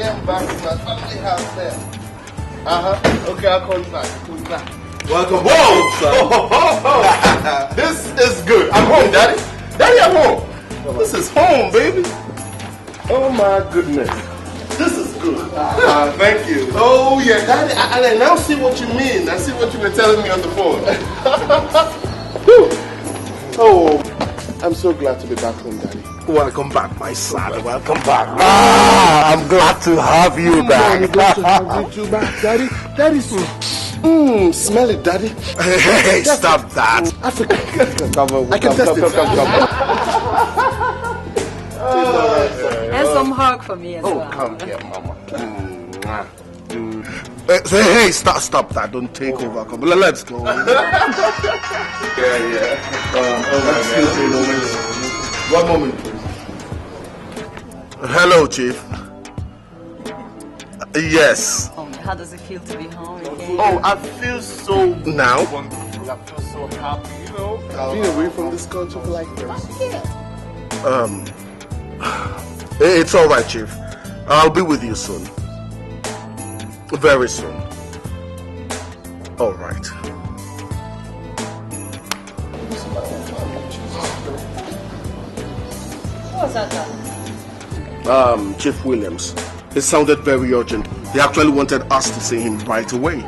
getting back to my family house there. Okay, I'll call you back. Welcome. Whoa! This is good. I'm home, Daddy. Daddy, I'm home. This is home, baby. Oh my goodness. This is good. Thank you. Oh yeah, Daddy. I now see what you mean. I see what you were telling me on the phone. Oh, I'm so glad to be back home, Daddy. Welcome back, my son. Welcome back. I'm glad to have you back. I'm glad to have you too back, Daddy. Daddy's smell it, Daddy. Hey, stop that. Africa. I can test it. And some hug for me as well. Oh, come here, Mama. Hey, stop that. Don't take over. Come, let's go. Yeah. One moment, please. Hello, Chief. Yes. Oh, how does it feel to be home again? Oh, I feel so Now? wonderful. I feel so happy, you know. Being away from this country for like this. It's all right, Chief. I'll be with you soon. Very soon. All right. What was that? Chief Williams. It sounded very urgent. He actually wanted us to see him right away.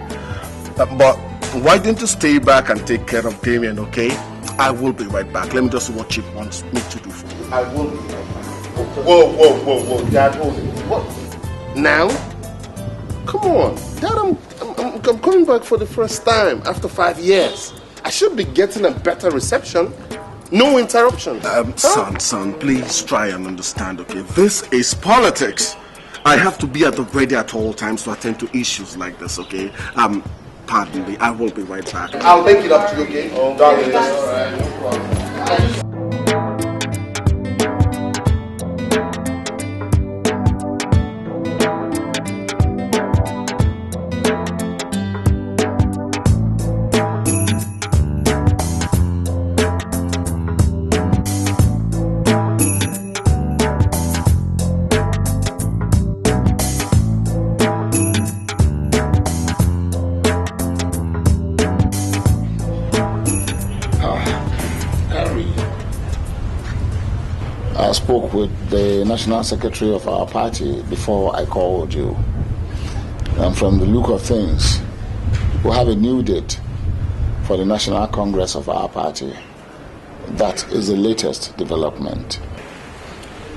But why didn't you stay back and take care of Damien, okay? I will be right back. Let me just see what Chief wants me to do for you. I will be right back. Whoa. Dad, hold it. What? Now? Come on. Dad, I'm coming back for the first time after 5 years. I should be getting a better reception. No interruption. Son, please try and understand, okay? This is politics. I have to be at the ready at all times to attend to issues like this, okay? Pardon me, I will be right back. I'll make it up to you, okay? Oh, darling, that's all right. No problem. I spoke with the National Secretary of our party before I called you. And from the look of things, we have a new date for the National Congress of our party. That is the latest development.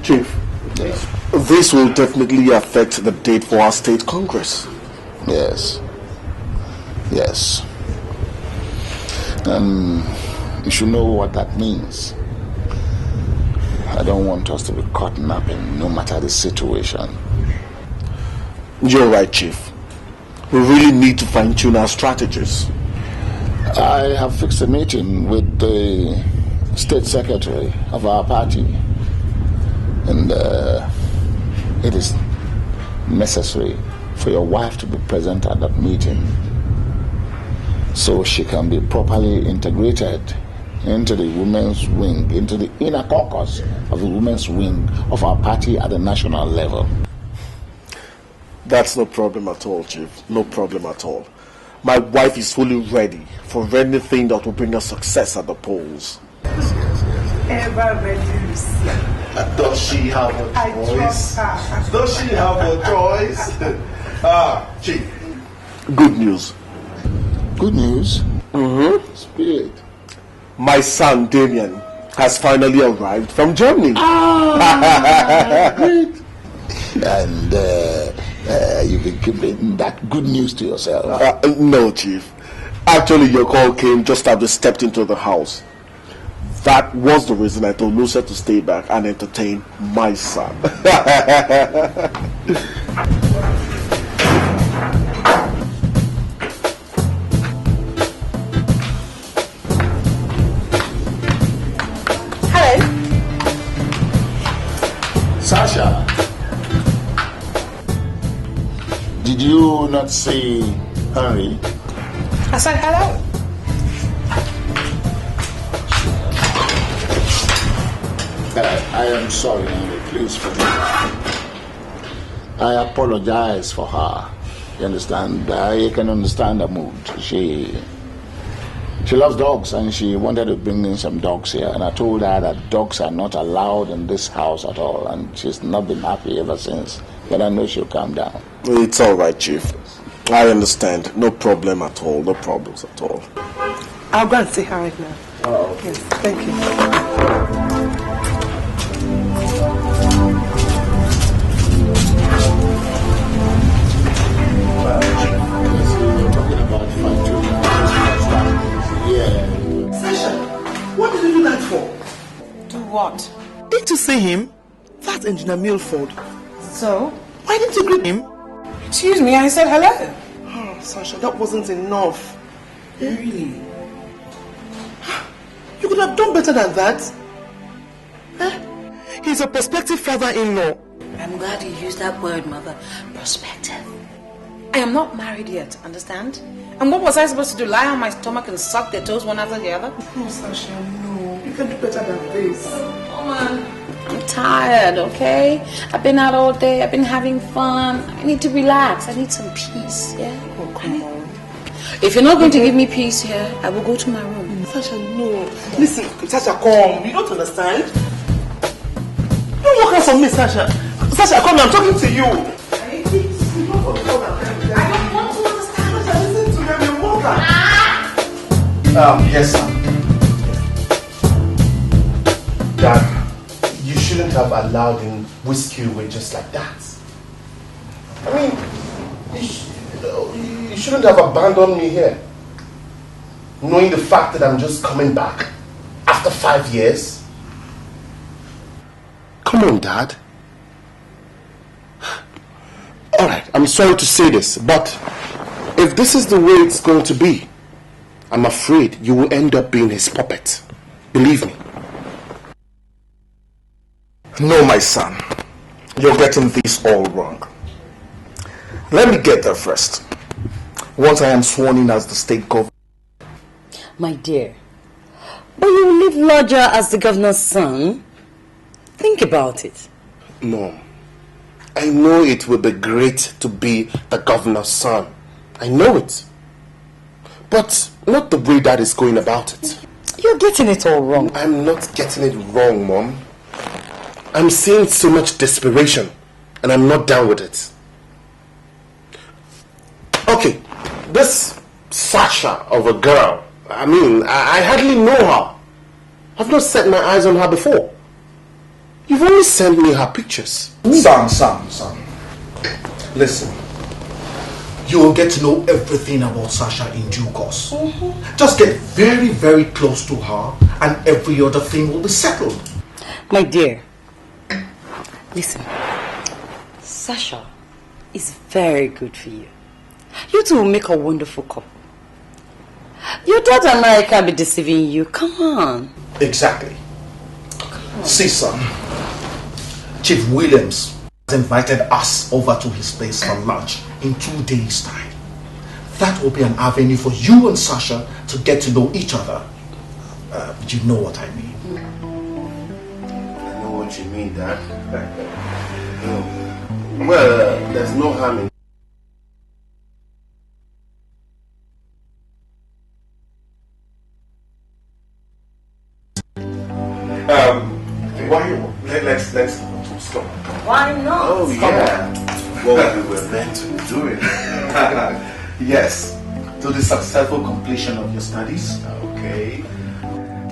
Chief, Yes. this will definitely affect the date for our state congress. Yes. And you should know what that means. I don't want us to be caught napping no matter the situation. You're right, Chief. We really need to fine-tune our strategies. I have fixed a meeting with the state secretary of our party, and it is necessary for your wife to be present at that meeting so she can be properly integrated into the women's wing, into the inner caucus of the women's wing of our party at the national level. That's no problem at all, Chief. No problem at all. My wife is fully ready for anything that will bring us success at the polls. Ever ready. Does she have a I choice? trust her. Does she have a choice? Chief. Good news. Good news? Mm-hmm. Spirit. My son, Damien, has finally arrived from Germany. Great. And you've been keeping that good news to yourself. No, Chief. Actually, your call came just after we stepped into the house. That was the reason I told Lucia to stay back and entertain my son. Sasha, did you not see Henry? I said hello. I am sorry, Henry. Please forgive me. I apologize for her. You understand? I can understand her mood. She loves dogs and she wanted to bring in some dogs here. And I told her that dogs are not allowed in this house at all. And she's not been happy ever since. But I know she'll calm down. It's all right, Chief. I understand. No problem at all. No problems at all. I'll go and see her right now. Oh, okay. Yes, thank you. Sasha, what did you do that for? Do what? Didn't you see him? That's Engineer Milford. So? Why didn't you greet him? Excuse me, I said hello. Oh, Sasha, that wasn't enough. Really? You could have done better than that. He's a prospective father-in-law. I'm glad you used that word, Mother. Perspective. I am not married yet, understand? And what was I supposed to do? Lie on my stomach and suck their toes one after the other? Oh, Sasha, no. You can do better than this. Oh, man. I'm tired, okay? I've been out all day. I've been having fun. I need to relax. I need some peace, yeah? Oh, come on. If you're not going to give me peace here, I will go to my room. Sasha, no. Listen, Sasha, come. You don't understand? Don't walk out on me, Sasha. Sasha, come. I'm talking to you. I don't want to understand. Listen to them. You walk out. Yes, sir. Dad, you shouldn't have allowed him whisk you away just like that. I mean, you shouldn't have abandoned me here, knowing the fact that I'm just coming back after 5 years. Come on, Dad. Alright, I'm sorry to say this, but if this is the way it's going to be, I'm afraid you will end up being his puppet. Believe me. No, my son. You're getting this all wrong. Let me get there first. Once I am sworn in as the state governor. My dear, but you will leave Lodger as the governor's son? Think about it. No. I know it will be great to be the governor's son. I know it. But not the way Dad is going about it. You're getting it all wrong. I'm not getting it wrong, Mom. I'm seeing so much desperation, and I'm not down with it. Okay, this Sasha of a girl, I mean, I hardly know her. I've not set my eyes on her before. You've only sent me her pictures. Son. Listen. You will get to know everything about Sasha in due course. Just get very, very close to her and every other thing will be settled. My dear, listen. Sasha is very good for you. You two will make a wonderful couple. Your dad and I can't be deceiving you. Come on. Exactly. See, son. Chief Williams has invited us over to his place for lunch in 2 days' time. That will be an avenue for you and Sasha to get to know each other. You know what I mean. I know what you mean, Dad. Well, there's no harm in let's stop. Why not? Oh yeah. What we were meant to be doing. Yes. To the successful completion of your studies. Okay.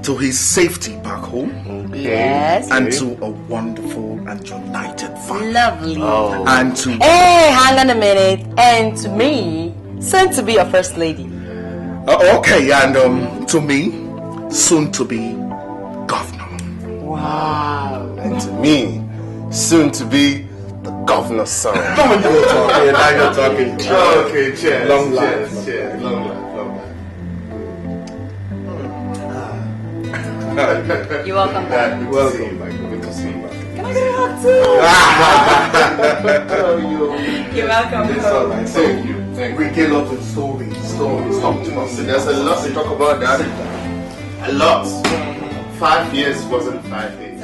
To his safety back home. Okay. Yes. And to a wonderful and united family. Lovely. Oh. And to... Hey, hang on a minute. And to me, soon to be your first lady. Okay, and to me, soon to be governor. Wow. And to me, soon to be the governor's son. Come on, you're talking. Now you're talking. Okay, cheers. Long life. Cheers. Long life. You're welcome back. Good to see you, Mike. Good to see you. Can I get a hug too? You're welcome. It's all right. Thank you. We get up with stories. Stop to us. There's a lot to talk about, Dad. A lot. 5 years wasn't 5 days.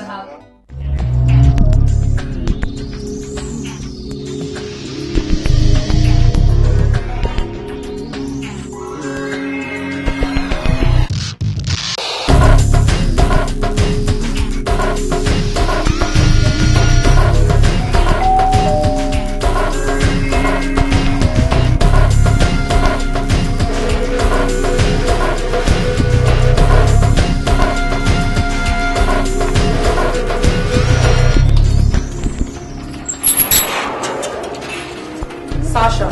Sasha,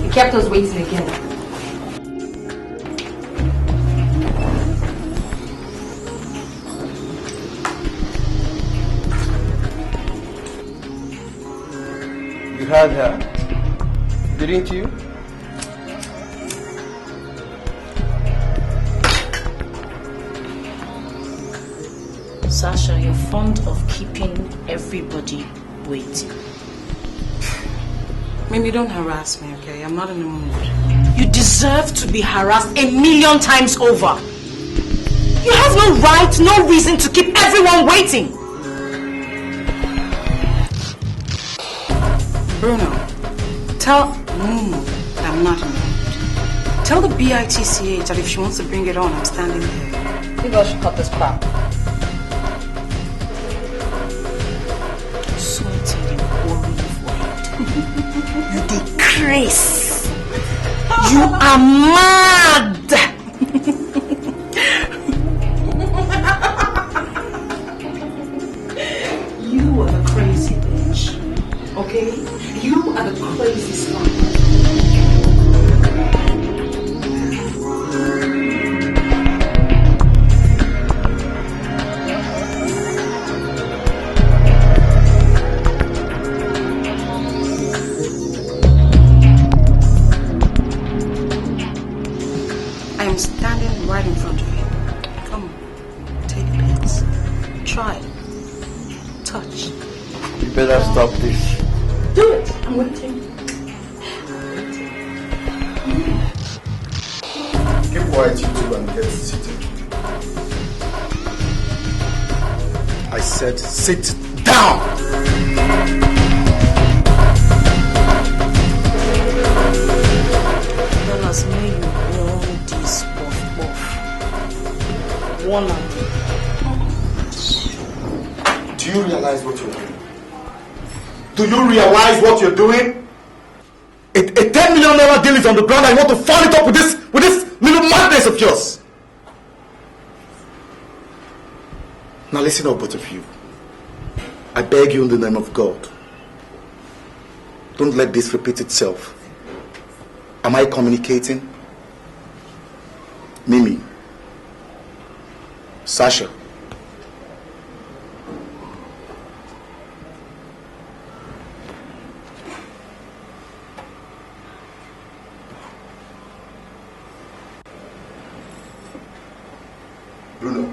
you kept us waiting again. You heard her, didn't you? Sasha, you're fond of keeping everybody waiting. Maybe don't harass me, okay? I'm not in the mood. You deserve to be harassed 1,000,000 times over. You have no right, no reason to keep everyone waiting. Bruno, tell Mumu that I'm not in the mood. Tell the BITCH that if she wants to bring it on, I'm standing there. Maybe I should cut this crap. You disgrace. You are mad. You are the crazy bitch. Okay? You are the crazy one. I'm standing right in front of you. Come on, take bits. Try. Touch. You better stop this. Do it. I'm waiting. Keep quiet, you two, and get seated. I said sit down! Dollars, may you warn this puff. Warn them. Do you realize what you're doing? Do you realize what you're doing? A 10 million naira deal is on the ground and you want to follow it up with this little madness of yours. Now listen up, both of you. I beg you in the name of God. Don't let this repeat itself. Am I communicating? Mimi. Sasha. Bruno.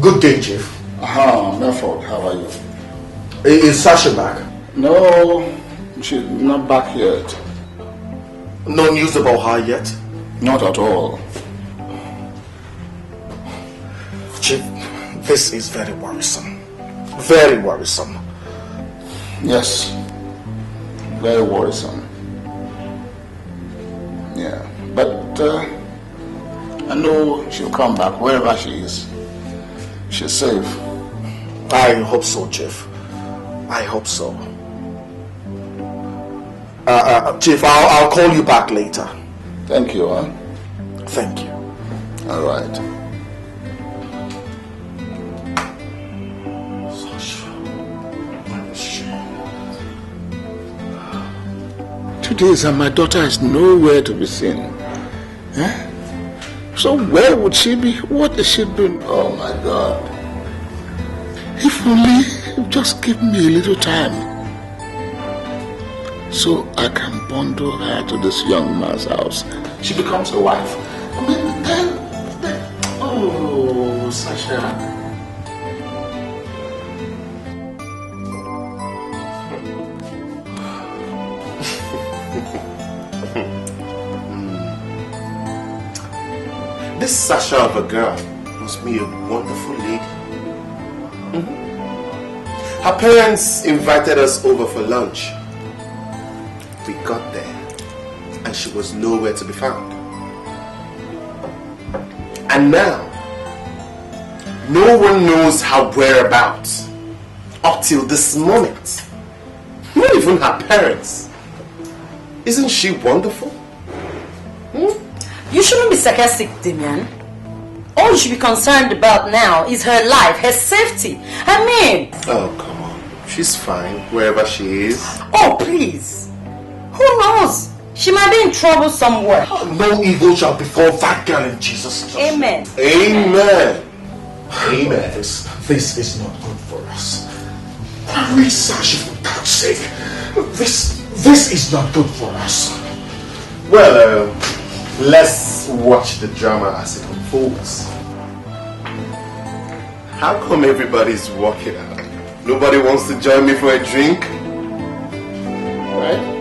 Good day, Chief. Melford, how are you? Is Sasha back? No, she's not back yet. No news about her yet? Not at all. Chief, this is very worrisome. Very worrisome. Yes, very worrisome. Yeah, but I know she'll come back wherever she is. She's safe. I hope so, Chief. I hope so. Chief, I'll call you back later. Thank you, huh? Thank you. All right. 2 days and my daughter is nowhere to be seen. Eh? So where would she be? What is she doing? Oh my God. If only you just give me a little time so I can bundle her to this young man's house. She becomes a wife Oh, Sasha. This Sasha of a girl must be a wonderful lady. Her parents invited us over for lunch. We got there and she was nowhere to be found. And now, no one knows her whereabouts up till this moment. Not even her parents. Isn't she wonderful? You shouldn't be sarcastic, Damian. All you should be concerned about now is her life, her safety. I mean... Oh, come on. She's fine wherever she is. Oh, please. Who knows? She might be in trouble somewhere. No evil shall befall that girl in Jesus' name. Amen. Amen. Amen. This is not good for us. Please, Sasha, for God's sake. This is not good for us. Well, let's watch the drama as it unfolds. How come everybody's walking out? Nobody wants to join me for a drink? Right?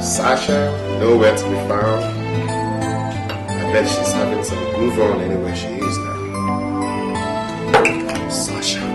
Sasha, nowhere to be found. I bet she's having some groove on anywhere she is now. Sasha.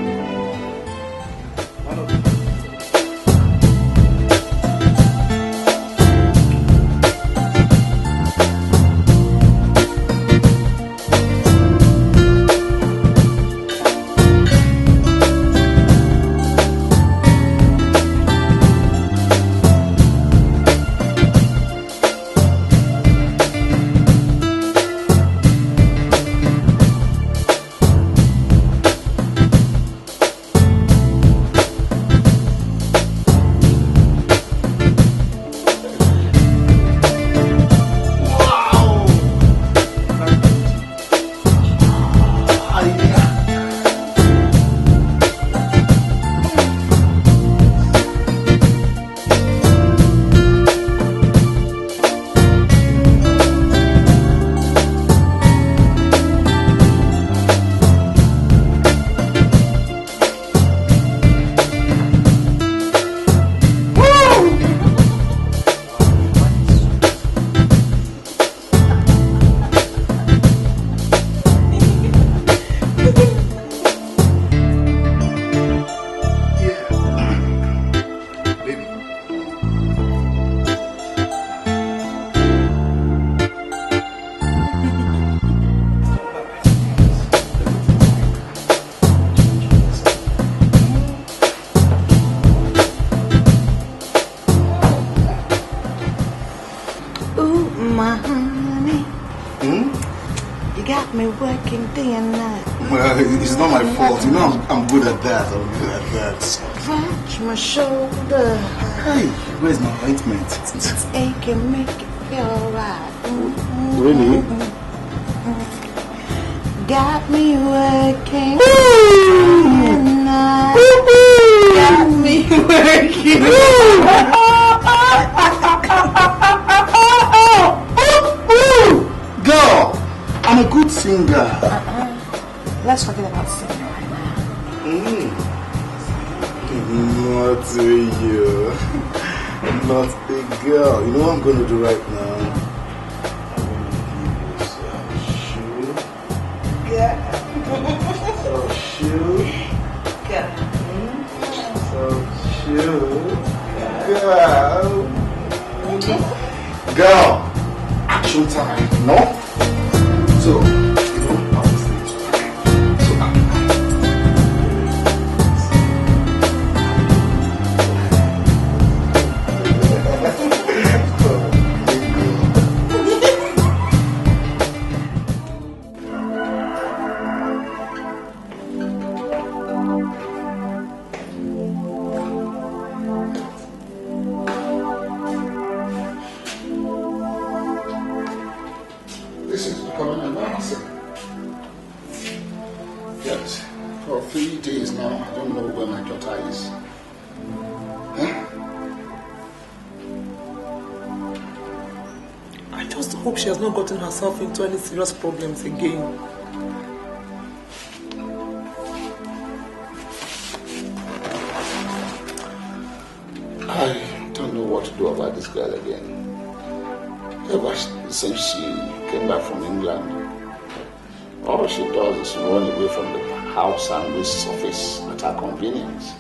It's not my fault. You know I'm good at that. I'm good at that. Scratch my shoulder. Hey, where's my ointment? It's aching, make it feel right. Really? Got me working. Got me working. Girl, I'm a good singer. Let's forget about singing right now. Not you. Not a girl. You know what I'm going to do right now? I'm going to give you some shoe. Girl, action time, no? So, This is becoming embarrassing. Yes, for 3 days now, I don't know where my daughter is. I I just hope she has not gotten herself into any serious problems again. I don't know what to do about this girl again. Ever since she came back from England, all she does is run away from the house and resurface at her convenience.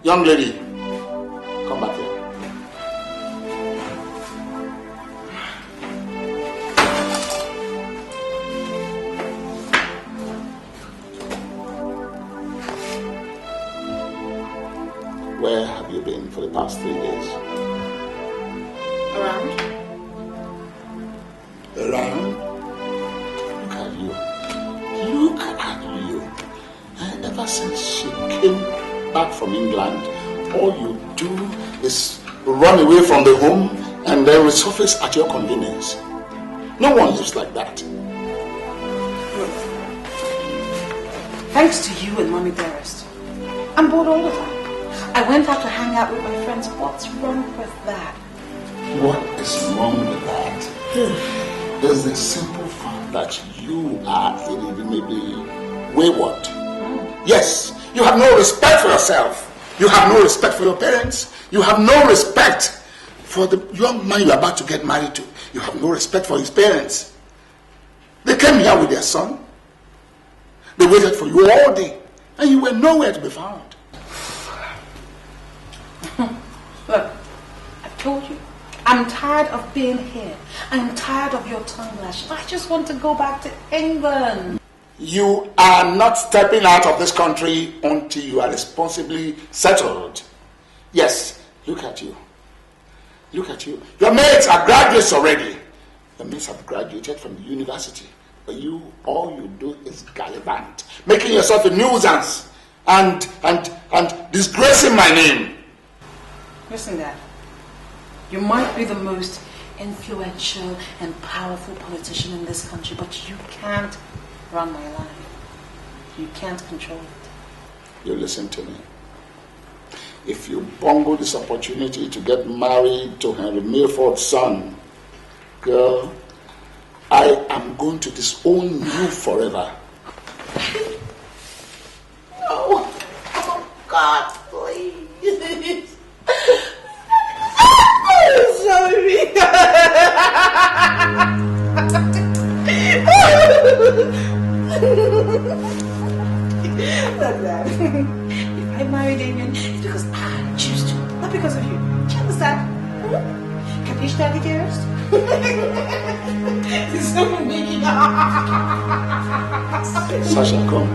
Young lady, come back here. Where have you been for the past 3 days? Around? Around? Look at you. Look at you. And ever since she came back from England, all you do is run away from the home and then resurface at your convenience. No one lives like that. Thanks to you and Mommy Dearest. I'm bored all the time. I went out to hang out with my friends. What's wrong with that? What is wrong with that? There's the simple fact that you are maybe wayward. Yes, you have no respect for yourself. You have no respect for your parents. You have no respect for the young man you're about to get married to. You have no respect for his parents. They came here with their son. They waited for you all day, and you were nowhere to be found. Look, I've told you, I'm tired of being here. I'm tired of your tongue lash. I just want to go back to England. You are not stepping out of this country until you are responsibly settled. Yes, look at you. Look at you. Your mates are graduates already. Your mates have graduated from the university. But you, all you do is gallivant, making yourself a nuisance and disgracing my name. Listen, Dad. You might be the most influential and powerful politician in this country, but you can't run my life. You can't control it. You listen to me. If you bungle this opportunity to get married to Henry Milford's son, girl, I am going to disown you forever. No. Oh, God, please. I'm sorry. Look, Dad. If I marry Damien, it's because I choose to, not because of you. Do you understand? Capiche, Daddy dearest? It's so mean. Sasha, come.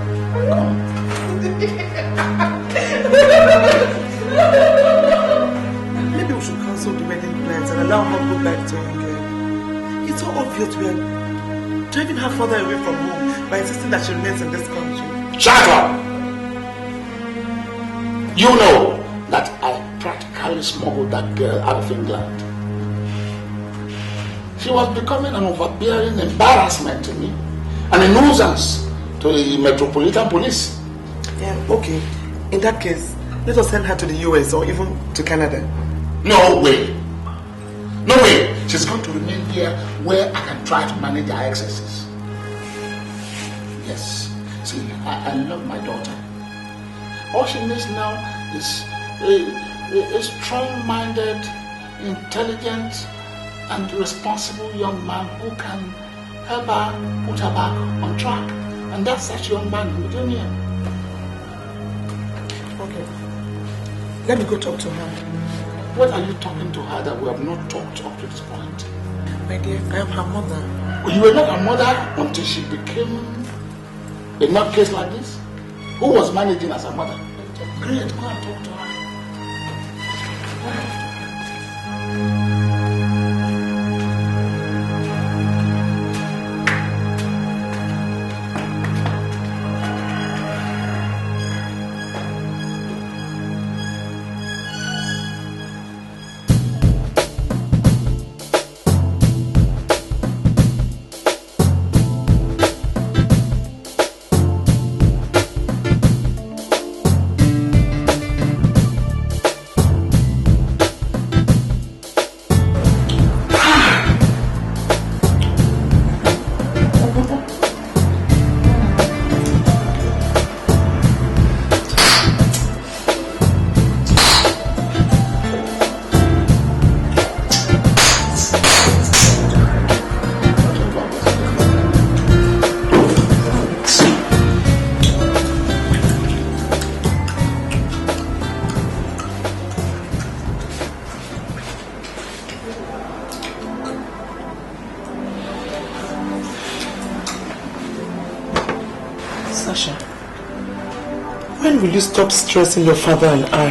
Maybe we should cancel the wedding plans and allow her to go back to England. It's so obvious we are driving her further away from home by insisting that she remains in this country. Shut up! You know that I practically smuggled that girl out of England. She was becoming an overbearing embarrassment to me and a nuisance to the Metropolitan Police. Yeah, okay. In that case, let us send her to the US or even to Canada. No way. No way. She's going to remain here where I can try to manage her excesses. Yes. See, I love my daughter. All she needs now is a strong-minded, intelligent, and responsible young man who can help her put her back on track. And that's such a young man within here. Okay. Let me go talk to her. What are you talking to her that we have not talked up to this point? My dear, I am her mother. You were not her mother until she became a nutcase like this? Who was managing as her mother? Great, go and talk to her. Sasha, when will you stop stressing your father and I?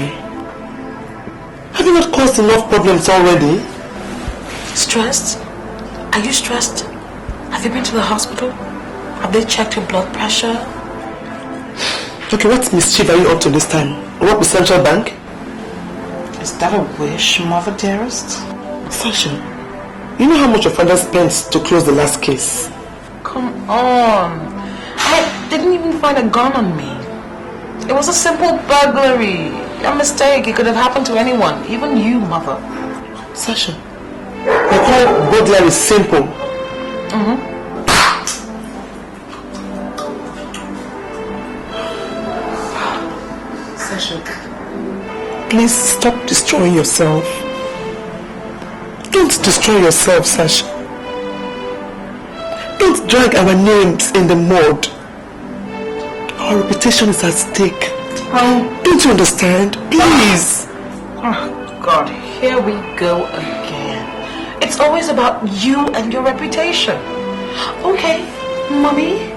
Have you not caused enough problems already? Stressed? Are you stressed? Have you been to the hospital? Have they checked your blood pressure? Okay, what mischief are you up to this time? Work with Central Bank? Is that a wish, mother dearest? Sasha, you know how much your father spent to close the last case? Come on. I didn't even find a gun on me. It was a simple burglary. A mistake. It could have happened to anyone, even you, mother. Sasha, you call burglary simple? Mm-hmm. Sasha, please stop destroying yourself. Don't destroy yourself, Sasha. Don't drag our names in the mud. Our reputation is at stake. Don't you understand? Please. Oh, God, here we go again. It's always about you and your reputation. Okay, Mommy,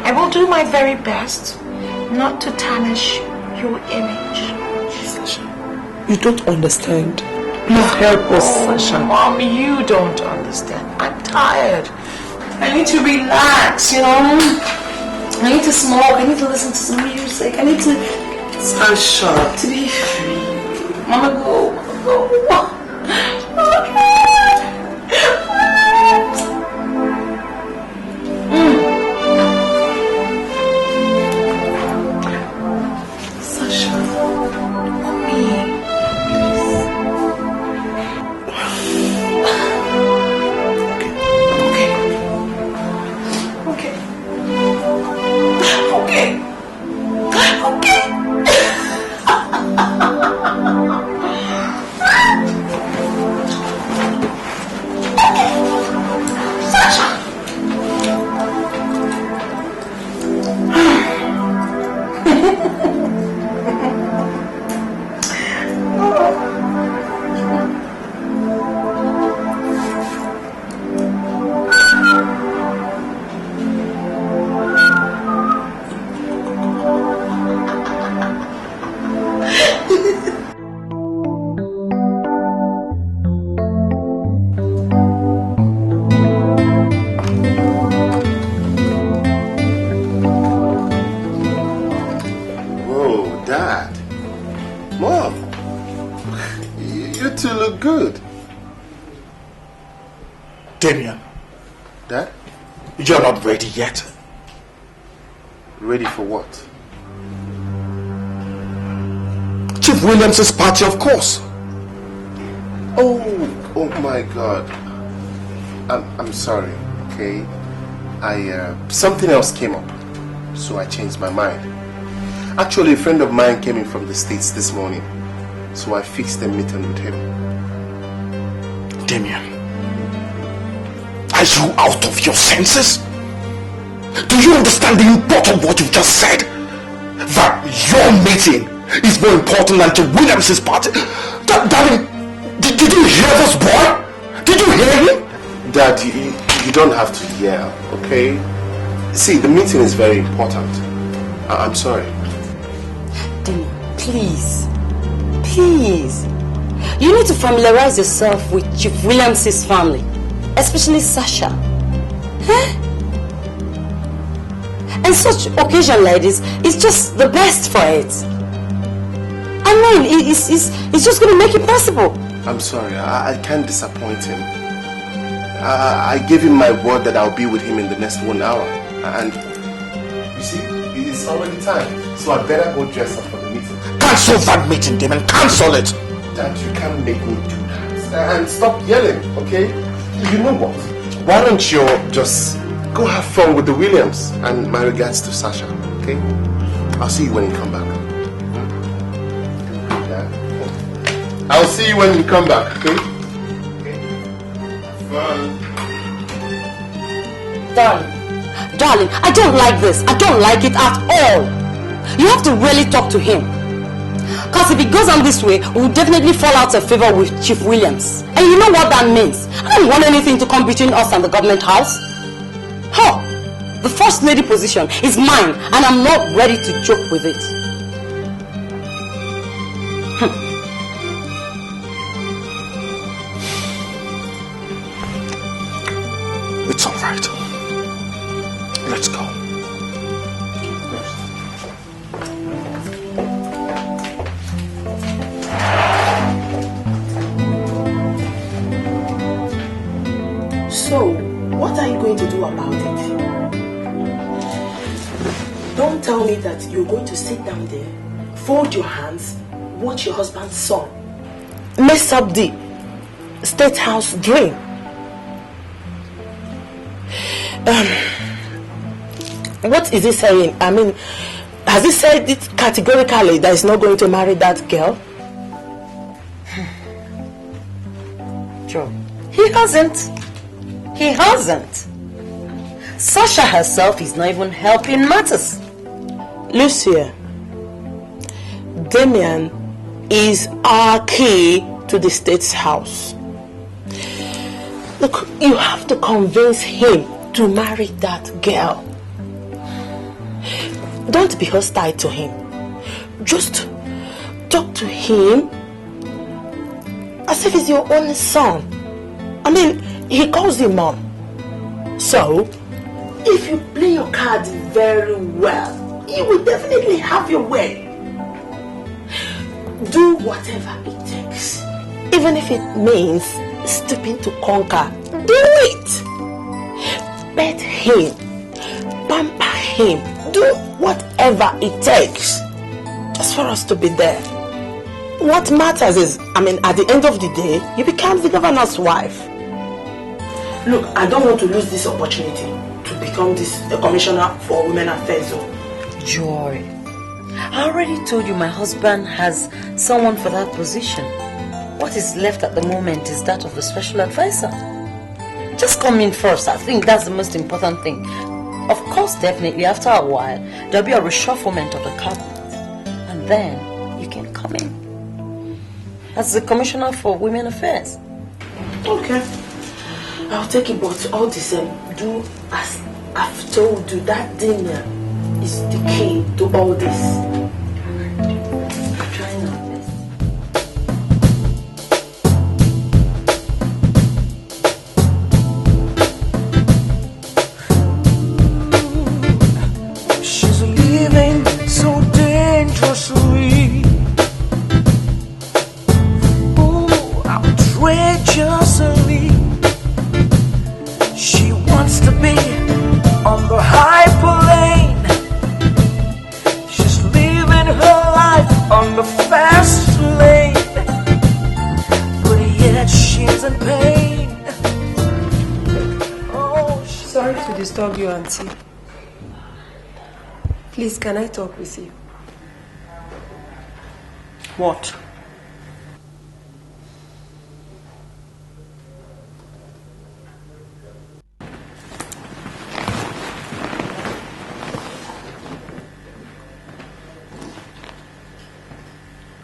I will do my very best not to tarnish your image. Sasha, you don't understand. Please help us, Sasha. Mom, you don't understand. I'm tired. I need to relax, you know. I need to smoke. I need to listen to some music. I need to... Sasha. To be free. Mama, go. Sasha. Mommy. Damien. Dad? You're not ready yet. Ready for what? Chief Williams' party, of course. Oh my God. I'm sorry, okay? Something else came up, so I changed my mind. Actually, a friend of mine came in from the States this morning, so I fixed a meeting with him. Damien, are you out of your senses? Do you understand the import of what you've just said? That your meeting is more important than Chief Williams' party? Darling, did you hear this boy? Did you hear him? Dad, you don't have to yell, okay? See, the meeting is very important. I'm sorry. Damien, please. Please. You need to familiarize yourself with Chief Williams' family. Especially Sasha. Huh? And such occasion like this is just the best for it. I mean, it's just going to make it possible. I'm sorry, I can't disappoint him. I gave him my word that I'll be with him in the next 1 hour. And you see, it's already time. So I better go dress up for the meeting. Cancel that meeting, Damon. Cancel it. Dad, you can't make me do that. And stop yelling, okay? You know what? Why don't you just go have fun with the Williams? And my regards to Sasha, okay? I'll see you when you come back. Yeah. I'll see you when you come back, okay? Have fun. Darling, I don't like this. I don't like it at all. You have to really talk to him. Because if it goes on this way, we will definitely fall out of favor with Chief Williams. And you know what that means? I don't want anything to come between us and the government house. The first first lady position is mine, and I'm not ready to joke with it. It's all right. Let's go. So, what are you going to do about it? Don't tell me that you're going to sit down there, fold your hands, watch your husband's son mess up the State House dream. What is he saying? I mean, has he said it categorically that he's not going to marry that girl? Joe, he hasn't. He hasn't. Sasha herself is not even helping matters. Lucia, Damien is our key to the State's house. Look, you have to convince him to marry that girl. Don't be hostile to him. Just talk to him as if he's your only son. I mean, he calls you mom. So, if you play your cards very well, you will definitely have your way. Do whatever it takes. Even if it means stooping to conquer, do it. Pet him, pamper him, do whatever it takes just for us to be there. What matters is, I mean, at the end of the day, you become the governor's wife. Look, I don't want to lose this opportunity to become this commissioner for women affairs. Joy, I already told you my husband has someone for that position. What is left at the moment is that of the special advisor. Just come in first. I think that's the most important thing. Of course, definitely, after a while, there'll be a reshufflement of the cabinet. And then you can come in as the commissioner for women affairs. Okay. I'll take it, but all the same, do as I've told you. That dinner is the key to all this. I'm trying my best. She's living so dangerously. Ooh, outrageously. She wants to be on the hyperlane. She's living her life on the fast lane, but yet she's in pain. Oh, sorry to disturb you, Auntie. Please, can I talk with you? What?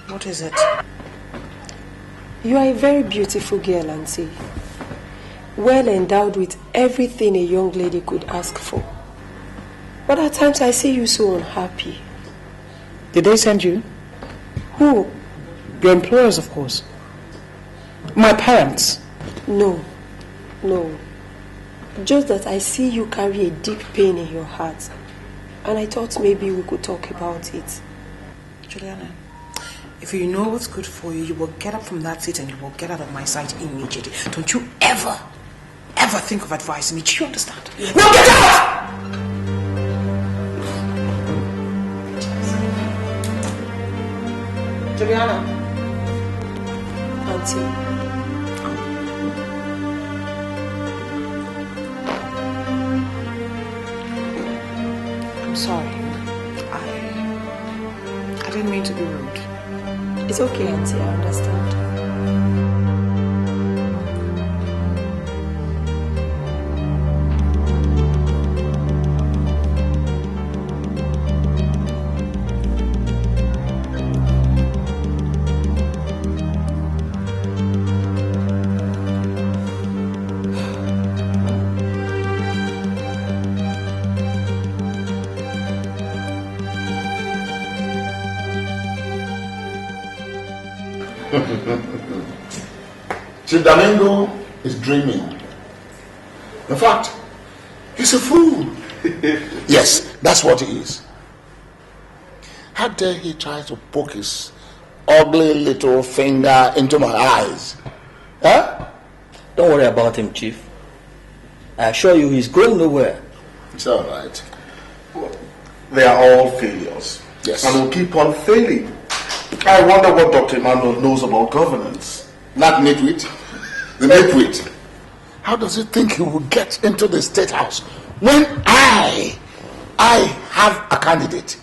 What is it? You are a very beautiful girl, Auntie. Well endowed with everything a young lady could ask for. But at times I see you so unhappy. Did they send you? Who? Your employers, of course. My parents. No. Just that I see you carry a deep pain in your heart. And I thought maybe we could talk about it. Juliana, if you know what's good for you, you will get up from that seat and you will get out of my sight immediately. Don't you ever think of advising me. Do you understand? Yes. Now get out! Juliana. Auntie. I'm sorry. I didn't mean to be rude. It's okay, Auntie, I understand. Chief Domingo is dreaming. In fact, he's a fool. Yes, that's what he is. How dare he try to poke his ugly little finger into my eyes? Huh? Don't worry about him, Chief. I assure you he's going nowhere. It's all right. They are all failures. Yes. And will keep on failing. I wonder what Dr. Emmanuel knows about governance. Not nitwit. The nitwit. How does he think he will get into the State House when I have a candidate?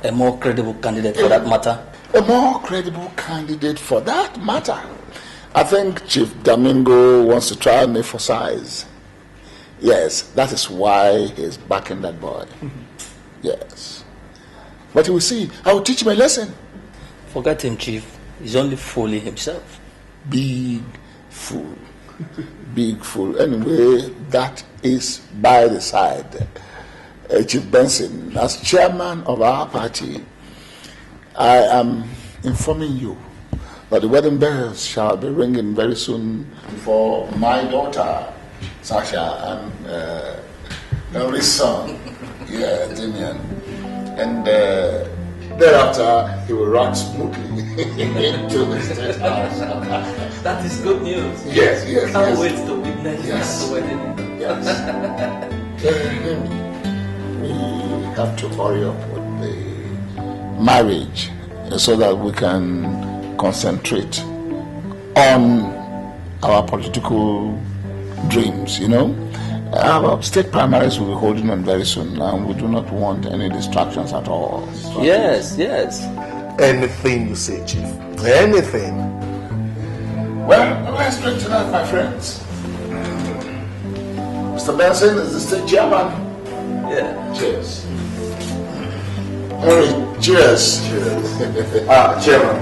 A more credible candidate for that matter. A more credible candidate for that matter. I think Chief Domingo wants to try me for size. Yes, that is why he's backing that boy. Yes. But you will see, I will teach him a lesson. Forget him, Chief. He's only fooling himself. Big fool. Big fool. Anyway, that is by the side. Chief Benson, as chairman of our party, I am informing you that the wedding bells shall be ringing very soon for my daughter, Sasha, and Henry's son, Damien. And thereafter, he will run smoothly into the State House. That is good news. Yes, yes. Can't wait to witness Yes. the wedding. Yes. We have to hurry up with the marriage so that we can concentrate on our political dreams, you know. Our state primaries will be holding on very soon, and we do not want any distractions at all. Yes, yes. Anything you say, Chief. Anything. Well, let's drink tonight, my friends. Mr. Benson is the state chairman. Yeah. Cheers. Harry, cheers. Cheers. Chairman.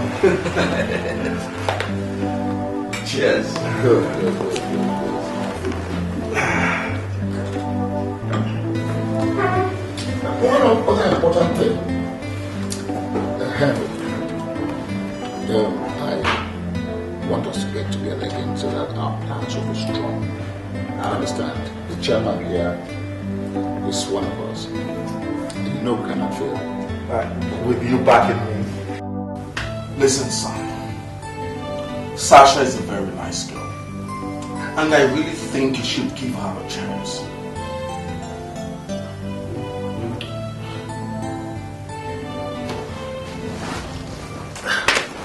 Cheers. Good. One other important thing. Henry, I want us to get together again so that our plans will be strong. I understand. The chairman here is one of us. You know we cannot fail. With you backing me. Listen, son. Sasha is a very nice girl. And I really think you should give her a chance.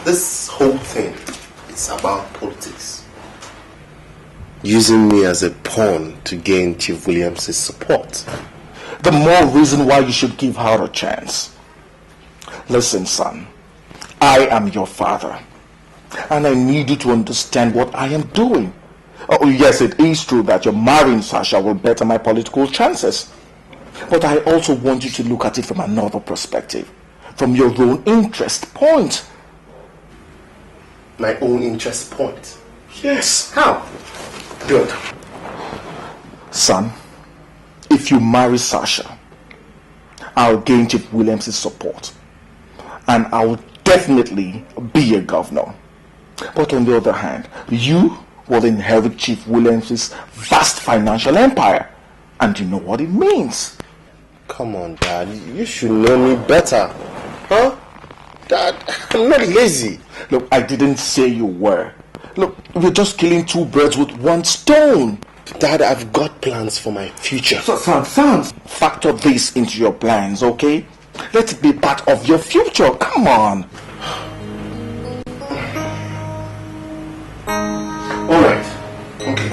This whole thing is about politics. Using me as a pawn to gain Chief Williams' support. The more reason why you should give her a chance. Listen, son, I am your father, and I need you to understand what I am doing. Oh, yes, it is true that your marrying Sasha will better my political chances. But I also want you to look at it from another perspective, from your own interest point. My own interest point? Yes. How? Good. Son, if you marry Sasha, I'll gain Chief Williams' support. And I'll definitely be a governor. But on the other hand, you will inherit Chief Williams' vast financial empire. And you know what it means. Come on, Dad. You should know me better. Huh? Dad, I'm not lazy. Look, I didn't say you were. Look, we're just killing two birds with one stone. Dad, I've got plans for my future. Son, factor this into your plans, okay? Let it be part of your future. Come on. Alright. Okay.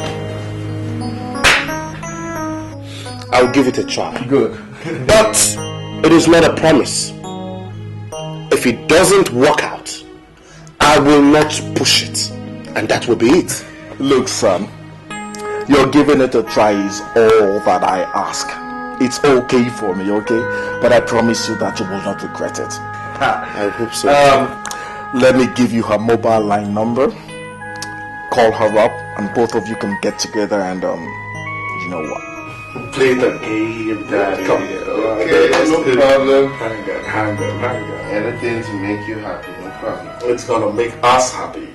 I'll give it a try. Good. But it is not a promise. If it doesn't work out, I will not push it. And that will be it. Look, son. You're giving it a try is all that I ask. It's okay for me, okay? But I promise you that you will not regret it. I hope so. Let me give you her mobile line number. Call her up and both of you can get together and you know what? play the game, Daddy. Come. Okay, no problem. Hang on. Anything to make you happy, no problem. It's gonna make us happy.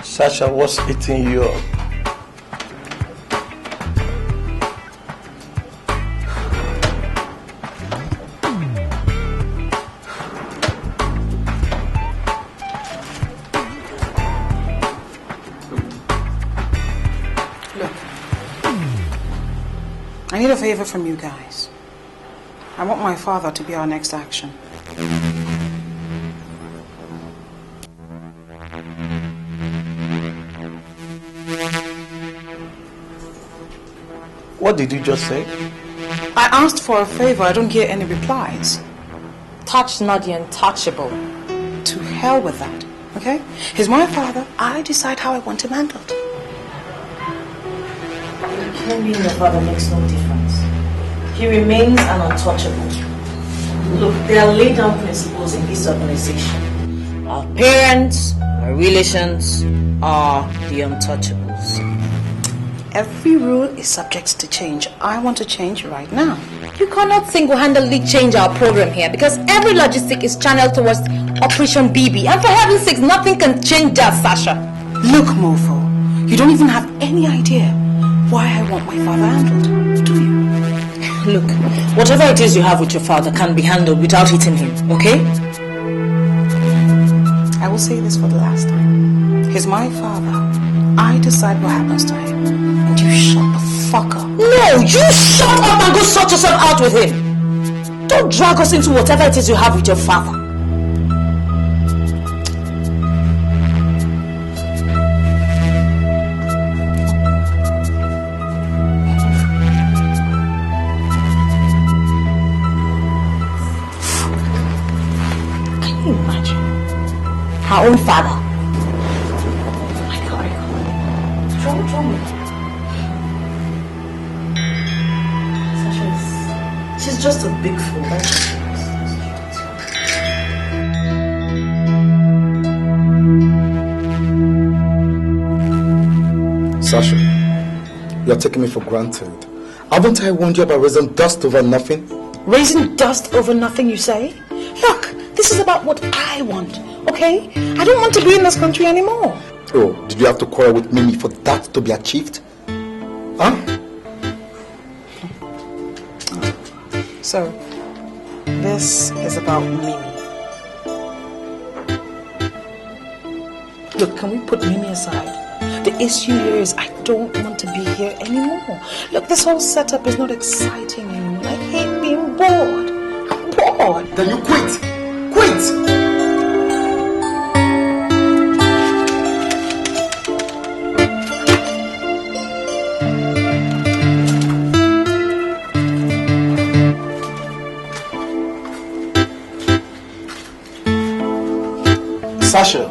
Sasha, what's eating you up? Look, I need a favor from you guys. I want my father to be our next action. What did you just say? I asked for a favor, I don't hear any replies. Touch not the untouchable. To hell with that, okay? He's my father, I decide how I want him handled. Him being your father makes no difference. He remains an untouchable. Look, there are laid down principles in this organization. Our parents, our relations are the untouchables. Every rule is subject to change. I want to change right now. You cannot single-handedly change our program here because every logistic is channeled towards Operation BB. And for heaven's sakes, nothing can change that, Sasha. Look, Mofo, you don't even have any idea why I want my father handled, do you? Look, whatever it is you have with your father can be handled without hitting him, okay? I will say this for the last time. He's my father. I decide what happens to him. And you shut the fuck up. No, you shut up and go sort yourself out with him. Don't drag us into whatever it is you have with your father. Can you imagine? Her own father. What's wrong with her? Sasha she's just a big fool, right? Sasha, you're taking me for granted. Haven't I warned you about raising dust over nothing? Raising dust over nothing, you say? Look, this is about what I want, okay? I don't want to be in this country anymore. Oh, did you have to quarrel with Mimi for that to be achieved? Huh? So, this is about Mimi. Look, can we put Mimi aside? The issue here is I don't want to be here anymore. Look, this whole setup is not exciting anymore. I hate being bored. I'm bored. Then you quit. Quit! Sasha.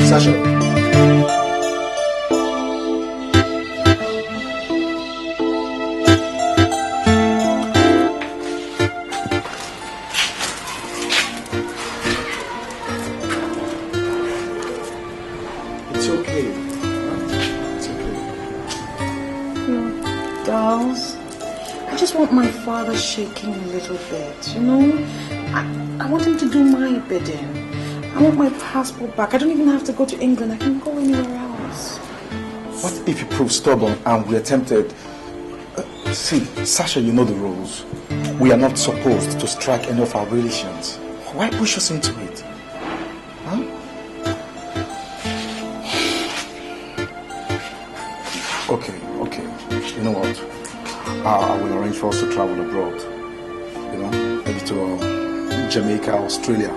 Sasha. It's okay. It's okay. No, dolls. I just want my father shaking a little bit, you know? I want him to do my bidding. I want my passport back. I don't even have to go to England. I can go anywhere else. What if you prove stubborn and we attempted... see, Sasha, you know the rules. We are not supposed to strike any of our relations. Why push us into it? Okay. You know what? I will arrange for us to travel abroad. You know, maybe to Jamaica, Australia.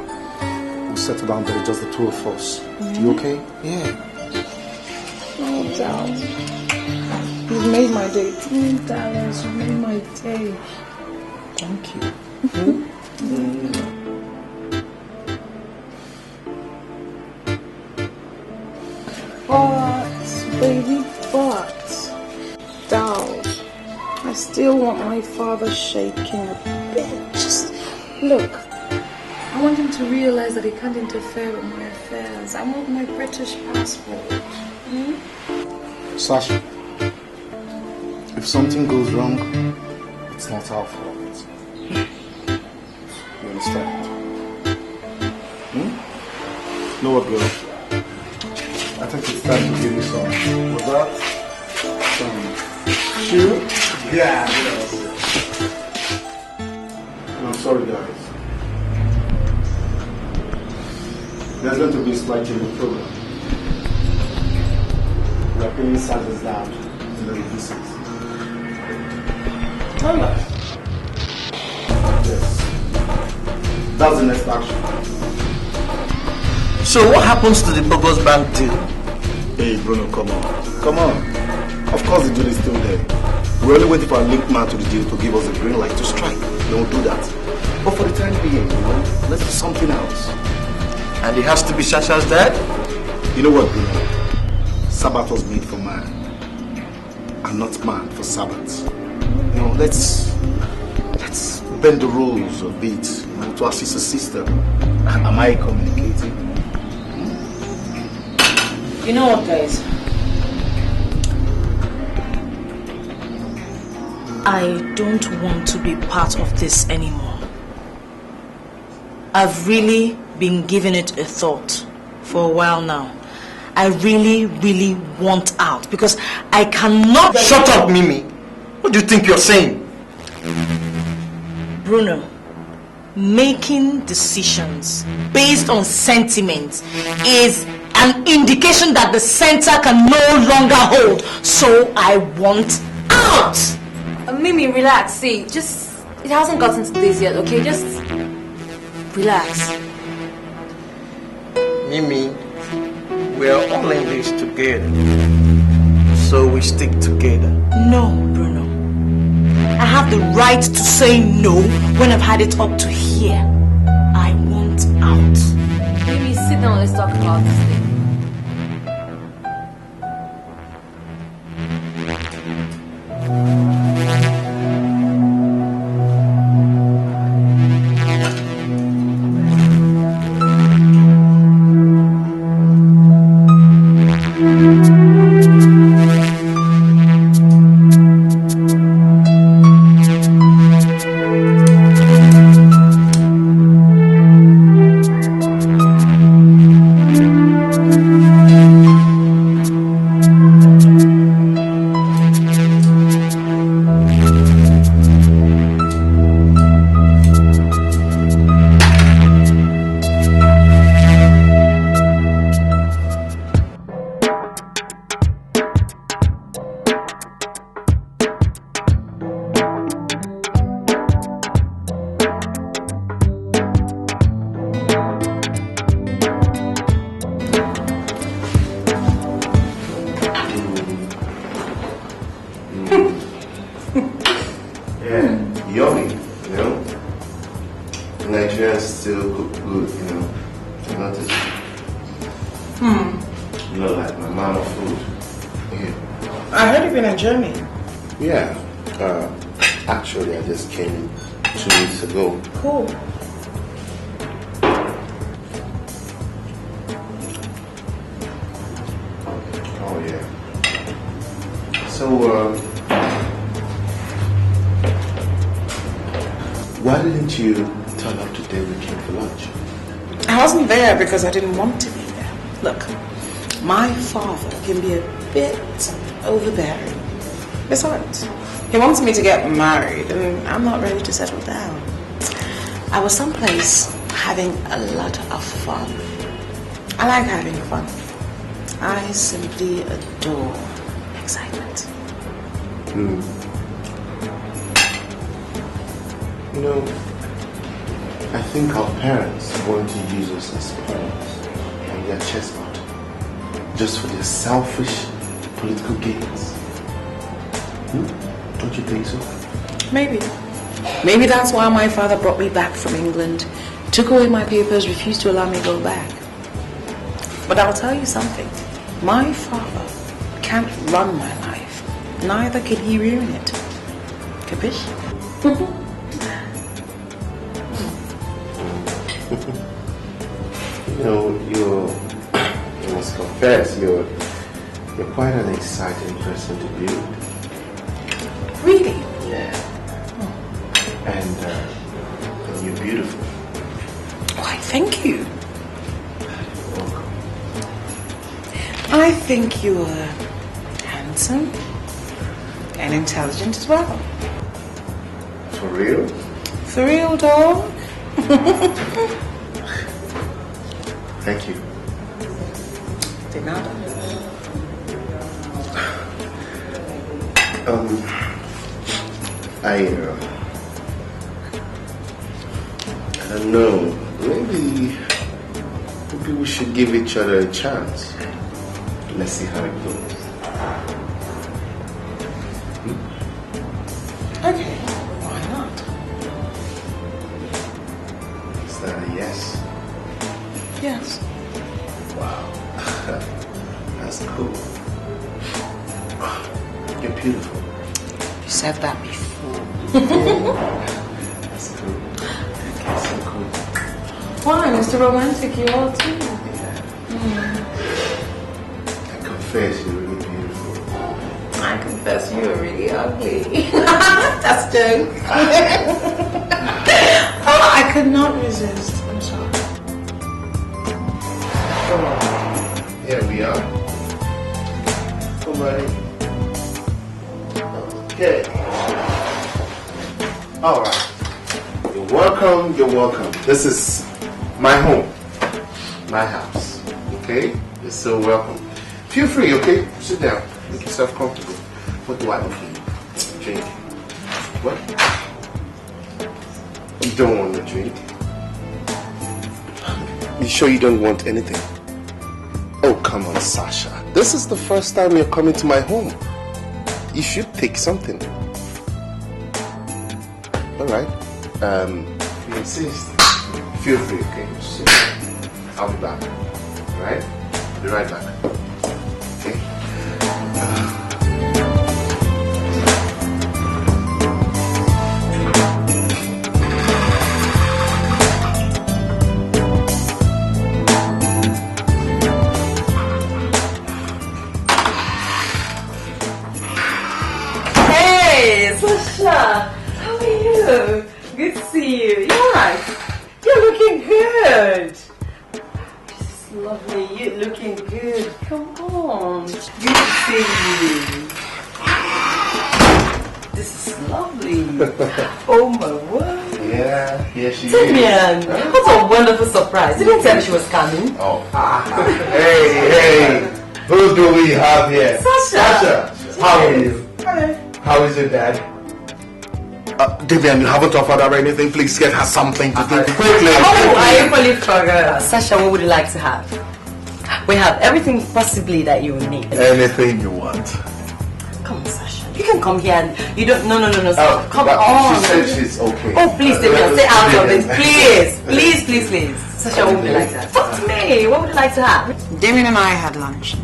We'll settle down there, just the two of us. You okay? Yeah. Oh, darling. You've made my day. Darling, you've made my day. Thank you. But, baby, darling, I still want my father shaking a bit. Just look. I want him to realize that he can't interfere with my affairs. I want my British passport. Sasha, if something goes wrong, it's not our fault. You understand? Know what, girl? I think it's time to give you some. What's that? Some shoe? Yeah. I'm sorry, guys. There's going to be a slight change in the program. We are paying Santa's down in the pieces. Alright. Yes. That's the next action. So what happens to the bogus bank deal? Hey Bruno, come on. Come on. Of course the deal is still there. We're only waiting for a link man to the deal to give us a green light to strike. Don't do that. But for the time being, let's do something else. And it has to be Shasha's dad? You know what, Bruno? Sabbath was made for man, and not man for Sabbath. Let's bend the rules a bit to assist a sister. Am I communicating? You know what, guys? I don't want to be part of this anymore. I've really been giving it a thought for a while now. I really, really want out because I cannot... Shut up, Mimi! What do you think you're saying? Bruno, making decisions based on sentiment is an indication that the center can no longer hold. So I want out! Mimi, relax. See, it hasn't gotten to this yet, okay? Just relax. Mimi, we're all in this together. So we stick together. No, Bruno. I have the right to say no when I've had it up to here. I want out. Mimi, sit down, let's talk about this thing. Because I didn't want to be there. Look, my father can be a bit overbearing. Besides, he wants me to get married and I'm not ready to settle down. I was someplace having a lot of fun. I like having fun. I simply adore excitement. You know, I think our parents want to use us as pawns on their chessboard, just for their selfish political gains. Don't you think so? Maybe. Maybe that's why my father brought me back from England, took away my papers, refused to allow me to go back. But I'll tell you something. My father can't run my life. Neither can he ruin it. Capish? You know, you must confess, you're quite an exciting person to be with. Really? Yeah. And you're beautiful. Why, thank you. You're welcome. I think you're handsome and intelligent as well. For real? For real, dog? Thank you. De nada. I don't know. Maybe we should give each other a chance. Let's see how it goes. Okay, why not? Is that a yes? Yes. Wow. That's cool. You're beautiful. You said that before. That's cool. That's so cool. Why, Mr. Romantic, you are too. I confess you're really beautiful. I confess you are really ugly. That's joke. Oh, I could not resist. I'm sorry. Here we are. Somebody. Okay. Alright. You're welcome, you're welcome. This is my home. My house. Okay? You're so welcome. Feel free, okay? Sit down. Make yourself comfortable. What do I offer you? Drink. What? You don't want to drink? You sure you don't want anything? Oh, come on, Sasha. This is the first time you're coming to my home. You should take something. Alright. If you insist, feel free, okay? Sit. I'll be back. Alright? I'll be right back. Okay? Sasha, how are you? Good to see you. Yes, you're looking good. This is lovely. You're looking good. Come on. Good to see you. This is lovely. Oh my word. Yeah, here she is. Damian, what a wonderful surprise. You didn't tell me she was coming. Oh. Hey. Who do we have here? Sasha. How are you? Hello. How is your dad? Davian, you haven't offered her anything. Please get her something to drink quickly. Oh, I equally forgot. Sasha, what would you like to have? We have everything possibly that you will need. Anything you want. Come on, Sasha. You can come here and you don't. No. Oh, come on. She said she's okay. Oh, please, David, stay out of it. Please. Sasha, what would you like to have? Talk to me. What would you like to have? Damien and I had lunch.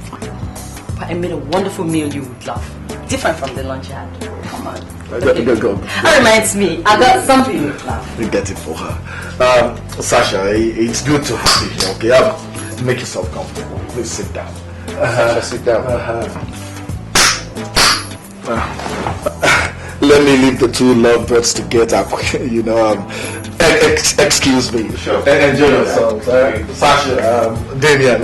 I made a wonderful meal you would love. Different from the lunch you had. Come on. Go. That reminds me, I got something you would love. You get it for her. Sasha, it's good to have you here, okay? Make yourself comfortable. Please sit down. Sasha, sit down. Let me leave the two lovebirds together. Excuse me. Sure. Enjoy yourselves. Sasha, Damien.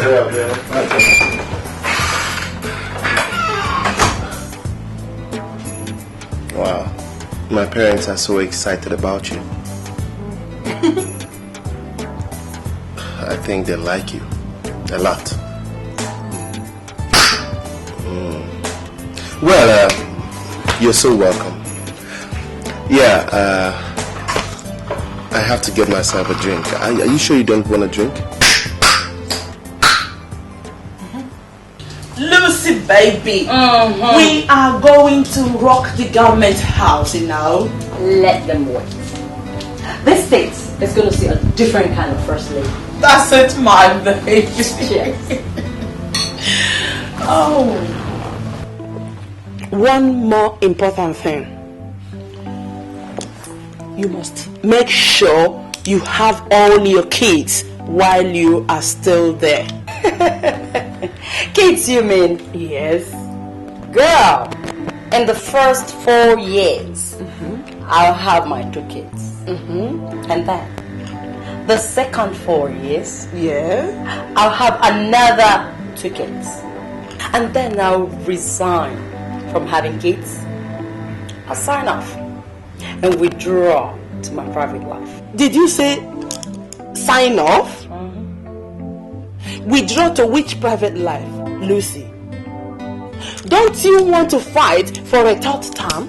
Wow. My parents are so excited about you. I think they like you a lot. Well, you're so welcome. Yeah, I have to get myself a drink. Are you sure you don't want a drink? Lucy, baby, we are going to rock the government house, you know. Let them wait. This state is going to see a different kind of first lady. That's it, my baby. Cheers. Oh. One more important thing. You must make sure you have all your kids while you are still there. Kids, you mean? Yes. Girl, in the first 4 years, I'll have my 2 kids. And then, the second 4 years, I'll have another 2 kids. And then I'll resign from having kids. I'll sign off and withdraw to my private life. Did you say sign off? Withdraw to which private life, Lucy? Don't you want to fight for a 3rd term?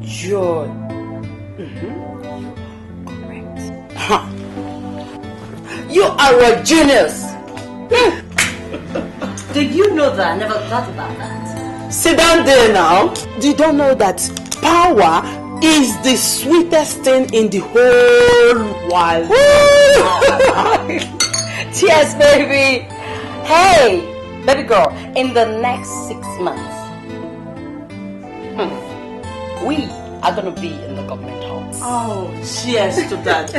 Joy. Correct. You are a genius. Did you know that? I never thought about that. Sit down there now. You don't know that power is the sweetest thing in the whole world. Cheers, baby. Hey, baby girl, in the next 6 months, we are going to be in the government house. Oh, cheers to that.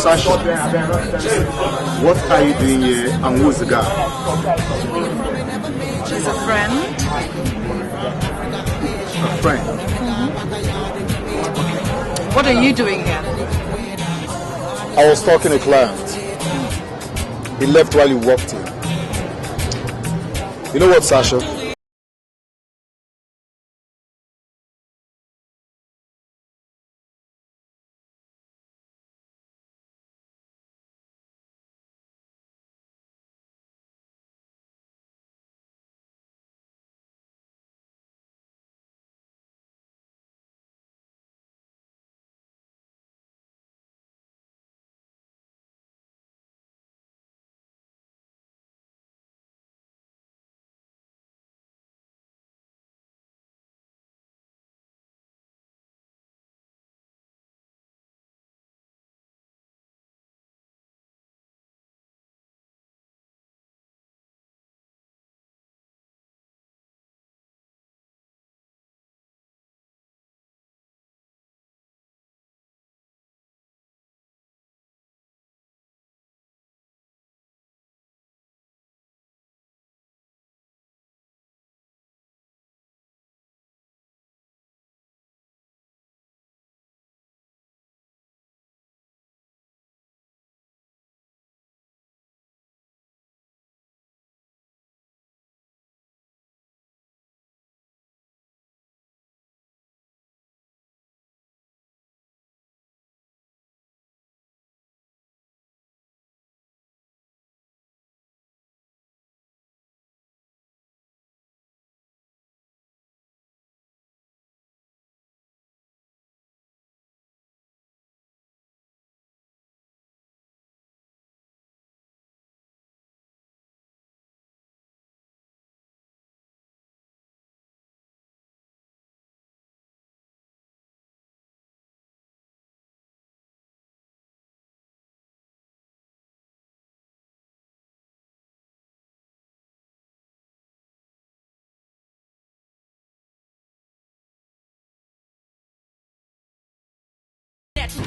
Sasha, what are you doing here and who is the guy? She's a friend. A friend? What are you doing here? I was talking to a client. He left while you walked in. You know what, Sasha?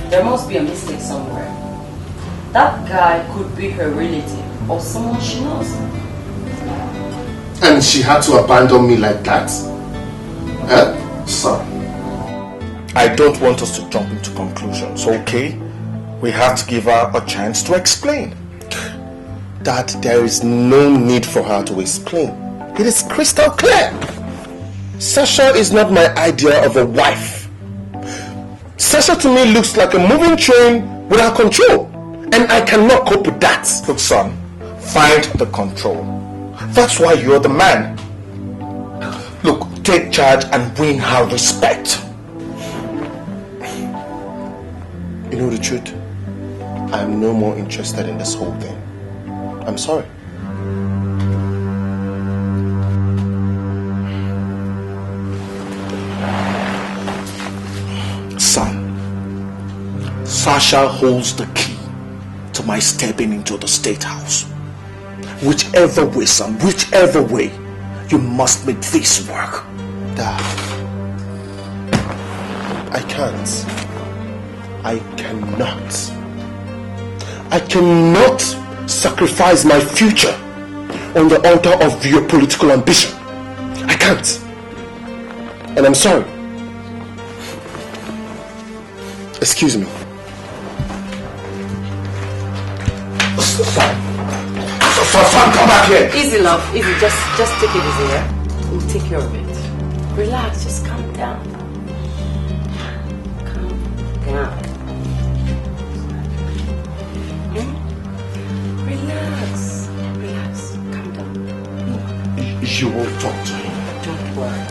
There must be a mistake somewhere. That guy could be her relative or someone she knows. And she had to abandon me like that? Sir, I don't want us to jump into conclusions, okay? We have to give her a chance to explain. Dad, there is no need for her to explain. It is crystal clear. Sasha is not my idea of a wife. Sasha to me looks like a moving train without control. And I cannot cope with that. Look, son, find the control. That's why you're the man. Look, take charge and win her respect. You know the truth? I'm no more interested in this whole thing. I'm sorry. Son, Sasha holds the key to my stepping into the State House. Whichever way, son, whichever way, you must make this work. Dad, I can't. I cannot. I cannot sacrifice my future on the altar of your political ambition. I can't. And I'm sorry. Excuse me. Son, come back here. Easy, love. Easy. Just take it easy, yeah? We'll take care of it. Relax. Just calm down. Calm down. Relax. Relax. Calm down. You will talk to him. Don't worry.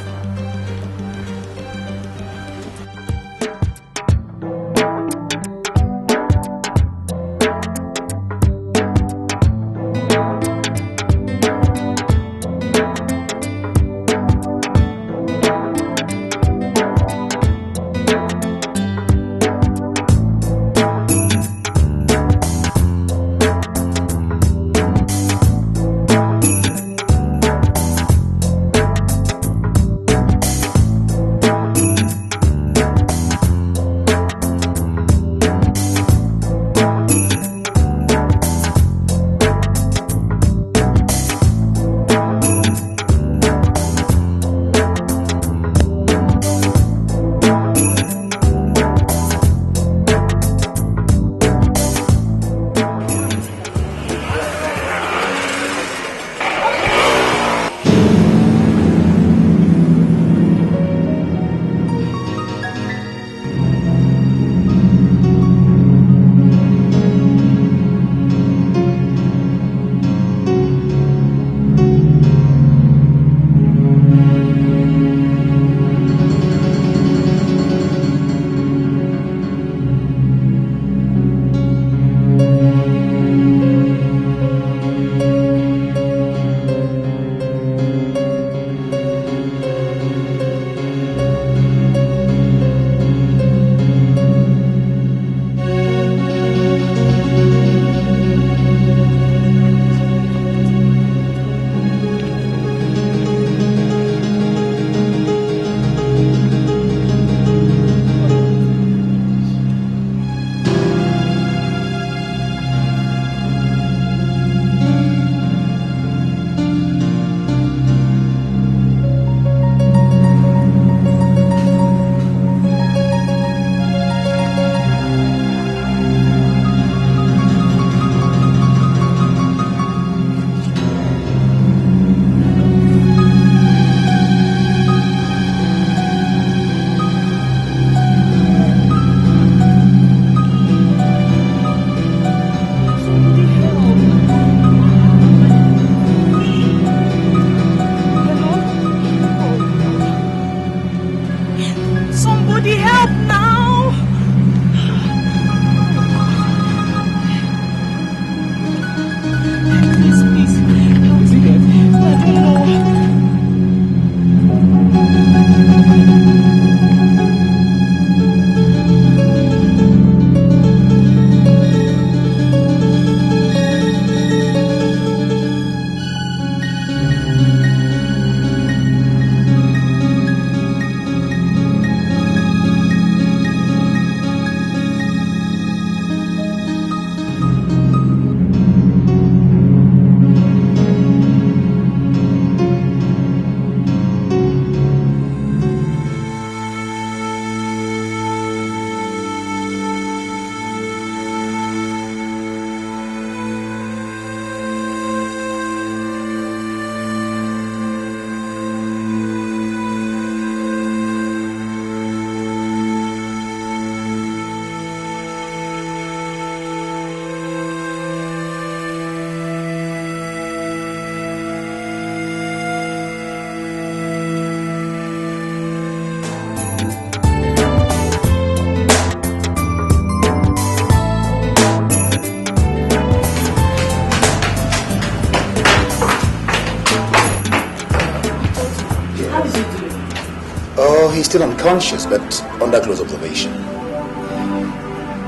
he's still unconscious, but under close observation.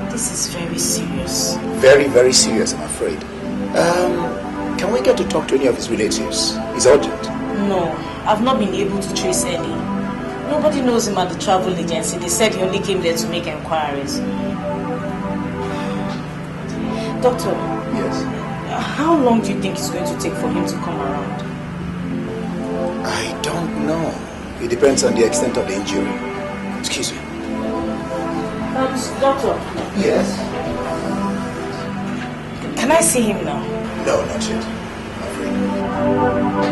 This is very serious. Very, very serious, I'm afraid. Can we get to talk to any of his relatives? It's urgent. No, I've not been able to trace any. Nobody knows him at the travel agency. They said he only came there to make inquiries. Doctor. Yes? How long do you think it's going to take for him to come around? I don't know. It depends on the extent of the injury. Excuse me. Doctor. Yes? Can I see him now? No, not yet. I'm afraid.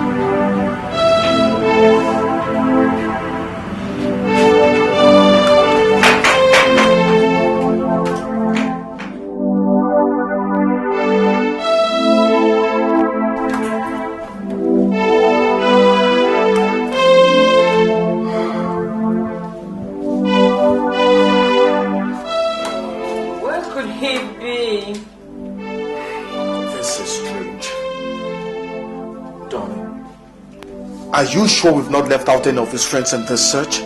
Where could he be? This is strange. Darling, are you sure we've not left out any of his friends in this search?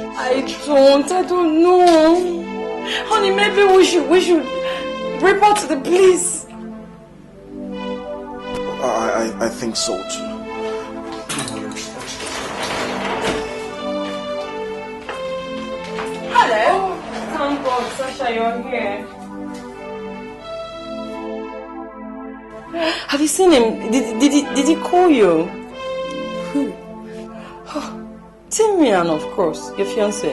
I don't know. Honey, maybe we should report to the police. I think so too. Hello. Thank God, Sasha, you're here. Have you seen him? Did he call you? Who? Oh, Timian, of course, your fiancé.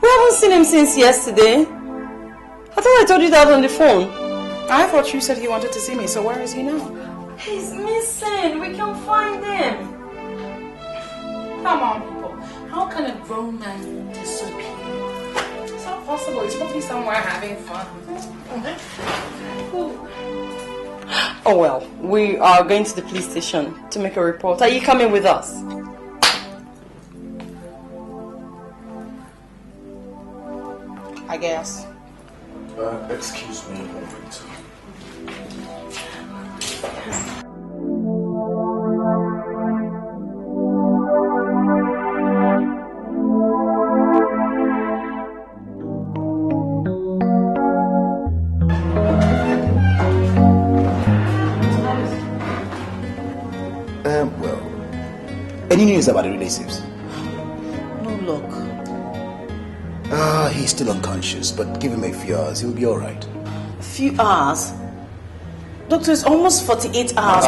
We haven't seen him since yesterday. I thought I told you that on the phone. I thought you said he wanted to see me, so where is he now? He's missing. We can't find him. Come on, people. How can a grown man disappear? It's not possible. He's probably somewhere having fun. Oh well, we are going to the police station to make a report. Are you coming with us? I guess. Excuse me a moment. Well, any news about the relatives? No luck. He's still unconscious, but give him a few hours, he'll be alright. A few hours? Doctor, it's almost 48 hours.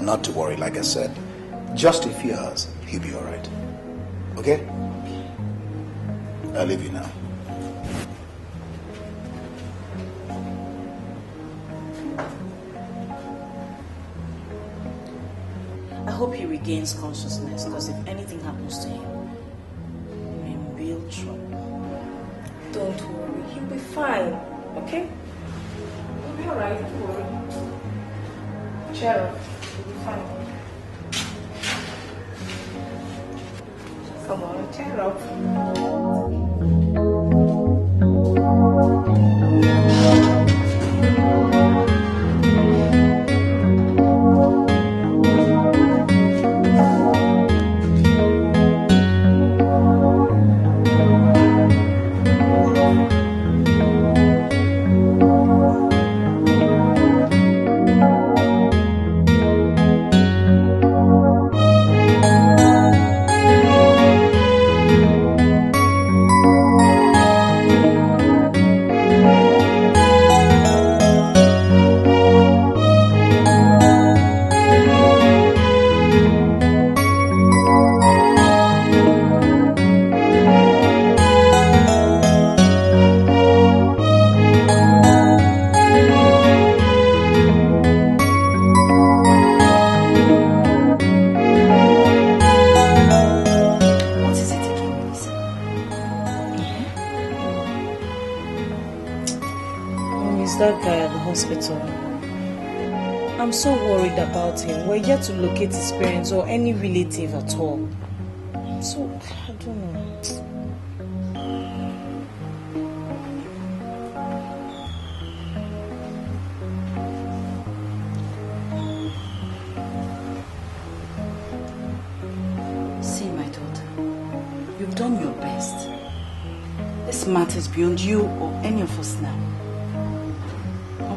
Not to worry, like I said. Just a few hours, he'll be alright. Okay? I'll leave you now. I hope he regains consciousness, because if anything happens to him, we're in real trouble. Don't worry, he'll be fine. Okay? He'll be alright, don't worry. Cheer up, he'll be fine. Come on, cheer up. That guy at the hospital. I'm so worried about him. We're yet to locate his parents or any relative at all. So, I don't know. See, my daughter, you've done your best. This matters beyond you or any of us now.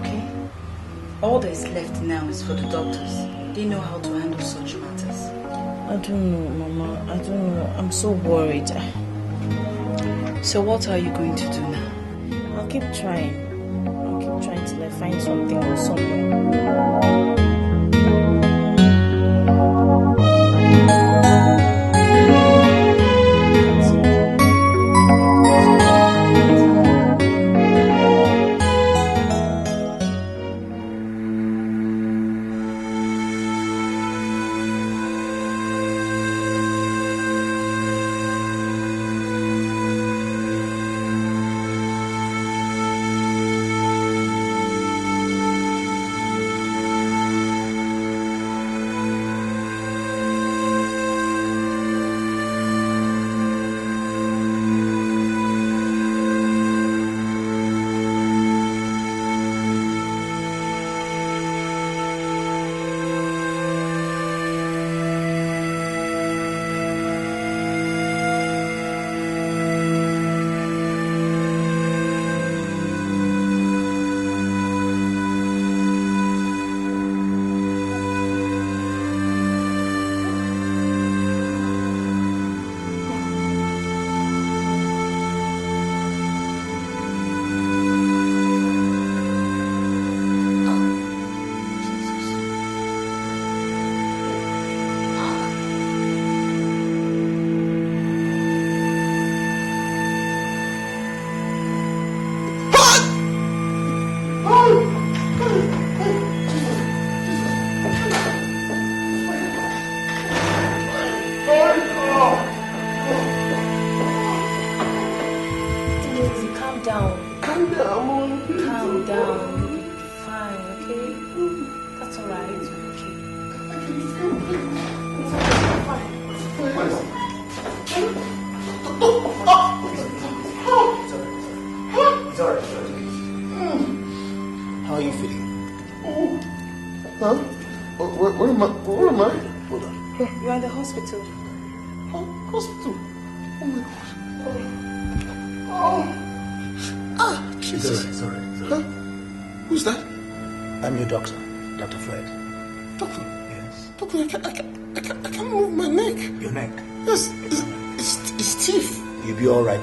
Okay? All that is left now is for the doctors. They know how to handle such matters. I don't know, Mama. I don't know. I'm so worried. So what are you going to do now? I'll keep trying. I'll keep trying till I find something or someone.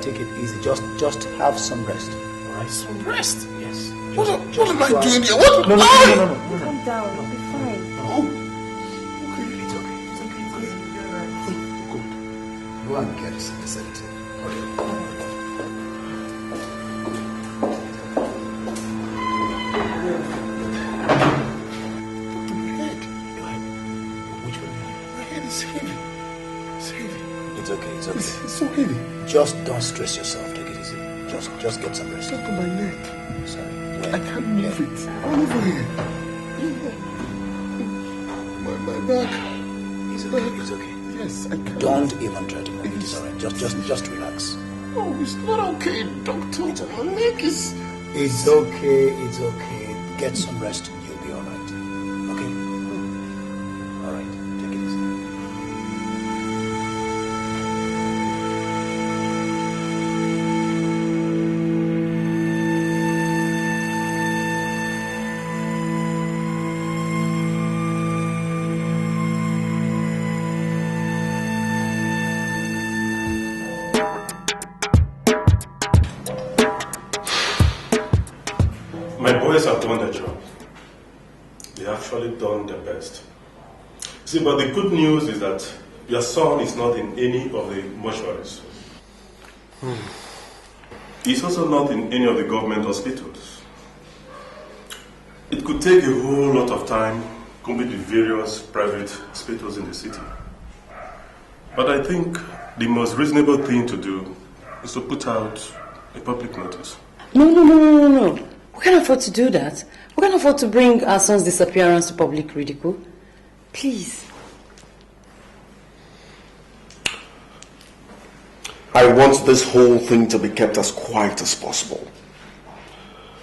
Take it easy. Just have some rest. All right? Some rest? Yes. What am I doing here? What? No. Calm down. I'll be fine. Oh. Okay. It's okay. Good. Go and get the sedative. Just don't stress yourself. Take it easy. Just get some rest. Look at my neck. Sorry. I can't move it. All over here. My back. It's okay. Yes, I can. Don't even try to move it. It's alright. Just relax. Oh, it's not okay, doctor. It's okay. My neck is... It's okay. Get some rest. You'll be alright. Okay? Alright. Take it easy. Have done their job. They actually done their best. See, but the good news is that your son is not in any of the mortuaries. He's also not in any of the government hospitals. It could take a whole lot of time to meet the various private hospitals in the city. But I think the most reasonable thing to do is to put out a public notice. No. We can't afford to do that. We can't afford to bring our son's disappearance to public ridicule. Please. I want this whole thing to be kept as quiet as possible.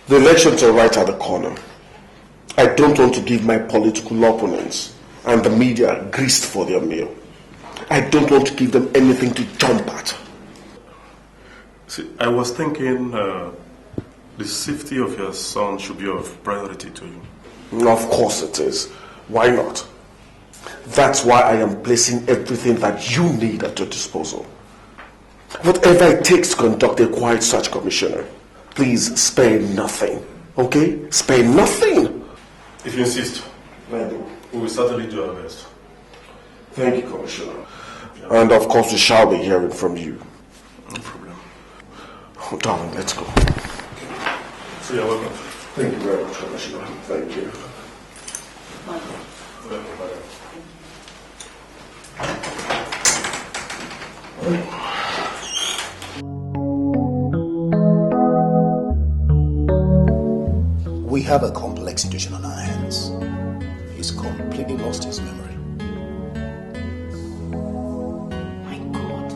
The elections are right at the corner. I don't want to give my political opponents and the media grist for their meal. I don't want to give them anything to jump at. See, I was thinking the safety of your son should be of priority to you. Of course it is. Why not? That's why I am placing everything that you need at your disposal. Whatever it takes to conduct a quiet search, Commissioner, please spare nothing. Okay? Spare nothing. If you insist, we will certainly do our best. Thank you, Commissioner. Yeah. And of course, we shall be hearing from you. No problem. Oh, darling, let's go. So you're welcome. Thank you very much, Commissioner. Thank you. We have a complex situation on our hands. He's completely lost his memory. My God.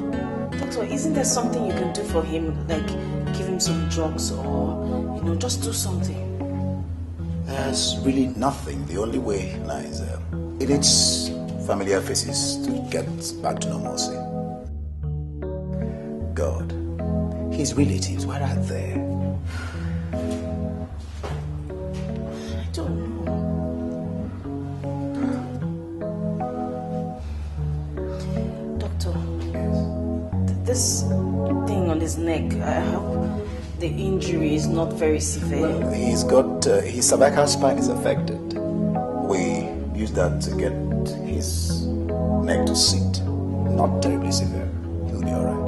Doctor, isn't there something you can do for him? Like give him some drugs or, just do something? There's really nothing. The only way now is it needs familiar faces to get back to normalcy. God, his relatives, where are they? I don't know. Doctor, this thing on his neck, I hope the injury is not very severe. Well, he's got, his cervical spine is affected. We use that to get his neck to sit. Not terribly severe. He'll be alright.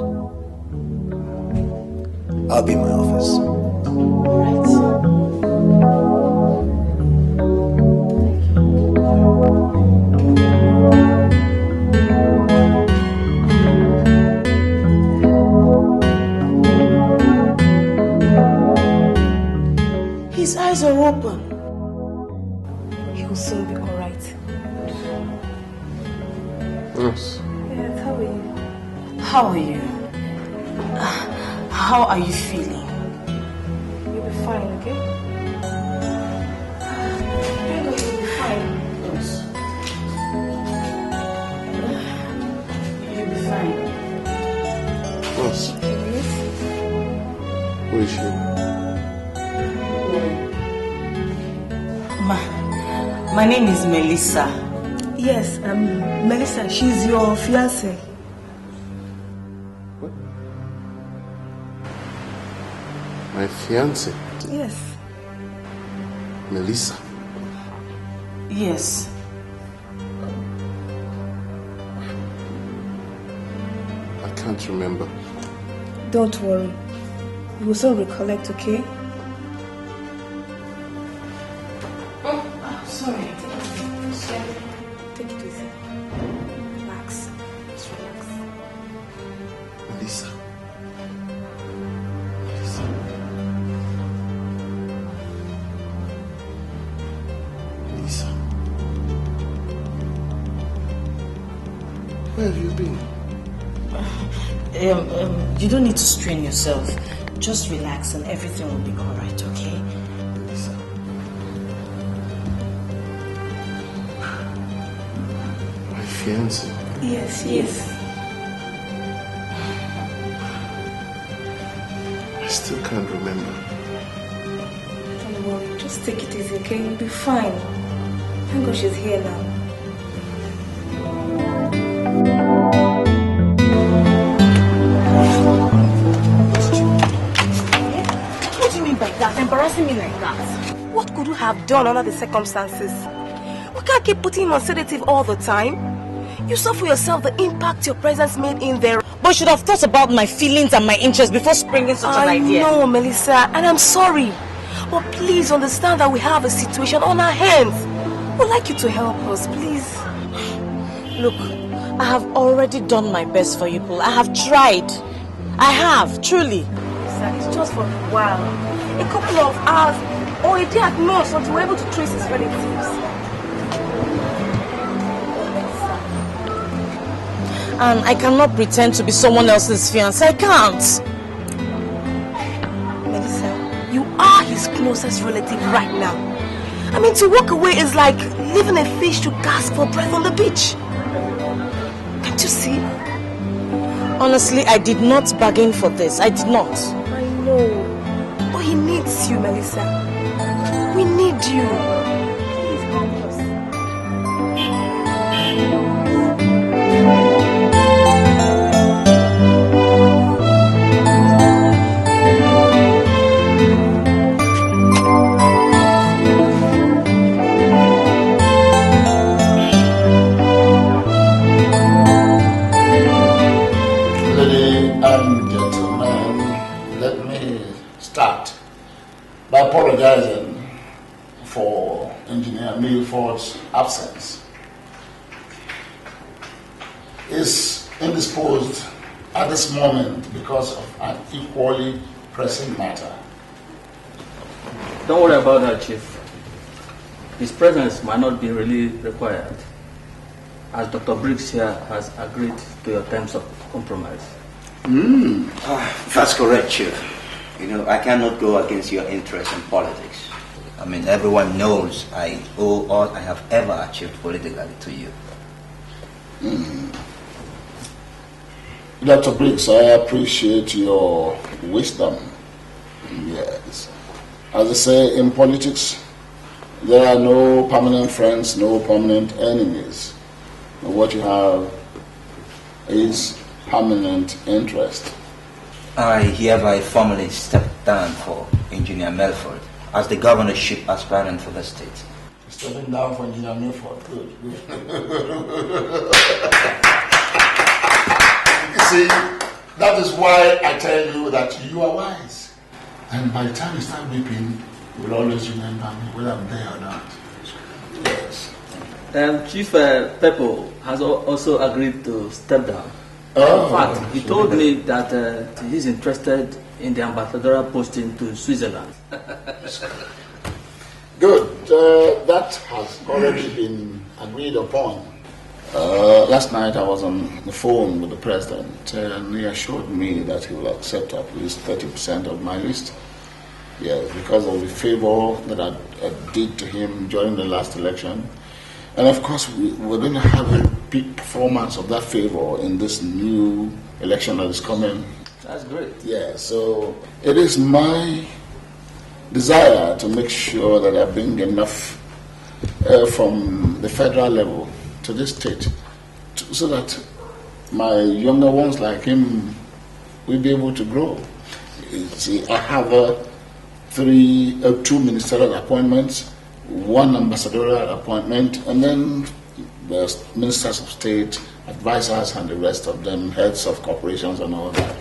I'll be in my office. His eyes are open. He will soon be alright. Yes. Yes, how are you? How are you? How are you feeling? You'll be fine, okay? You'll be fine. Yes. You'll be fine. Yes. Yes? Who is she? My name is Melissa. Yes, Melissa, she's your fiancée. What? My fiancée? Yes. Melissa? Yes. I can't remember. Don't worry. You will soon recollect, okay? Sorry. Take it easy. Relax. Just relax. Melissa. Melissa. Where have you been? You don't need to strain yourself. Just relax and everything will be alright, okay? Melissa. My fiancé. Yes, yes. I still can't remember. Don't worry. Just take it easy, okay? You'll be fine. Thank God she's here now. What do you mean by that? Embarrassing me like that? What could you have done under the circumstances? We can't keep putting him on sedative all the time. You saw for yourself the impact your presence made in there. But you should have thought about my feelings and my interests before springing such an idea. I know, Melissa, and I'm sorry. But please understand that we have a situation on our hands. We'd like you to help us, please. Look, I have already done my best for you, Paul. I have tried. I have, truly. Melissa, it's just for a while. A couple of hours or a day at most until we're able to trace his relatives. And I cannot pretend to be someone else's fiancé. I can't. Melissa, you are his closest relative right now. I mean, to walk away is like leaving a fish to gasp for breath on the beach. Can't you see? Honestly, I did not bargain for this. I did not. I know. But he needs you, Melissa. We need you. Please help us. By apologizing for Engineer Milford's absence. Is indisposed at this moment because of an equally pressing matter. Don't worry about that, Chief. His presence might not be really required, as Dr. Briggs here has agreed to your terms of compromise. That's correct, Chief. You know, I cannot go against your interest in politics. I mean, everyone knows I owe all I have ever achieved politically to you. Dr. Briggs, I appreciate your wisdom. Yes. As I say, in politics, there are no permanent friends, no permanent enemies. What you have is permanent interest. I hereby formally step down for Engineer Melford as the governorship aspirant for the state. Stepping down for Engineer Melford, good. You see, that is why I tell you that you are wise. And by the time you start weeping, you will always remember me, whether I'm there or not. Yes. Chief Peppo has also agreed to step down. Oh. In fact, he told me that he's interested in the ambassadorial posting to Switzerland. Good. That has already been agreed upon. Last night I was on the phone with the president and he assured me that he will accept at least 30% of my list. Yes, because of the favor that I did to him during the last election. And of course, we're going to have a big performance of that favor in this new election that is coming. That's great. Yeah, so it is my desire to make sure that I bring enough from the federal level to this state so that my younger ones like him will be able to grow. You see, I have two ministerial appointments, one ambassadorial appointment, and then the ministers of state, advisors, and the rest of them, heads of corporations and all that.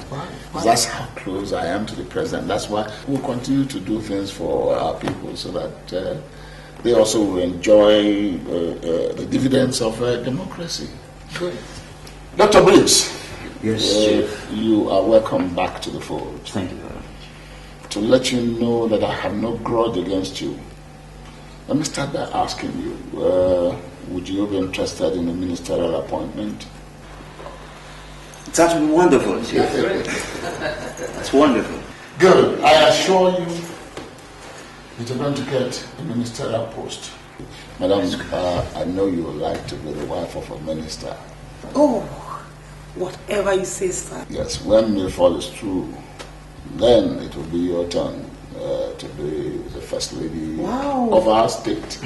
That's how close I am to the president. That's why we'll continue to do things for our people so that they also will enjoy the dividends of democracy. Good. Dr. Briggs, yes, Chief. You are welcome back to the fold. Thank you very much. To let you know that I have no grudge against you, let me start by asking you, would you be interested in a ministerial appointment? That's wonderful, Chief. That's wonderful. Good. I assure you that you're going to get a ministerial post. Madam, I know you would like to be the wife of a minister. Oh, whatever you say, sir. Yes, when Milford is through, then it will be your turn to be the first lady of our state.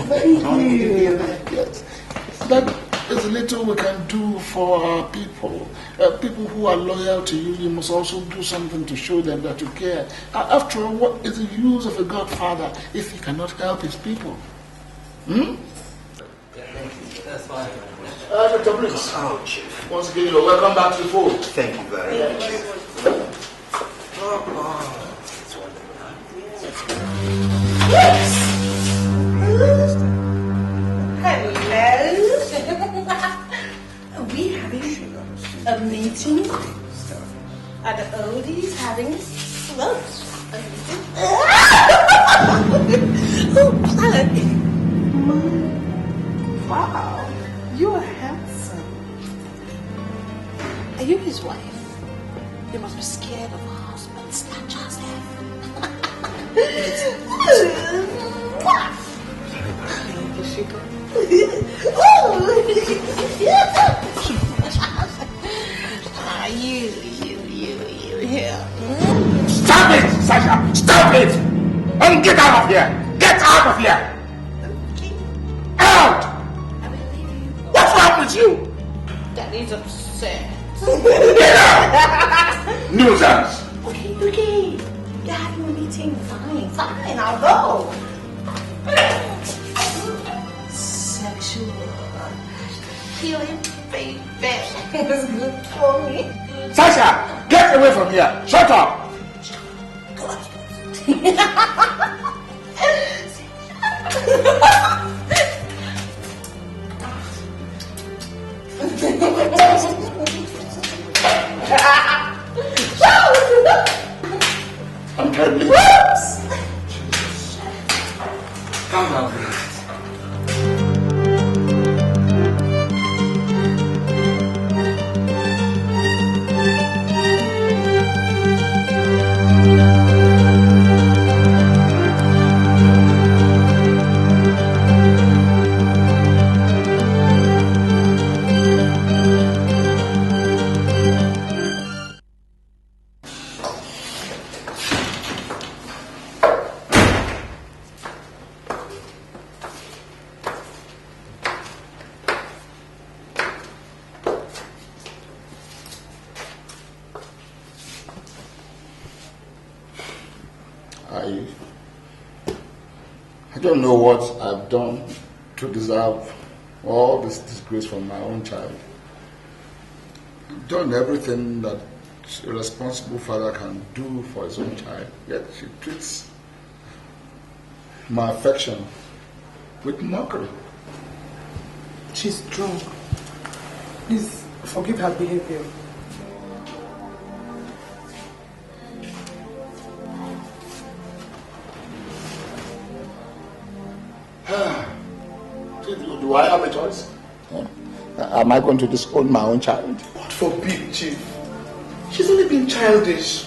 Thank you. Yes. That is little we can do for our people. People who are loyal to you, you must also do something to show them that you care. After all, what is the use of a godfather if he cannot help his people? That's fine. Dr. Briggs. Oh, Chief. Once again, you're welcome back to the fold. Thank you very much. Yes. Hello. Are we having a meeting? Are the oldies having a meeting? Oh, wow, you are handsome. Are you his wife? You must be scared of a husband such as him. Sasha, stop it! And get out of here! Get out of here! Out! What's wrong with you? Daddy's upset. Get out! Nuisance! Okay. You're having a meeting. Fine, I'll go. Sexual healing, baby. It's good for me. Sasha, get away from here! Shut up! I'm terribly. Calm down. I don't know what I've done to deserve all this disgrace from my own child. I've done everything that a responsible father can do for his own child, yet she treats my affection with mockery. She's drunk. Please forgive her behavior. Do I have a choice? Am I going to disown my own child? God forbid, Chief. She's only been childish.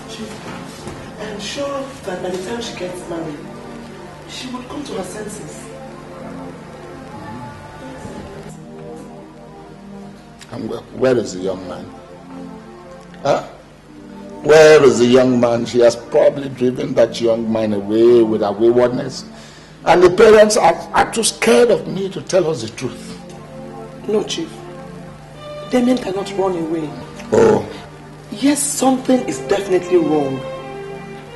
Chief, I'm sure that by the time she gets married, she will come to her senses. And where is the young man? Huh? Where is the young man? She has probably driven that young man away with her waywardness. And the parents are too scared of me to tell us the truth. No, Chief. Damien cannot run away. Oh. Yes, something is definitely wrong.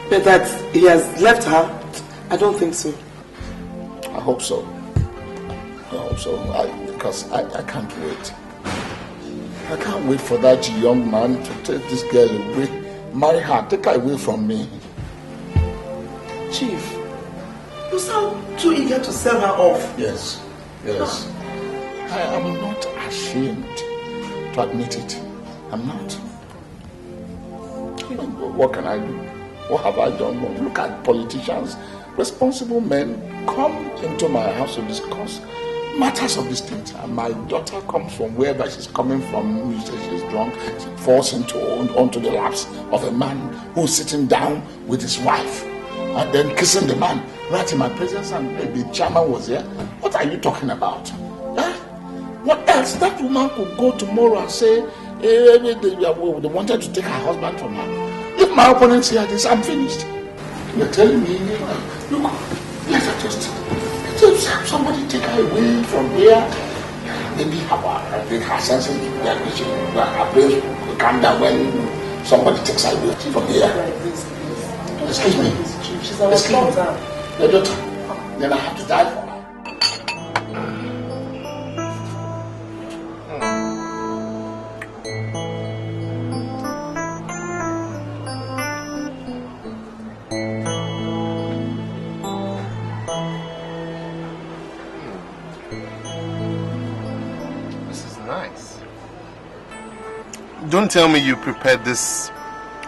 But that he has left her, I don't think so. I hope so. I hope so. Because I can't wait. I can't wait for that young man to take this girl away. Marry her, take her away from me. Chief, you sound too eager to sell her off. Yes. I am not ashamed to admit it. I'm not. What can I do? What have I done wrong? Look at politicians, responsible men come into my house to discuss matters of the state, and my daughter comes from wherever she's coming from. You say she's drunk, she falls onto the laps of a man who's sitting down with his wife and then kissing the man right in my presence, and the chairman was there. What are you talking about? Huh? What else? That woman could go tomorrow and say they wanted to take her husband from her. If my opponents hear this, I'm finished. You're telling me, look, let her just somebody take her away from here. Maybe her senses, her brains will calm down when somebody takes her away from here. Excuse me. She's our daughter. Your daughter. Then I have to die for her. Don't tell me you prepared this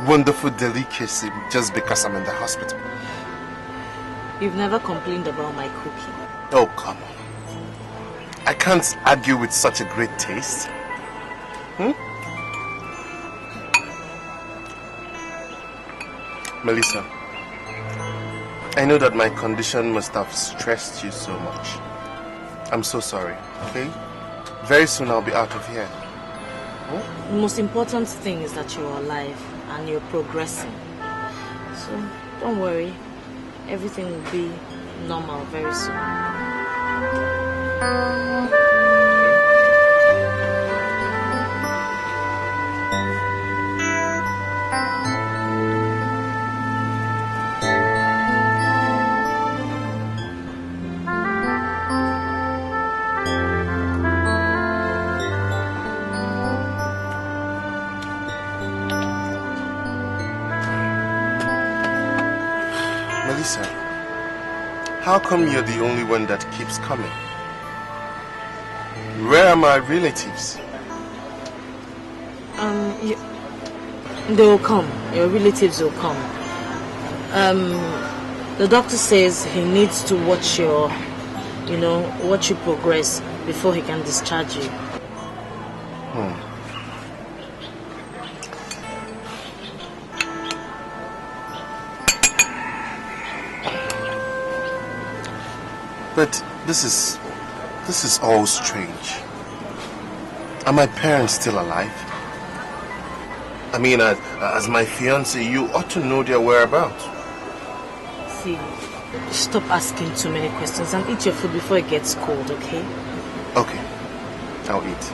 wonderful delicacy just because I'm in the hospital. You've never complained about my cooking. Oh, come on. I can't argue with such a great taste. Melissa, I know that my condition must have stressed you so much. I'm so sorry, okay? Very soon I'll be out of here. The most important thing is that you're alive and you're progressing. So don't worry, everything will be normal very soon. Melissa, how come you're the only one that keeps coming? Where are my relatives? They will come. Your relatives will come. The doctor says he needs to watch your, watch you progress before he can discharge you. But this is all strange. Are my parents still alive? I mean, as my fiancé, you ought to know their whereabouts. See, stop asking too many questions and eat your food before it gets cold, okay? Okay, I'll eat.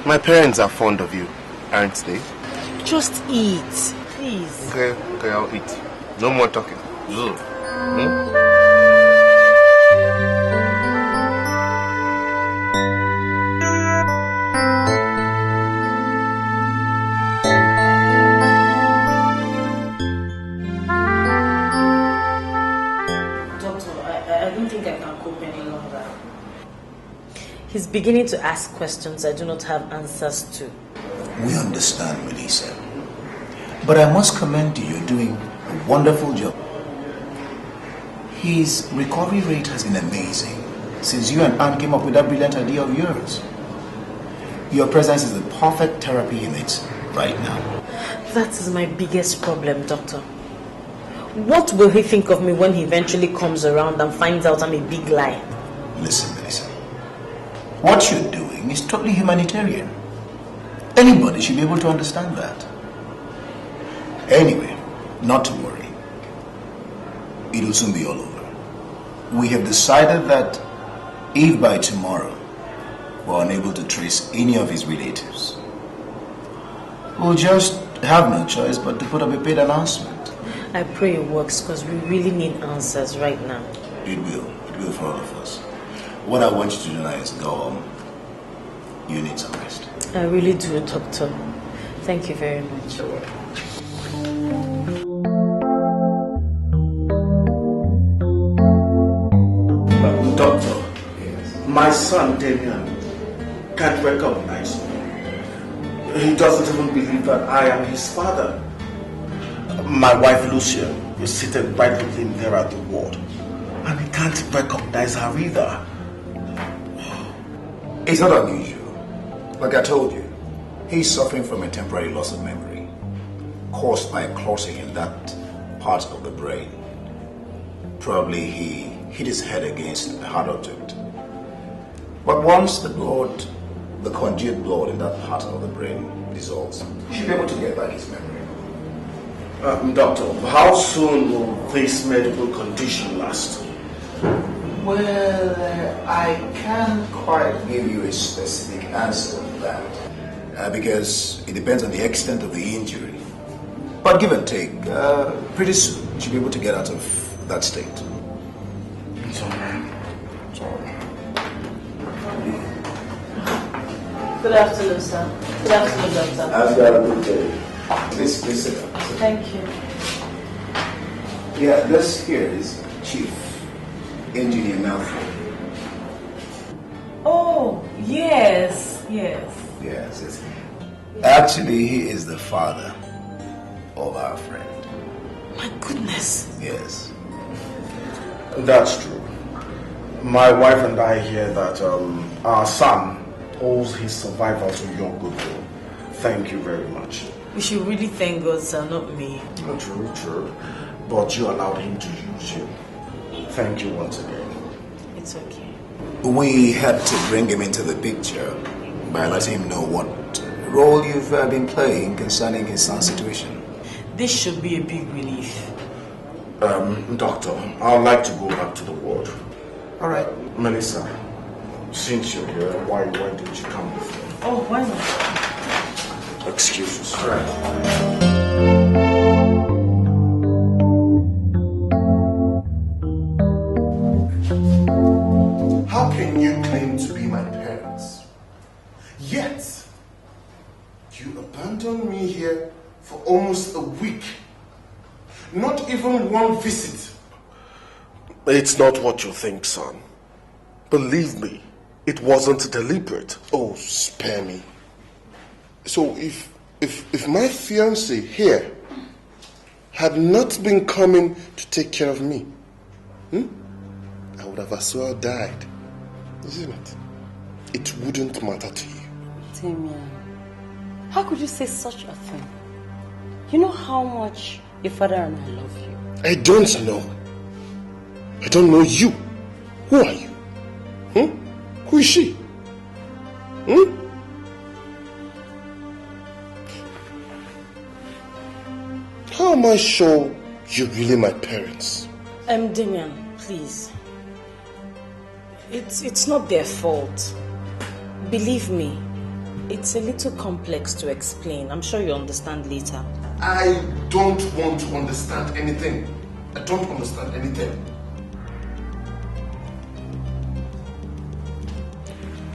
My parents are fond of you, aren't they? Just eat, please. Okay, I'll eat. No more talking. He's beginning to ask questions I do not have answers to. We understand, Melissa. But I must commend you. You're doing a wonderful job. His recovery rate has been amazing since you and Anne came up with that brilliant idea of yours. Your presence is the perfect therapy he needs right now. That is my biggest problem, Doctor. What will he think of me when he eventually comes around and finds out I'm a big liar? Listen, Melissa. What you're doing is totally humanitarian. Anybody should be able to understand that. Anyway, not to worry. It will soon be all over. We have decided that if by tomorrow we're unable to trace any of his relatives, we'll just have no choice but to put up a paid announcement. I pray it works because we really need answers right now. It will for all of us. What I want you to do now is go home. You need some rest. I really do, Doctor. Thank you very much. Doctor, my son Damien can't recognize me. He doesn't even believe that I am his father. My wife Lucia is seated right with him there at the ward, and he can't recognize her either. It's not unusual. Like I told you, he's suffering from a temporary loss of memory caused by a clotting in that part of the brain. Probably he hit his head against a hard object. But once the congealed blood in that part of the brain dissolves, he should be able to get back his memory. Doctor, how soon will this medical condition last? Well, I can't quite give you a specific answer to that because it depends on the extent of the injury. But give and take, pretty soon you should be able to get out of that state. It's all right. It's all right. Good afternoon, sir. Good afternoon, Doctor. I've got a good day. Please sit down. Thank you. Yeah, this here is Chief Engineer Malfoy. Oh, yes. Yes. Actually, he is the father of our friend. My goodness. Yes. That's true. My wife and I hear that our son owes his survival to your goodwill. Thank you very much. We should really thank God, sir, not me. True. But you allowed him to use you. Thank you once again. It's okay. We had to bring him into the picture by letting him know what role you've been playing concerning his son's situation. This should be a big relief. Doctor, I'd like to go back to the ward. All right. Melissa, since you're here, why didn't you come before? Oh, why not? Excuse us. All right. How can you claim to be my parents, yet you abandoned me here for almost a week? Not even one visit. It's not what you think, son. Believe me, it wasn't deliberate. Oh, spare me. So if my fiancé here had not been coming to take care of me, I would have as well died. Isn't it? It wouldn't matter to you. Damien, how could you say such a thing? You know how much your father and I love you. I don't know. I don't know you. Who are you? Who is she? How am I sure you're really my parents? Damien, please. It's not their fault. Believe me, it's a little complex to explain. I'm sure you'll understand later. I don't want to understand anything. I don't understand anything.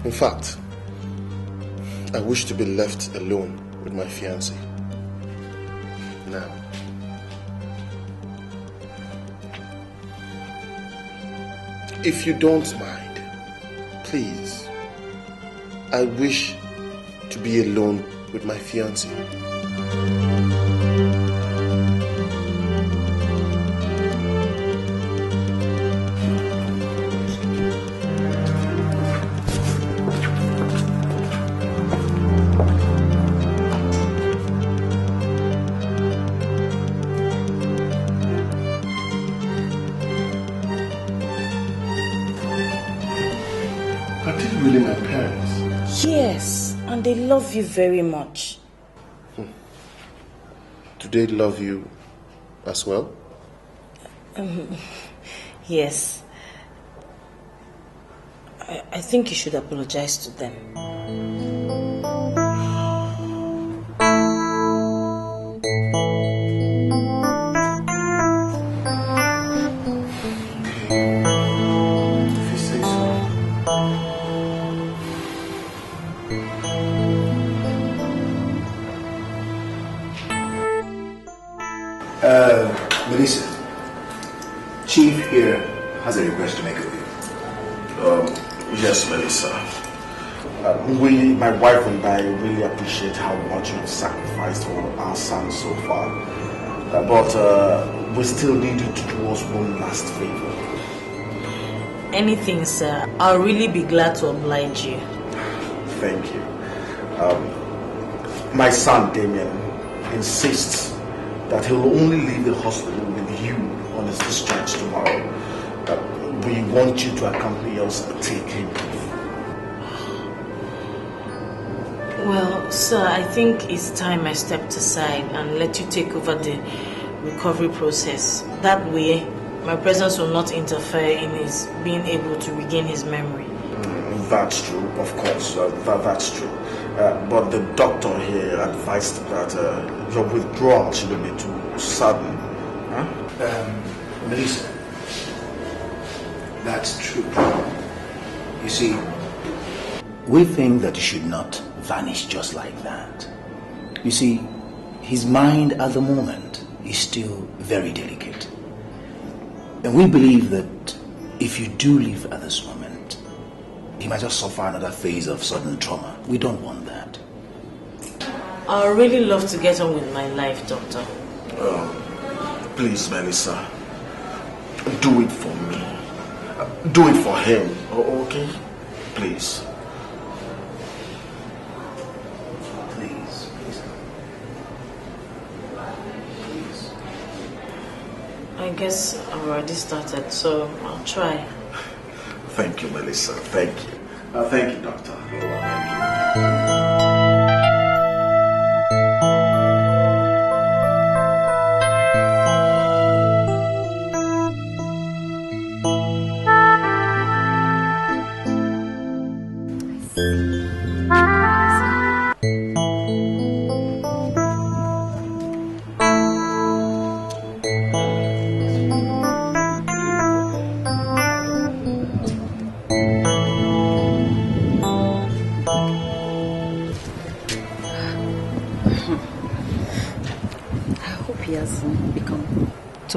In fact, I wish to be left alone with my fiancé. Now. If you don't mind, please, I wish to be alone with my fiancé. Really my parents? Yes, and they love you very much. Do they love you as well? Yes. I think you should apologize to them. Melissa, Chief here has a request to make of you. Yes, Melissa. My wife and I really appreciate how much you've sacrificed for our son so far. But we still need you to do us one last favor. Anything, sir. I'll really be glad to oblige you. Thank you. My son, Damien, insists that he'll only leave the hospital with you on his discharge tomorrow. We want you to accompany us and take him. Well, sir, I think it's time I stepped aside and let you take over the recovery process. That way, my presence will not interfere in his being able to regain his memory. That's true, of course. That's true. But the doctor here advised that your withdrawal shouldn't be too sudden. Melissa, that's true. You see, we think that he should not vanish just like that. You see, his mind at the moment is still very delicate. And we believe that if you do leave at this moment, he might just suffer another phase of sudden trauma. We don't want that. I really love to get on with my life, Doctor. Please, Melissa, do it for me. Do it for him, okay? Please. Please. I guess I've already started, so I'll try. Thank you, Melissa. Thank you. Thank you, Doctor. Thank you.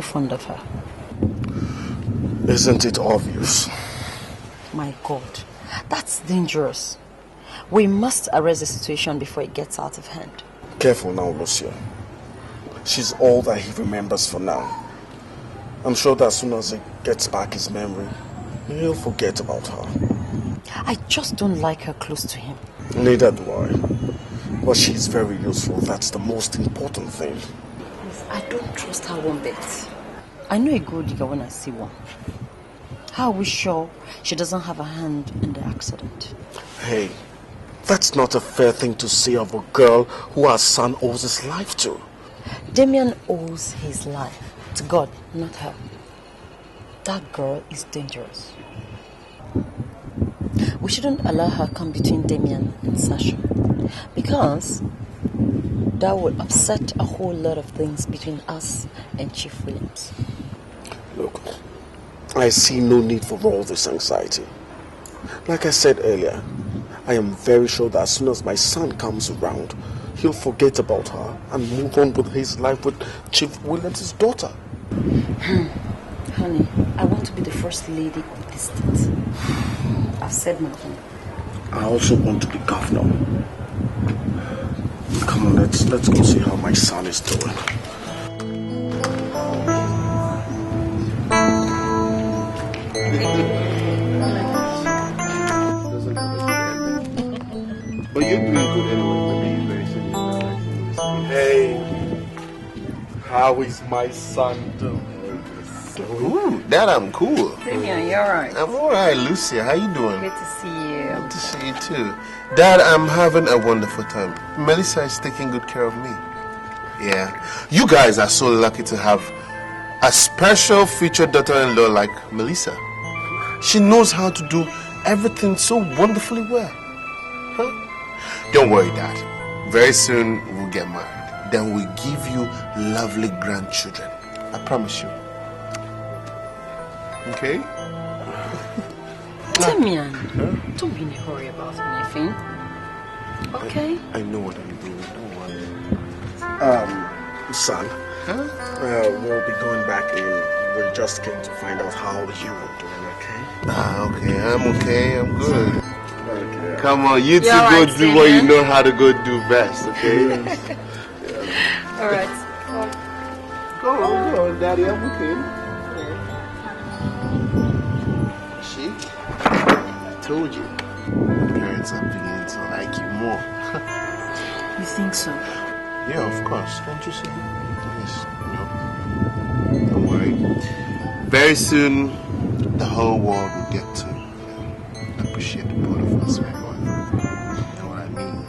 Fond of her. Isn't it obvious? My God, that's dangerous. We must arrest the situation before it gets out of hand. Careful now, Lucia. She's all that he remembers for now. I'm sure that as soon as he gets back his memory, he'll forget about her. I just don't like her close to him. Neither do I. But she's very useful. That's the most important thing. I don't trust her one bit. I know a gold digger when I see one. How are we sure she doesn't have a hand in the accident? Hey, that's not a fair thing to say of a girl who her son owes his life to. Damien owes his life to God, not her. That girl is dangerous. We shouldn't allow her come between Damien and Sasha, because that would upset a whole lot of things between us and Chief Williams. Look, I see no need for all this anxiety. Like I said earlier, I am very sure that as soon as my son comes around, he'll forget about her and move on with his life with Chief Williams' daughter. Honey, I want to be the first lady of this state. I've said my thing. I also want to be governor. Come on, let's go see how my son is doing. But you're doing good anyway. Very soon. Hey, how is my son doing? Ooh, Dad, I'm cool. Damien, you're alright. I'm alright, Lucia. How you doing? Good to see you. Good to see you too. Dad, I'm having a wonderful time. Melissa is taking good care of me. Yeah. You guys are so lucky to have a special future daughter-in-law like Melissa. She knows how to do everything so wonderfully well. Huh? Don't worry, Dad. Very soon we'll get married. Then we'll give you lovely grandchildren. I promise you. Okay? Damien, don't be in a hurry about anything. Okay? I know what I'm doing. Don't worry. Son, we'll be going back in. We just came to find out how you were doing, okay? Okay. I'm okay. I'm good. Okay. Come on, you two go do what you know how to go do best, okay? Alright. Go on, Daddy. I'm okay. See? I told you. Parents are beginning to like you more. You think so? Yeah, of course. Don't you see? Yes. Don't worry. Very soon, the whole world will get to appreciate the both of us very well. You know what I mean?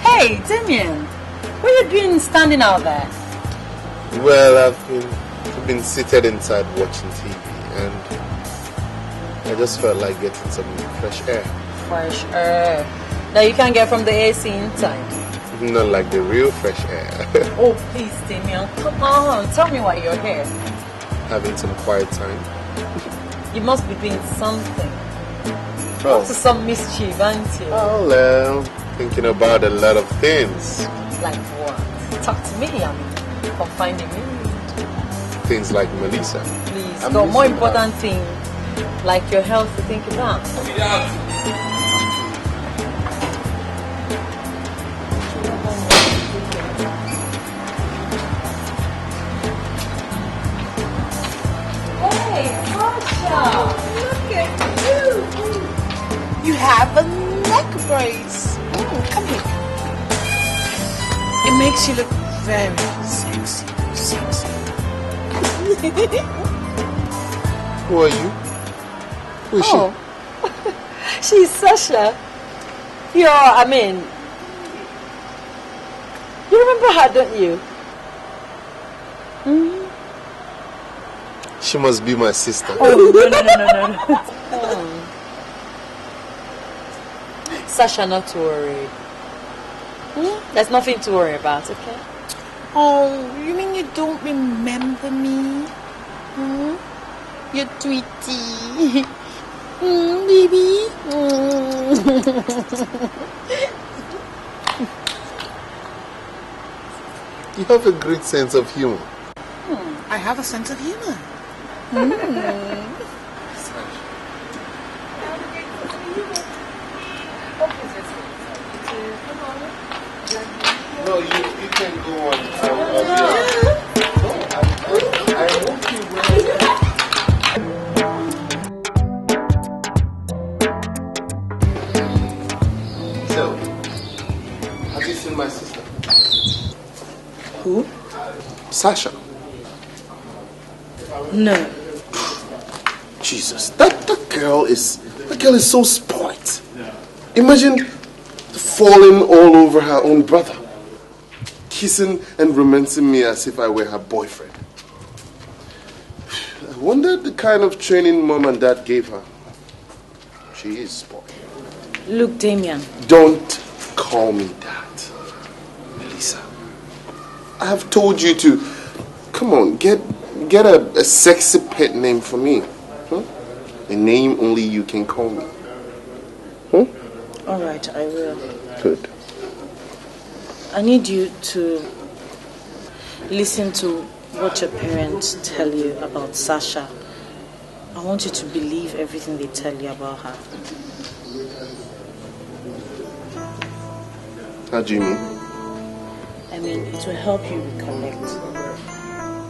Hey, Damien, what are you doing standing out there? Well, I've been seated inside watching TV and I just felt like getting some fresh air. Fresh air that you can't get from the AC inside. Not like the real fresh air. Oh, please, Damien, come on, tell me why you're here. Having some quiet time. You must be doing something. Oh. Up to some mischief, aren't you? Oh, well, thinking about a lot of things. Like what? Talk to me, I'm confined in mood. Things like Melissa. Please, got more important thing, like your health to think about. Hey, Sasha, look at you. You have a neck brace. Come here. It makes you look very sexy. Who are you? Who is she? She's Sasha. You remember her, don't you? She must be my sister. Oh, no. Sasha, not to worry. There's nothing to worry about, okay? Oh, you mean you don't remember me? You're tweety. Baby. You have a great sense of humor. I have a sense of humor. No, you can go on. I hope you will. So, have you seen my sister? Who? Sasha. No. Jesus, that girl is so spoilt. Imagine falling all over her own brother, kissing and romancing me as if I were her boyfriend. I wonder the kind of training mom and dad gave her. She is spoiled. Look, Damien. Don't call me that, Melissa. I have told you to, come on, get a sexy pet name for me. A name only you can call me. All right, I will. Good. I need you to listen to what your parents tell you about Sasha. I want you to believe everything they tell you about her. How do you mean? I mean, it will help you recollect.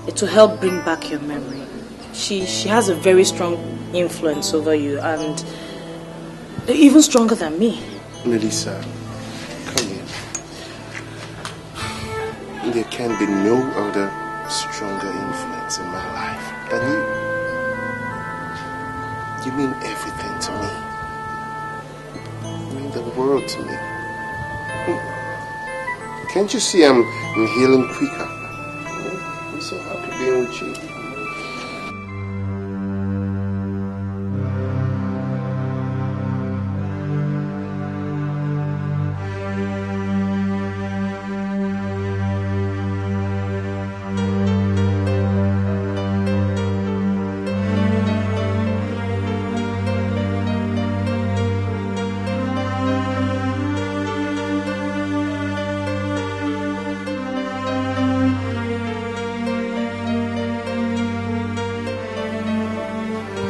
It will help bring back your memory. She has a very strong influence over you, and even stronger than me. Melissa, come here. There can be no other stronger influence in my life than you. You mean everything to me. You mean the world to me. Can't you see I'm healing quicker? I'm so happy being with you.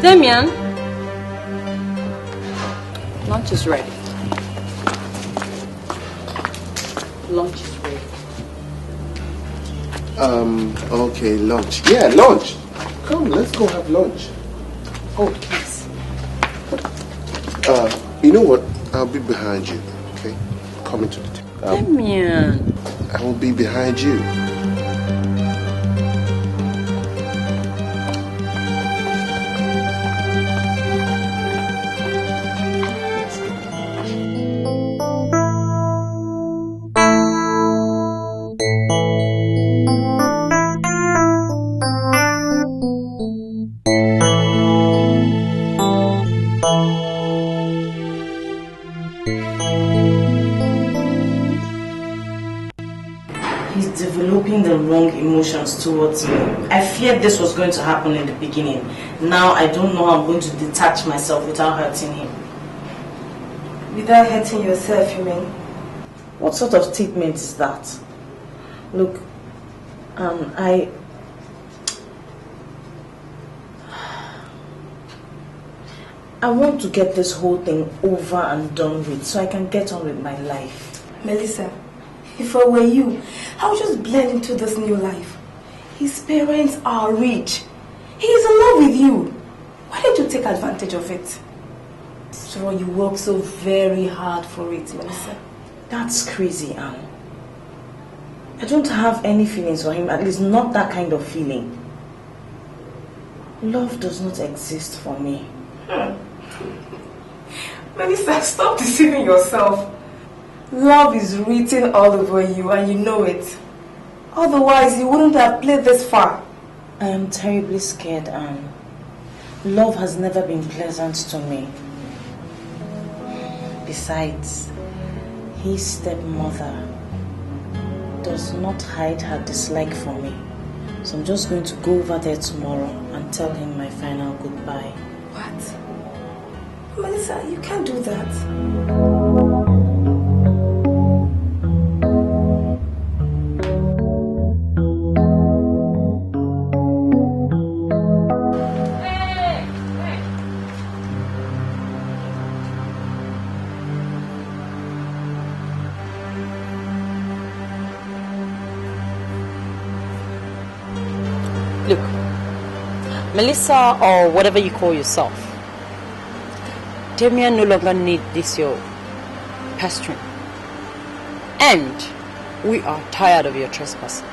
Damien, lunch is ready. Lunch is ready. Okay, lunch. Yeah, lunch. Come, let's go have lunch. Oh, please. You know what? I'll be behind you, okay? Coming to the table. Damien. I will be behind you. Towards me. I feared this was going to happen in the beginning. Now I don't know how I'm going to detach myself without hurting him. Without hurting yourself, you mean? What sort of statement is that? Look, I want to get this whole thing over and done with so I can get on with my life. Melissa, if I were you, I would just blend into this new life. His parents are rich. He is in love with you. Why don't you take advantage of it? So you work so very hard for it, Melissa. That's crazy, Anne. I don't have any feelings for him, at least not that kind of feeling. Love does not exist for me. Melissa, stop deceiving yourself. Love is written all over you and you know it. Otherwise, you wouldn't have played this far. I am terribly scared, Anne. Love has never been pleasant to me. Besides, his stepmother does not hide her dislike for me. So I'm just going to go over there tomorrow and tell him my final goodbye. What? Melissa, you can't do that. Look, Melissa, or whatever you call yourself, Damien no longer needs this your pestering. And we are tired of your trespassing.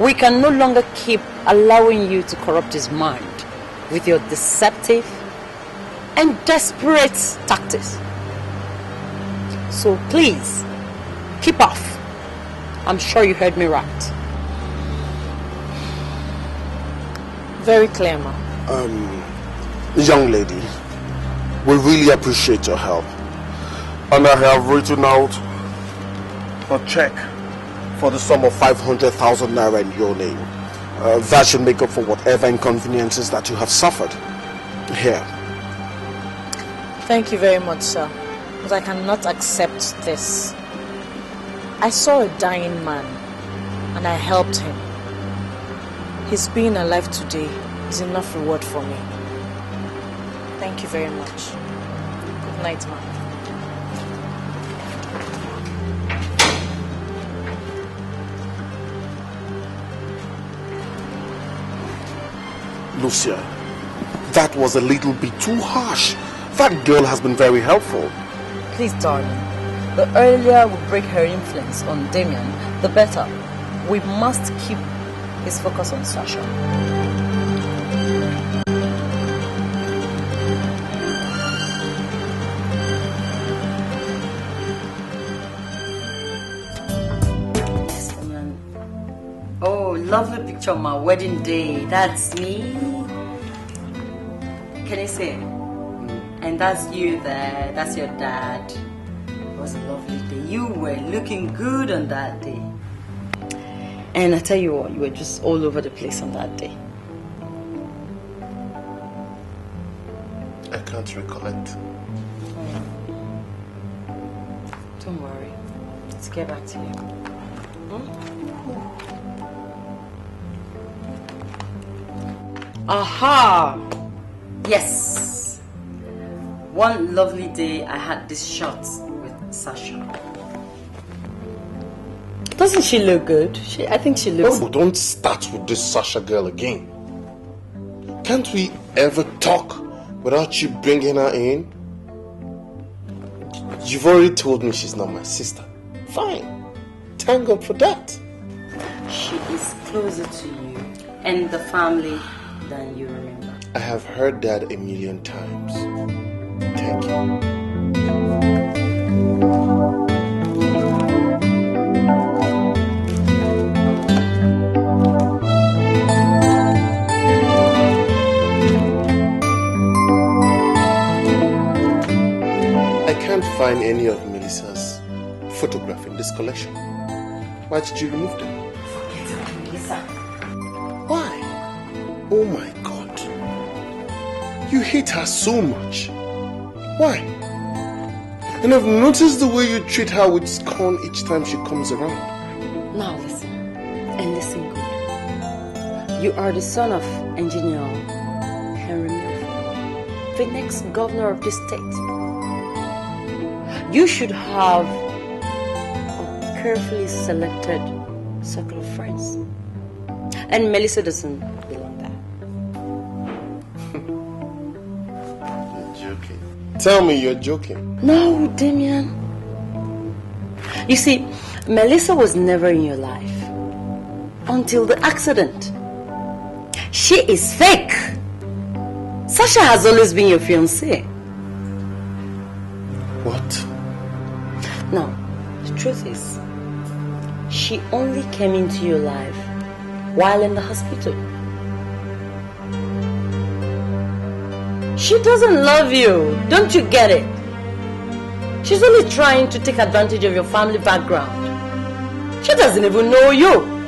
We can no longer keep allowing you to corrupt his mind with your deceptive and desperate tactics. So please, keep off. I'm sure you heard me right. Very clear, ma. Young lady, we really appreciate your help. And I have written out a check for the sum of 500,000 naira in your name. That should make up for whatever inconveniences that you have suffered. Here. Thank you very much, sir. But I cannot accept this. I saw a dying man and I helped him. His being alive today is enough reward for me. Thank you very much. Good night, ma'am. Lucia, that was a little bit too harsh. That girl has been very helpful. Please, darling, the earlier we break her influence on Damien, the better. We must keep his focus on Sasha. Yes, woman. Oh, lovely picture of my wedding day. That's me. Can you see? And that's you there. That's your dad. It was a lovely day. You were looking good on that day. And I tell you what, you were just all over the place on that day. I can't recollect. Don't worry. Let's get back to you. Aha! Yes! One lovely day I had this shot with Sasha. Doesn't she look good? I think she looks... Oh, don't start with this Sasha girl again. Can't we ever talk without you bringing her in? You've already told me she's not my sister. Fine. Thank God for that. She is closer to you and the family than you remember. I have heard that a million times. Thank you. Find any of Melissa's photograph in this collection. Why did you remove them? Forget about Melissa. Why? Oh my God. You hate her so much. Why? And I've noticed the way you treat her with scorn each time she comes around. Now listen. And listen good. You are the son of Engineer Henry Milford, the next governor of this state. You should have a carefully selected circle of friends. And Melissa doesn't belong there. You're joking. Tell me you're joking. No, Damien. You see, Melissa was never in your life until the accident. She is fake. Sasha has always been your fiancé. What? No, the truth is, she only came into your life while in the hospital. She doesn't love you. Don't you get it? She's only trying to take advantage of your family background. She doesn't even know you.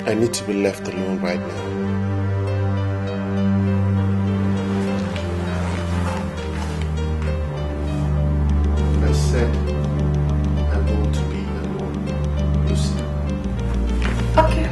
I need to be left alone right now. I said I want to be alone, Lucy. Okay.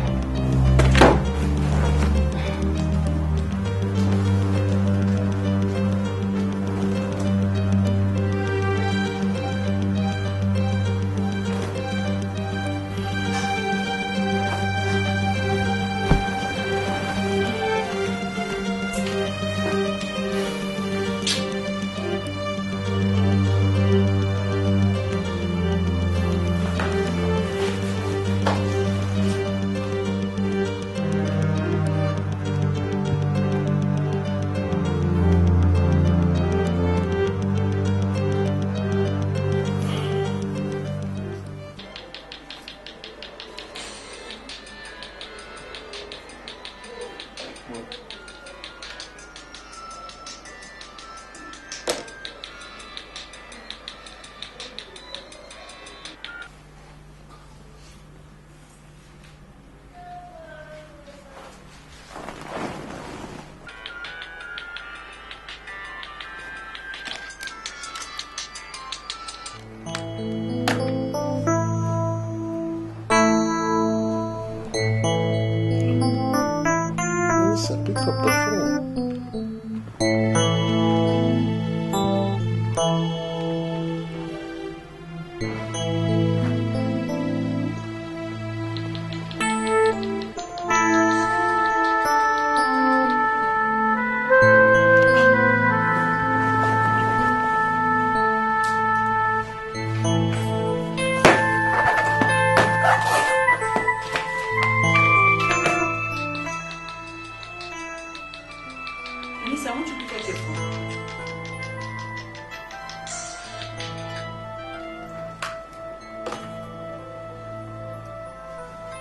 Pick up the phone.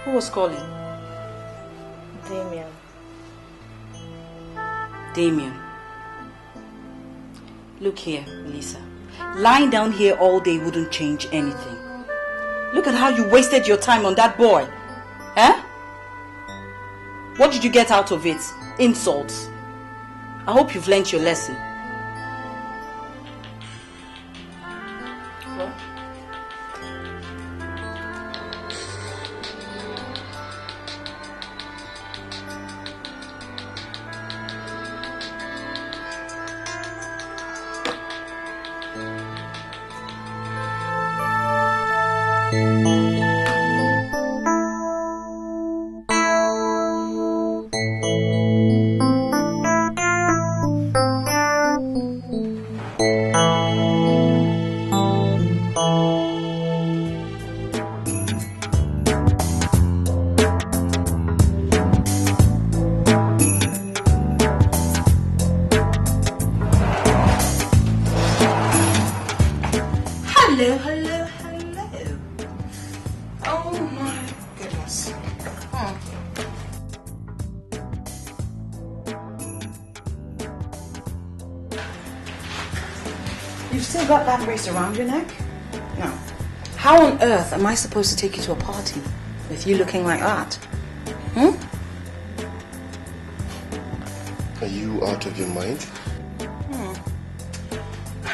Who was calling? Damien. Damien. Look here, Lisa. Lying down here all day wouldn't change anything. Look at how you wasted your time on that boy. Huh? What did you get out of it? Insults. I hope you've learnt your lesson. Around your neck? No. How on earth am I supposed to take you to a party with you looking like that? Are you out of your mind?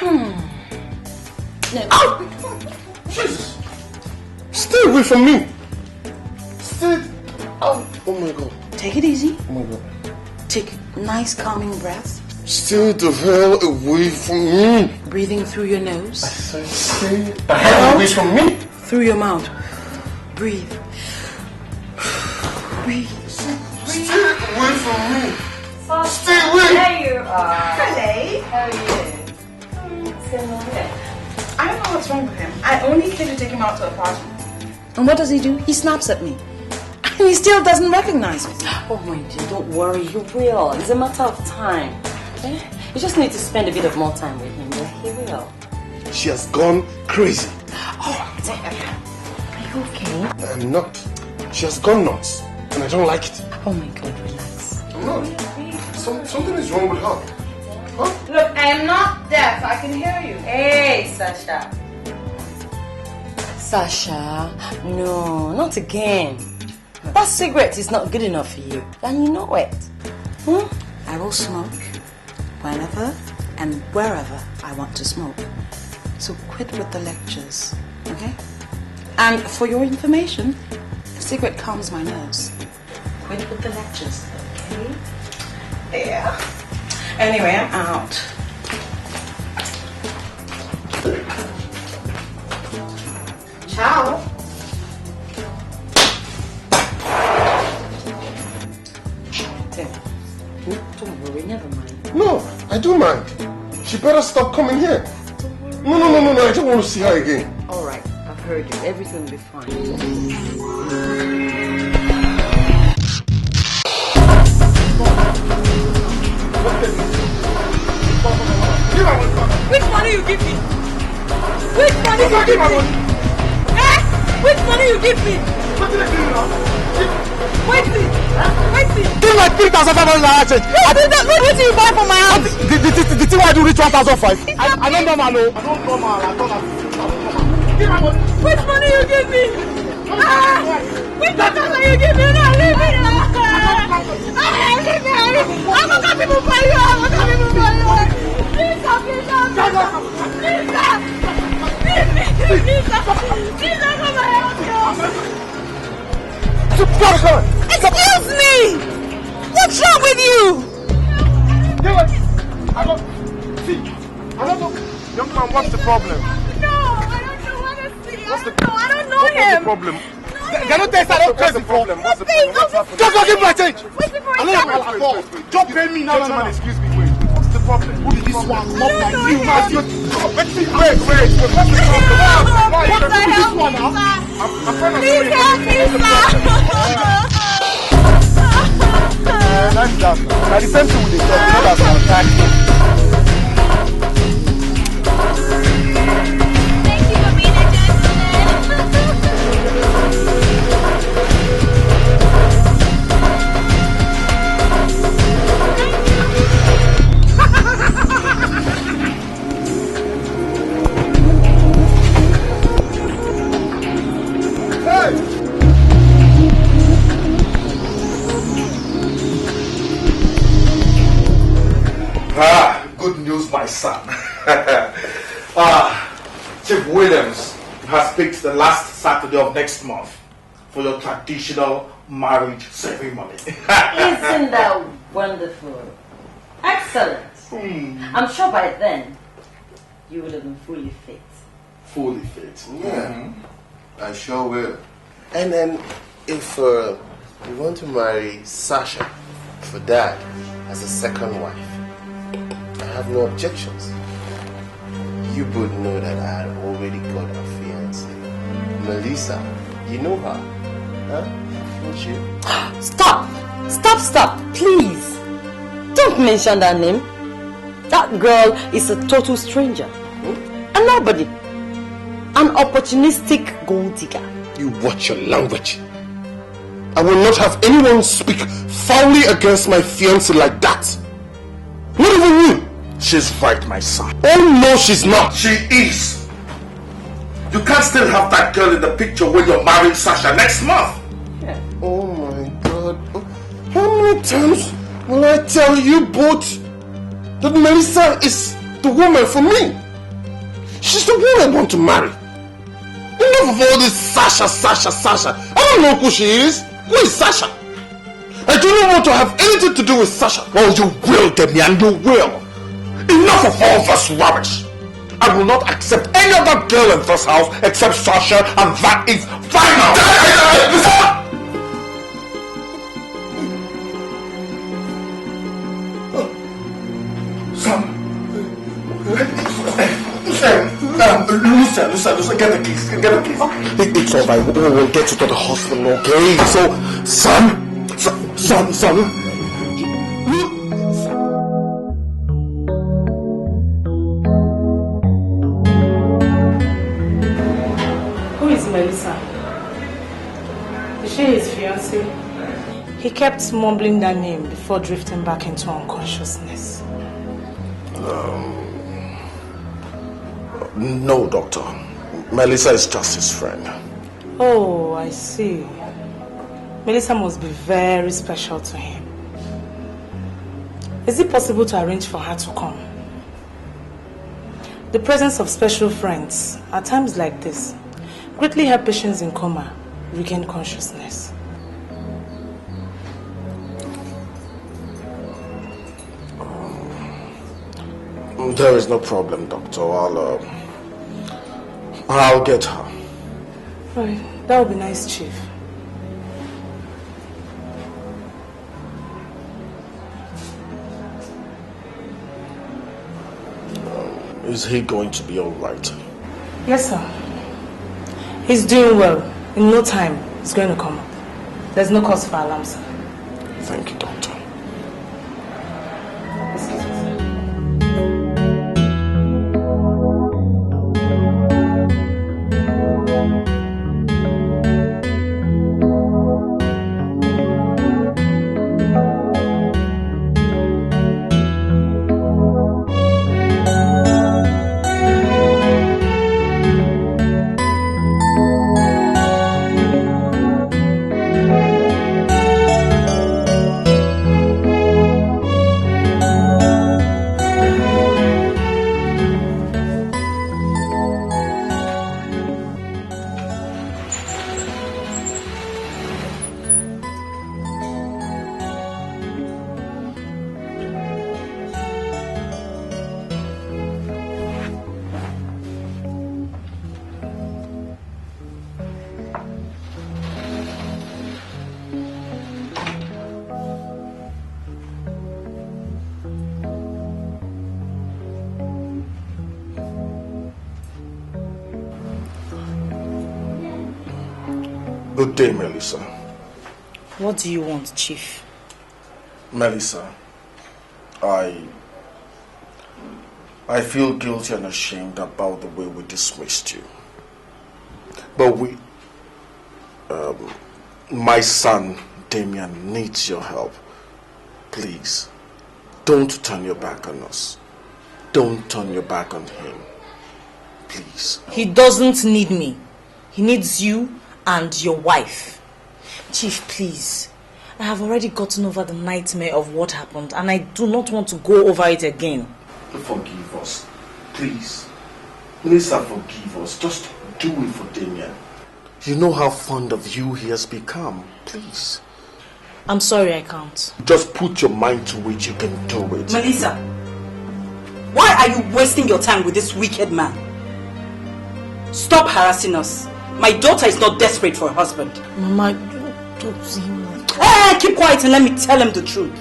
No. Oh! Jesus! Stay away from me! Stay... Oh my God. Take it easy. Oh my God. Take nice calming breaths. Stay the hell away from me! Breathing through your nose. I said stay the hell away from me! Through your mouth. Breathe. Breathe. Stay away from me! Stay away! There you are. Hello. How are you? What's going on here? I don't know what's wrong with him. I only came to take him out to a party. And what does he do? He snaps at me. And he still doesn't recognize me. Oh my dear, don't worry, you will. It's a matter of time. Okay? You just need to spend a bit of more time with him. Yeah, he will. She has gone crazy. Oh, are you okay? I'm not. She has gone nuts. And I don't like it. Oh my God, relax. I'm not. Something is wrong with her. Huh? Look, I am not deaf. I can hear you. Hey, Sasha. Sasha, no, not again. That cigarette is not good enough for you. And you know it. I will smoke whenever and wherever I want to smoke. So quit with the lectures, okay? And for your information, a cigarette calms my nerves. Quit with the lectures, okay? Yeah. Anyway, I'm out. Ciao. Don't worry, never mind. No, I do mind. She better stop coming here. No, I don't want to see her again. Alright, I've heard you. Everything will be fine. Which money you give me? Which money you give me? Eh? Which money you give me? Wait, Give my 3,500 naira change. What do you buy for my house? The thing I do reach 1,500. I don't normal, no. I don't normal. I don't have. Give my money. Which money you give me? Which money you give me? No, leave me. Leave me. I'm not going to people for you. I'm not going to people for you. Please, excuse me! What's wrong with you? I don't know. Young man, what's the problem? No, I don't know what to see. What's the I don't know What's him. the problem? They don't taste. I don't What's the problem? What's the problem? What's happening? Just go give my change. Wait before I don't have at all. Don't pay me now. Gentlemen, excuse me. Wait. What's the problem? Who is this one? Not like you. Wait. What's the problem? Why are you doing this one now? I'm trying to Please help me, sir. That's that. Now the same thing with the job. You know that's fantastic. Thank you for being a gentleman. Good news, my son. Chief Williams has picked the last Saturday of next month for your traditional marriage ceremony. Isn't that wonderful? Excellent. I'm sure by then you would have been fully fit. Fully fit. Yeah, I sure will. And then, if you want to marry Sasha for Dad as a second wife, I have no objections. You both know that I had already got a fiancée. Melissa, you know her, huh? Don't you? Stop, please. Don't mention that name. That girl is a total stranger. A nobody. An opportunistic gold digger. You watch your language. I will not have anyone speak foully against my fiancée like that. Not even you. She's right, my son. Oh no, she's not. She is. You can't still have that girl in the picture when you're marrying Sasha next month. Yeah. Oh my God. How many times will I tell you both that Melissa is the woman for me? She's the one I want to marry. Enough of all this Sasha. I don't know who she is. Who is Sasha? I do not want to have anything to do with Sasha. Oh, you will, Demian, you will. Enough of all this rubbish. I will not accept any other girl in this house except Sasha, and that is final. Listen, get the keys. It's all right, we'll get you to the hospital, okay? So, son. Who is Melissa? Is she his fiancée? He kept mumbling that name before drifting back into unconsciousness. No, doctor. Melissa is just his friend. Oh, I see. Melissa must be very special to him. Is it possible to arrange for her to come? The presence of special friends at times like this greatly help patients in coma regain consciousness. There is no problem, doctor. I'll get her. Right, that would be nice, Chief. Is he going to be all right? Yes, sir. He's doing well. In no time, he's going to come up. There's no cause for alarm, sir. Thank you, doctor. Good day, Melissa. What do you want, Chief? Melissa, I feel guilty and ashamed about the way we dismissed you. But my son, Damien, needs your help. Please, don't turn your back on us. Don't turn your back on him. Please. He doesn't need me. He needs you and your wife. Chief, please. I have already gotten over the nightmare of what happened, and I do not want to go over it again. Forgive us. Please. Melissa, forgive us. Just do it for Damien. You know how fond of you he has become. Please. I'm sorry, I can't. Just put your mind to it. You can do it. Melissa, why are you wasting your time with this wicked man? Stop harassing us. My daughter is not desperate for a husband. Mama, don't see him. Hey, keep quiet and let me tell him the truth.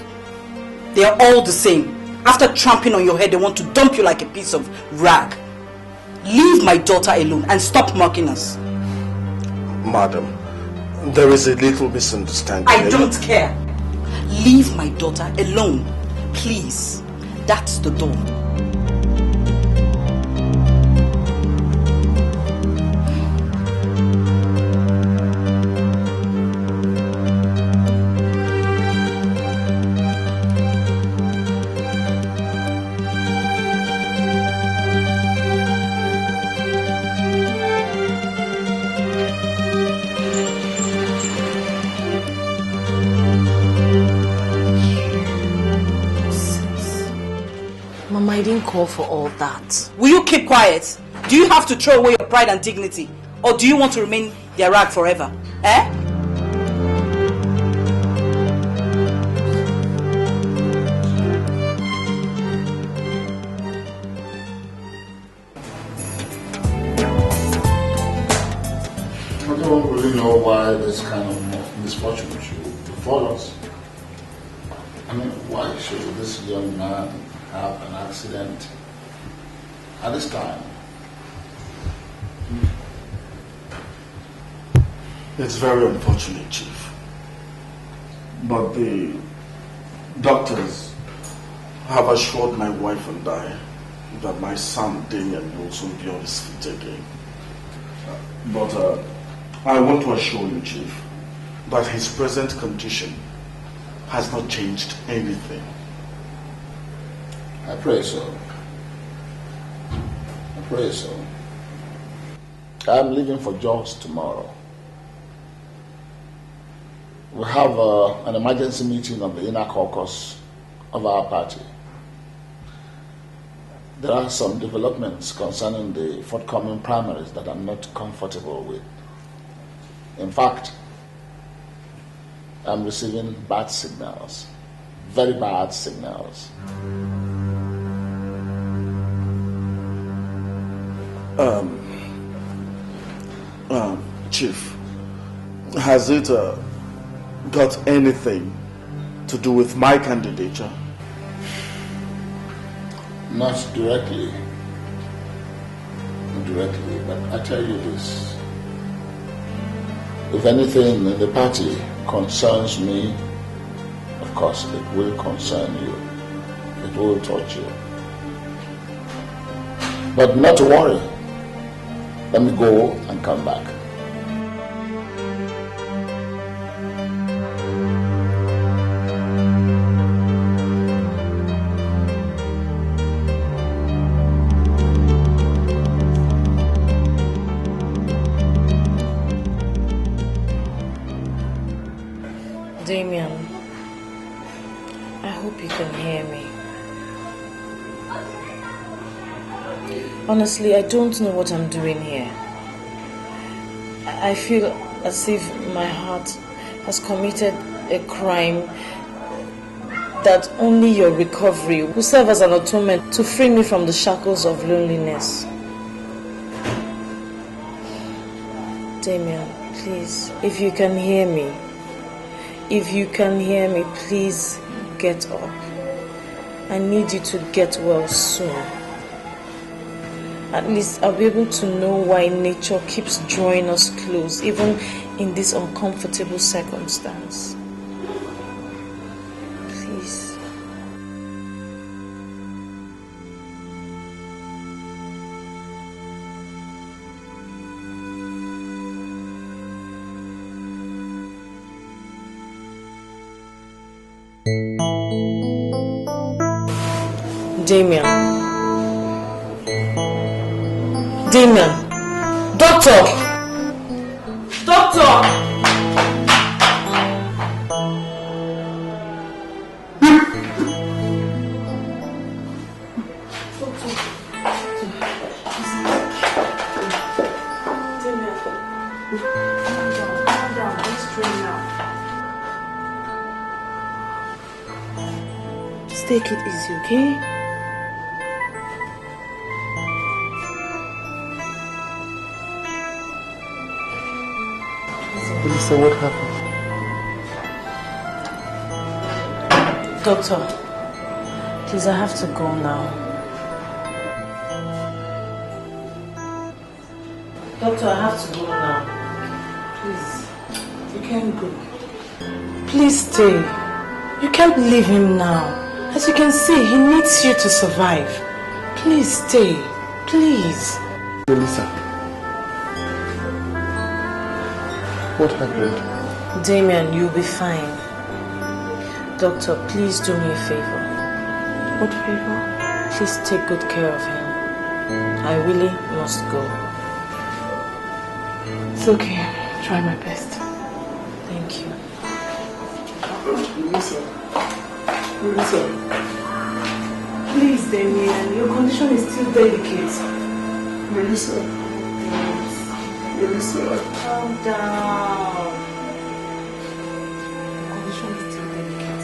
They are all the same. After tramping on your head, they want to dump you like a piece of rag. Leave my daughter alone and stop mocking us. Madam, there is a little misunderstanding. I don't care. Leave my daughter alone, please. That's the door. Mama, I didn't call for all that. Will you keep quiet? Do you have to throw away your pride and dignity? Or do you want to remain their rag forever? Eh? I don't really know why this kind of misfortune should befall us. I mean, why should this young man have an accident at this time? It's very unfortunate, Chief. But the doctors have assured my wife and I that my son Damien will soon be on his feet again. But I want to assure you, Chief, that his present condition has not changed anything. I pray so. I pray so. I'm leaving for Jos tomorrow. We have an emergency meeting of the inner caucus of our party. There are some developments concerning the forthcoming primaries that I'm not comfortable with. In fact, I'm receiving bad signals, very bad signals. Chief, has it got anything to do with my candidature? Not directly. Not directly, but I tell you this. If anything in the party concerns me, of course it will concern you. It will touch you. But not to worry. Let me go and come back. Damien, I hope you can hear me. Honestly, I don't know what I'm doing here. I feel as if my heart has committed a crime that only your recovery will serve as an atonement to free me from the shackles of loneliness. Damien, please, if you can hear me, please get up. I need you to get well soon. At least I'll be able to know why nature keeps drawing us close, even in this uncomfortable circumstance. Please. Damien. Doctor! Just take it easy, okay? Lisa, what happened? Doctor, please, I have to go now. Doctor, I have to go now. Please, you can't go. Please stay. You can't leave him now. As you can see, he needs you to survive. Please stay. Please. Lisa, what happened? Damien, you'll be fine. Doctor, please do me a favor. What favor? Please take good care of him. I really must go. It's okay. Try my best. Thank you. Listen. Please, Damien, your condition is still delicate. Melissa. Melissa. Calm down. Condition is still delicate.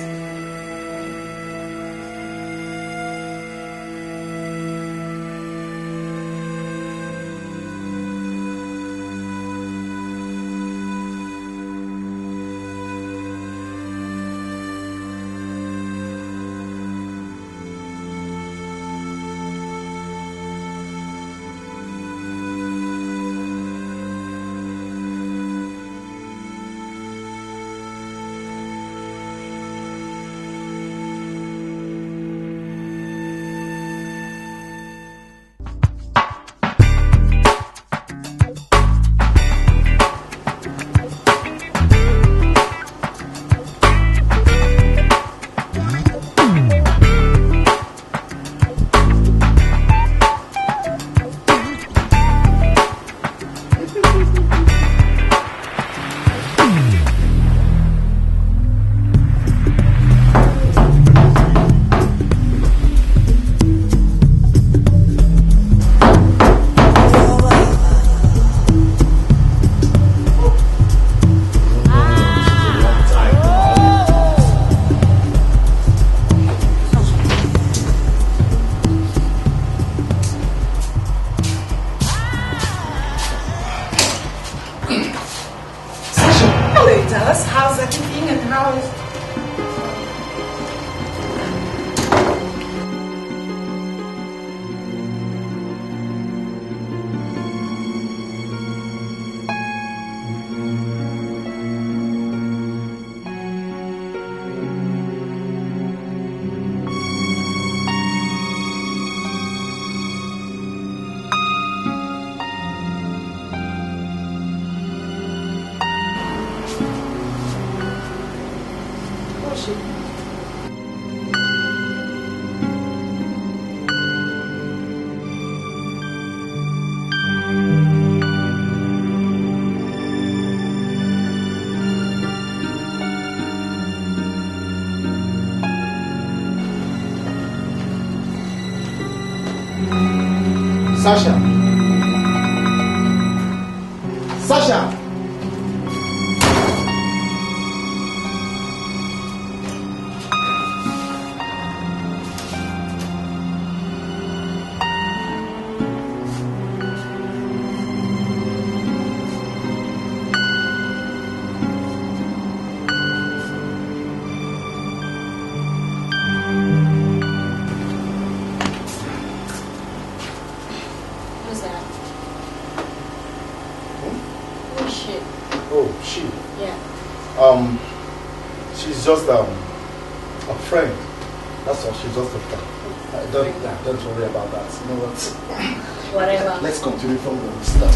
How's everything and how is... Sasha. Sasha. She's just a friend. That's all. She's just a friend. Don't worry about that. You know what? Whatever. Let's continue from where we start.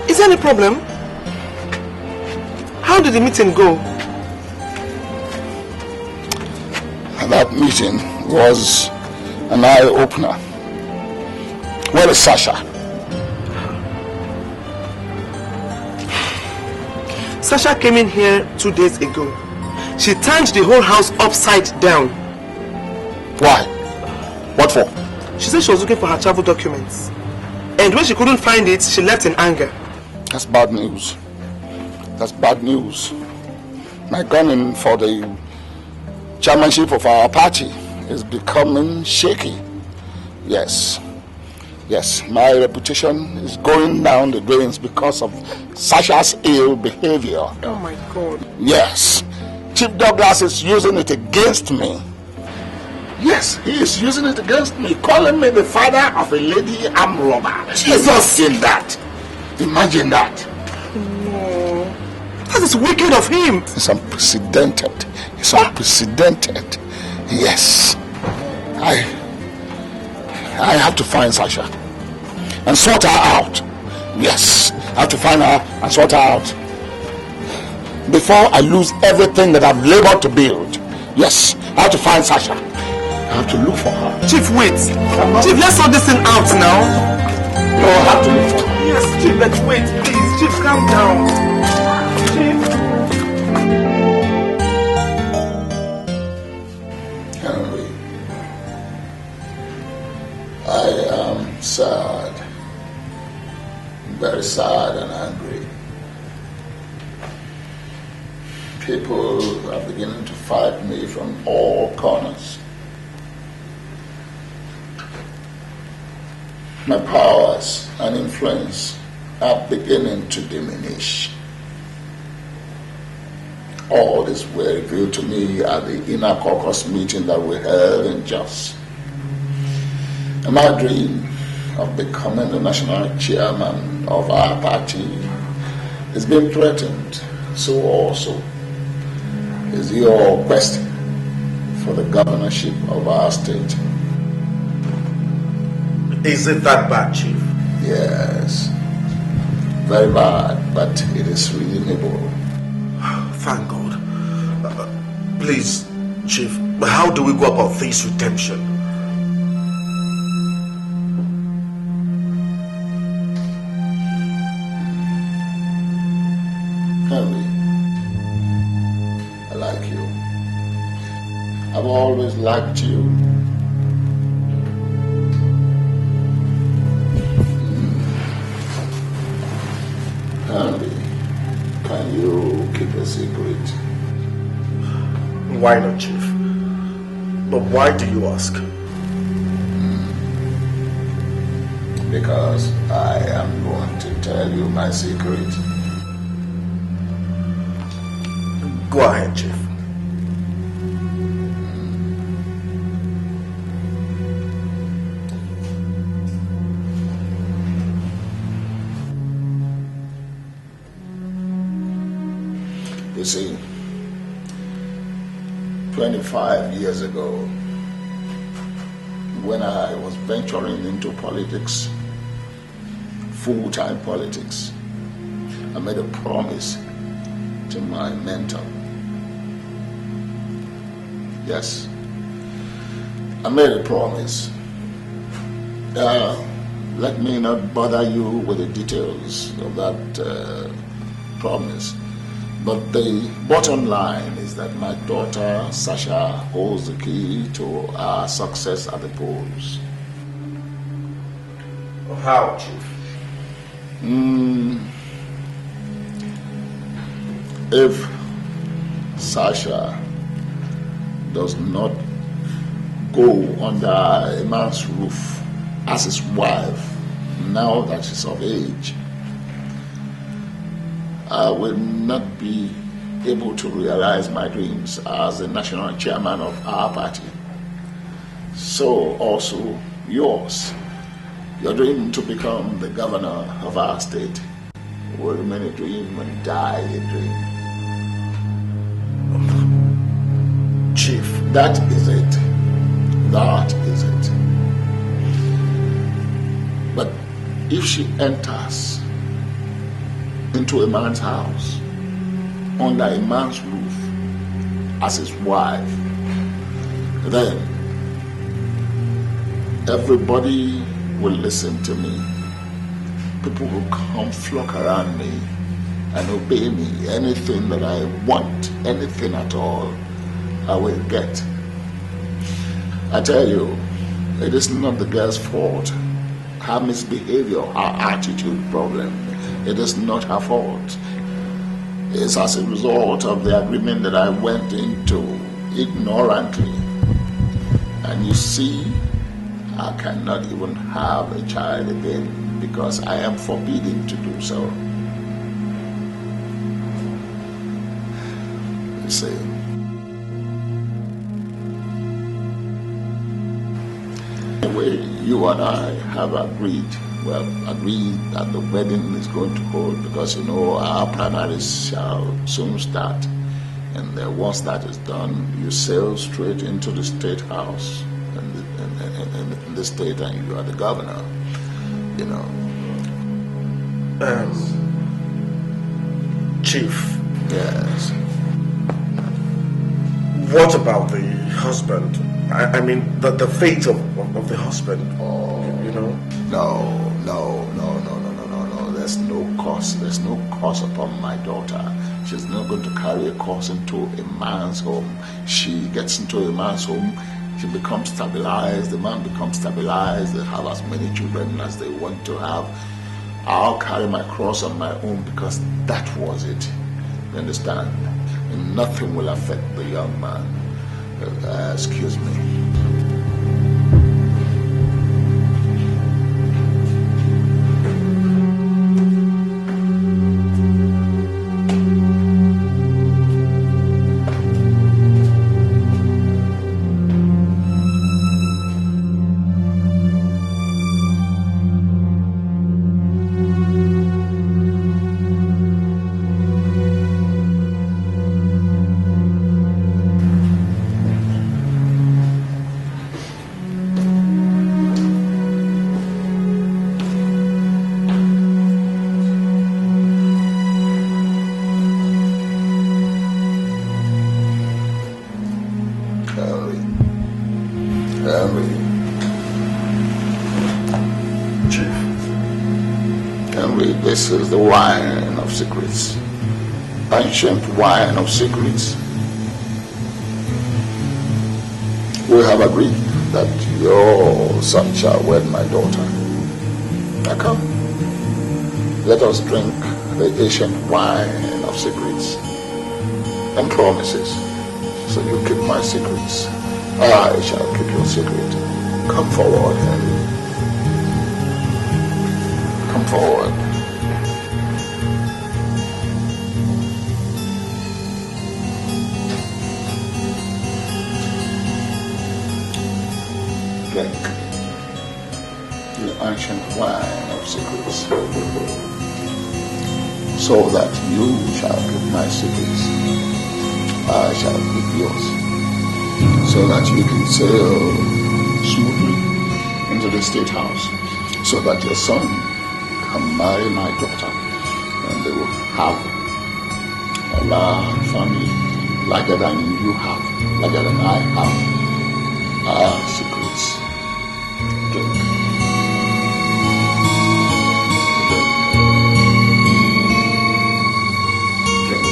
Is there any problem? how did the meeting go? That meeting was an eye-opener. Where is Sasha? Sasha came in here 2 days ago. She turned the whole house upside down. Why? What for? She said she was looking for her travel documents. And when she couldn't find it, she left in anger. That's bad news. That's bad news. My gunning for the chairmanship of our party is becoming shaky. Yes. Yes, my reputation is going down the drains because of Sasha's ill behavior. Oh my God. Yes. Chief Douglas is using it against me. Yes, he is using it against me, calling me the father of a lady armed robber. Jesus! Imagine that. Imagine that. No. That is wicked of him. It's unprecedented. It's unprecedented. Yes. I have to find Sasha and sort her out. Yes, I have to find her and sort her out before I lose everything that I've labored to build. Yes, I have to find Sasha. I have to look for her. Chief, wait. Chief, let's sort this thing out now. No, I have to look for her. Yes, Chief, but wait, please. Chief, calm down. Chief. Henry, I am sad. Very sad and angry. People are beginning to fight me from all corners. My powers and influence are beginning to diminish. All this were revealed to me at the inner caucus meeting that we held in Jos. And my dream of becoming the national chairman of our party is being threatened. So also is your quest for the governorship of our state. Is it that bad, Chief? Yes. Very bad, but it is reasonable. Thank God. Please, Chief, how do we go about this redemption? Henry, I like you. I've always liked you. Henry, can you keep a secret? Why not, Chief? But why do you ask? Because I am going to tell you my secret. Go ahead, Chief. You see, 25 years ago, when I was venturing into politics, full-time politics, I made a promise to my mentor. Yes, I made a promise. Let me not bother you with the details of that promise. But the bottom line is that my daughter, Sasha, holds the key to our success at the polls. How, Chief? If Sasha does not go under a man's roof as his wife, now that she's of age, I will not be able to realize my dreams as the national chairman of our party. So also yours. Your dream to become the governor of our state will remain a dream and die a dream. Chief. That is it. That is it. But if she enters into a man's house under a man's roof as his wife, then everybody will listen to me. People will come flock around me and obey me. Anything that I want, anything at all, I will get. I tell you, it is not the girl's fault. Her misbehavior, her attitude problem, it is not her fault. It's as a result of the agreement that I went into ignorantly. And you see, I cannot even have a child again because I am forbidden to do so. You see, anyway, you and I have agreed that the wedding is going to hold because, our primaries shall soon start. And once that is done, you sail straight into the state house in the state, and you are the governor, Chief. Yes. What about the husband? I mean, the fate of the husband. No. There's no curse. There's no curse upon my daughter. She's not going to carry a curse into a man's home. She gets into a man's home, she becomes stabilized, the man becomes stabilized, they have as many children as they want to have. I'll carry my cross on my own because that was it. You understand? And nothing will affect the young man. Excuse me. This is the wine of secrets, ancient wine of secrets. We have agreed that your son shall wed my daughter. Now come, let us drink the ancient wine of secrets and promises. So you keep my secrets, I shall keep your secret. Come forward, Henry. Come forward. Drink the ancient wine of secrets, so that you shall keep my secrets, I shall keep yours, so that you can sail smoothly into the state house, so that your son can marry my daughter, and they will have a large family, larger than you have, larger than I have. Our secrets. Drink. Drink.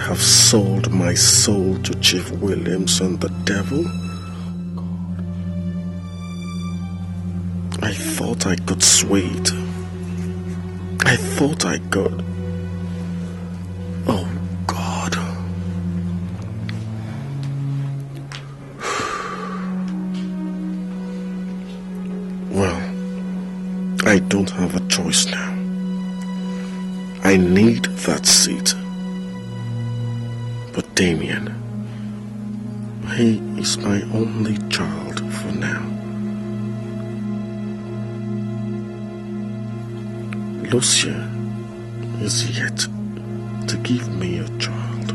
have sold my soul to Chief Williams and the devil? I thought I could sway it. I thought I could. Oh, God. Well, I don't have a choice now. I need that seat. But Damien, he is my only child for now. Lucia is yet to give me a child.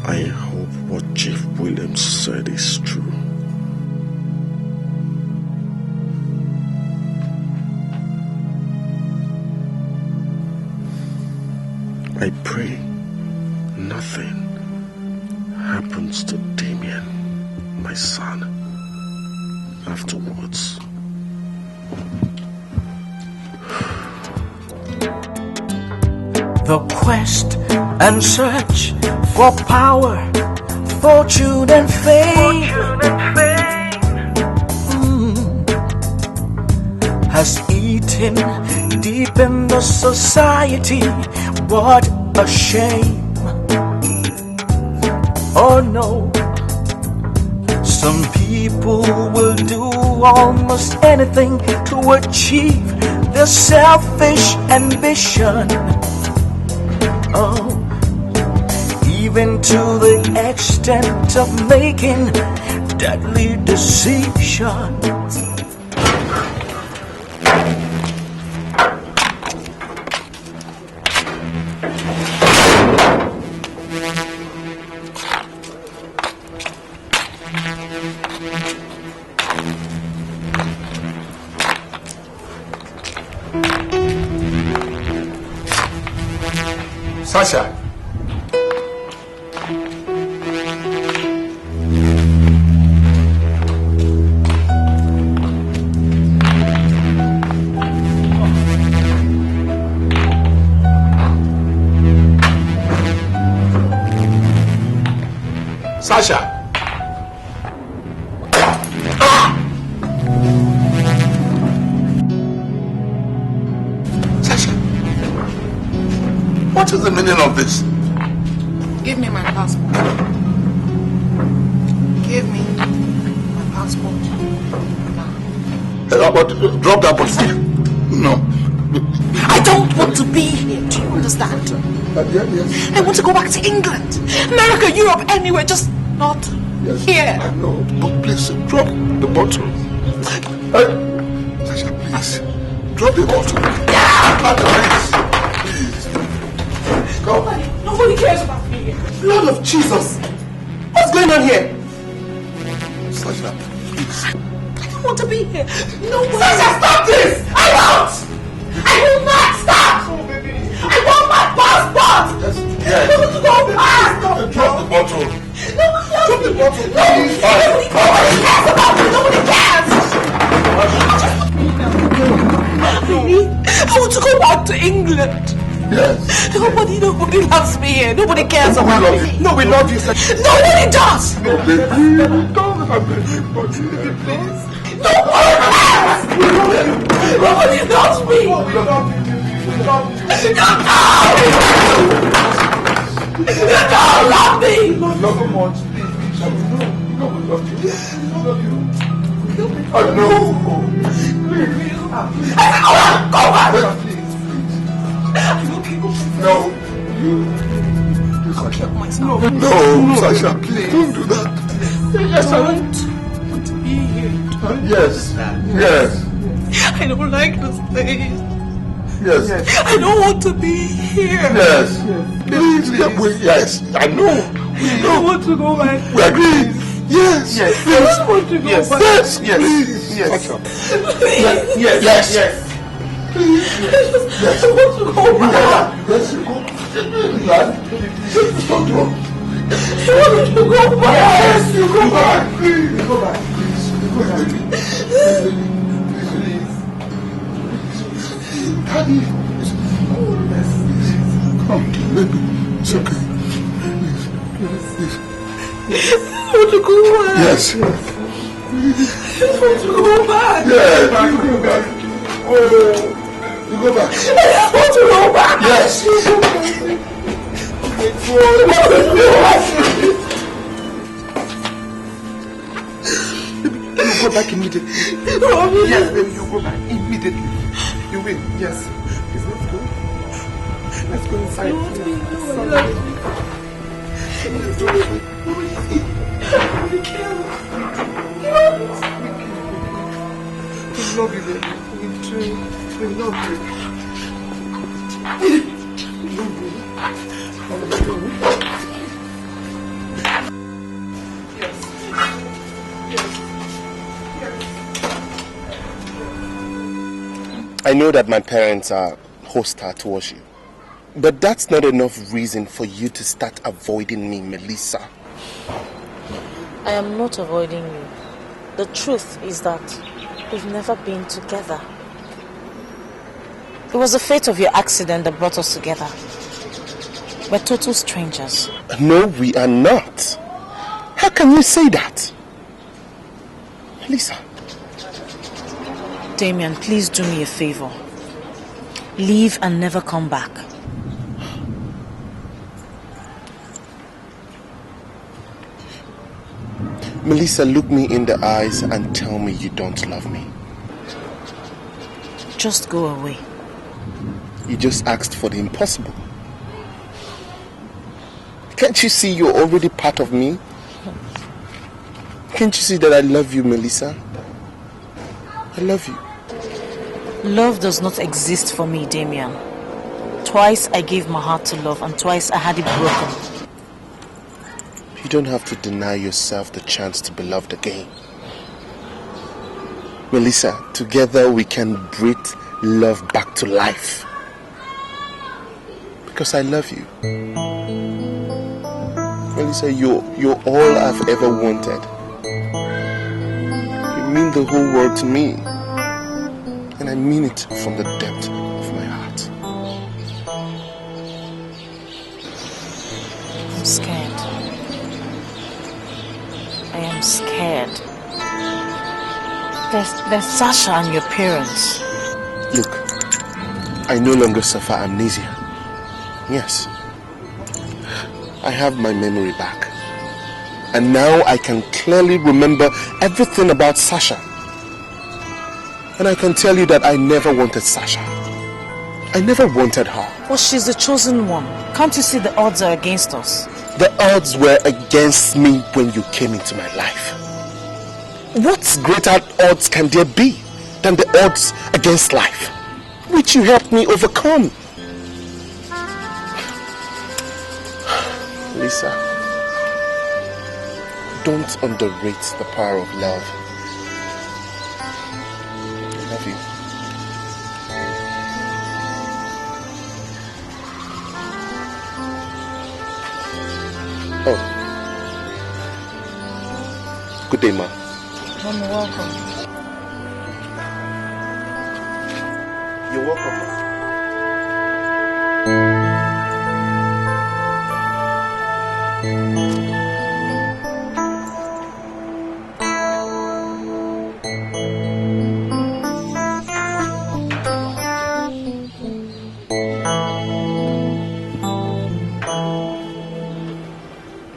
I hope what Chief Williams said is true. I pray nothing happens to Damien, my son, afterwards. The quest and search for power, fortune and fame, has eaten deep in the society. What a shame. Oh no, some people will do almost anything to achieve their selfish ambition. Oh, even to the extent of making deadly decisions. Sasha. Sasha. What is the meaning of this? Give me my passport. Give me my passport. Drop that bottle. No. I don't want to be here. Do you understand? Yes. I want to go back to England, America, Europe, anywhere, just not here. I know, but please drop the bottle. Sasha, please. Drop the bottle. Nobody cares about me here. Blood of Jesus! What's going on here? Sasha, please. I don't want to be here. No way. Sasha, stop this! I won't! I will not stop! Oh, baby. I want my passport! Yes. I want to go back! Drop the bottle. Nobody else. Drop the bottle. Nobody cares about me! Nobody cares! I want to go back to England. Yes. Nobody loves me here. Nobody cares about me. No, we love you. Nobody does. No, baby. Don't have any bottle. Please. Nobody cares. Nobody loves me. You don't love me. Not so much. No, we love you. I know. Go back. No. I'll kill myself. No, Sasha, please don't do that. Yes, I want to be here. Yes. Yes. I don't like this place. Yes. I don't want to be here. Yes. Please, yes, I know. I want to go back. We agree. Yes. Yes. I just want to go back. Yes. Yes. Please. Yes. Sasha. Yes. Yes. Yes. Please. Yes. I want to go back. Yes, you go. Don't go. I want to go back. Yes, you go back. Please. You go back. Please. You go back. Please. Daddy. Come, baby. It's okay. Please. I want to go back. Yes. I want to go back. Yes. You go back. Oh, you go back. I want to go back. Yes. You go back immediately. Yes, baby, you go back immediately. You will. Yes. Please, let's go. Let's go inside. We love you, baby. We do. We love you. We love you. I know that my parents are hostile towards you, but that's not enough reason for you to start avoiding me, Melissa. I am not avoiding you. The truth is that we've never been together. It was the fate of your accident that brought us together. We're total strangers. No, we are not. How can you say that? Melissa. Damien, please do me a favor. Leave and never come back. Melissa, look me in the eyes and tell me you don't love me. Just go away. You just asked for the impossible. Can't you see you're already part of me? Can't you see that I love you, Melissa? I love you. Love does not exist for me, Damien. Twice I gave my heart to love and twice I had it broken. You don't have to deny yourself the chance to be loved again. Melissa, together we can breathe love back to life. Because I love you. Melissa, you're all I've ever wanted. You mean the whole world to me. And I mean it from the depth of my heart. I'm scared. I am scared. There's Sasha and your parents. Look, I no longer suffer amnesia. Yes. I have my memory back. And now I can clearly remember everything about Sasha. And I can tell you that I never wanted Sasha. I never wanted her. Well, she's the chosen one. Can't you see the odds are against us? The odds were against me when you came into my life. What greater odds can there be than the odds against life, which you helped me overcome? Lisa, don't underrate the power of love. I love you. Oh. Good day, Ma. You're welcome. You're welcome, Ma.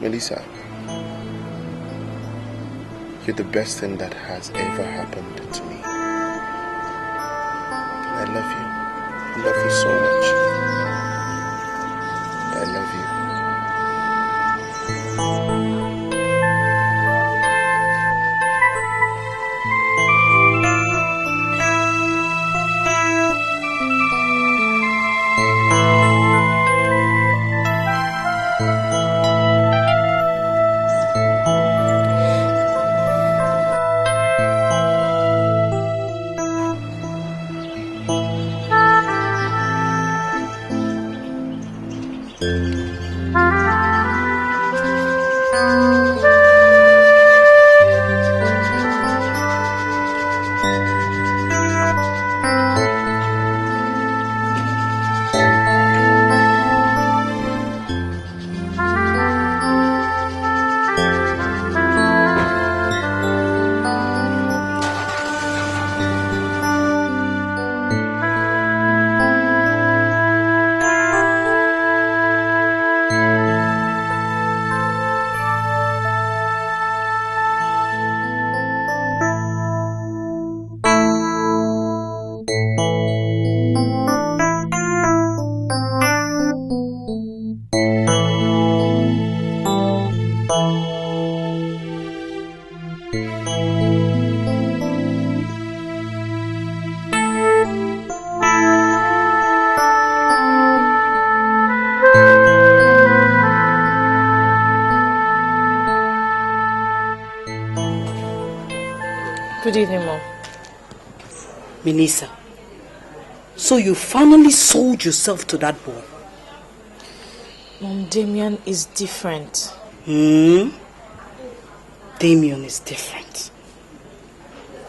Melissa, you're the best thing that has ever happened to me. I love you. I love you so much. I love you. Good evening, Mom. Melissa, so you finally sold yourself to that boy? Mom, Damien is different. Damien is different.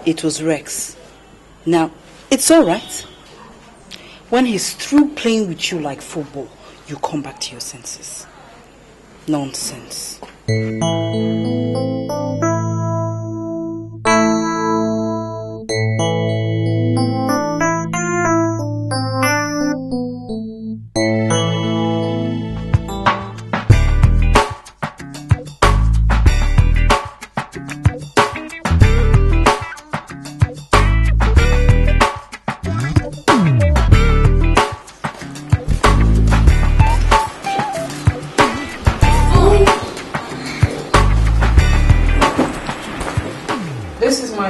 It was Rex. Now, it's alright. When he's through playing with you like football, you come back to your senses. Nonsense.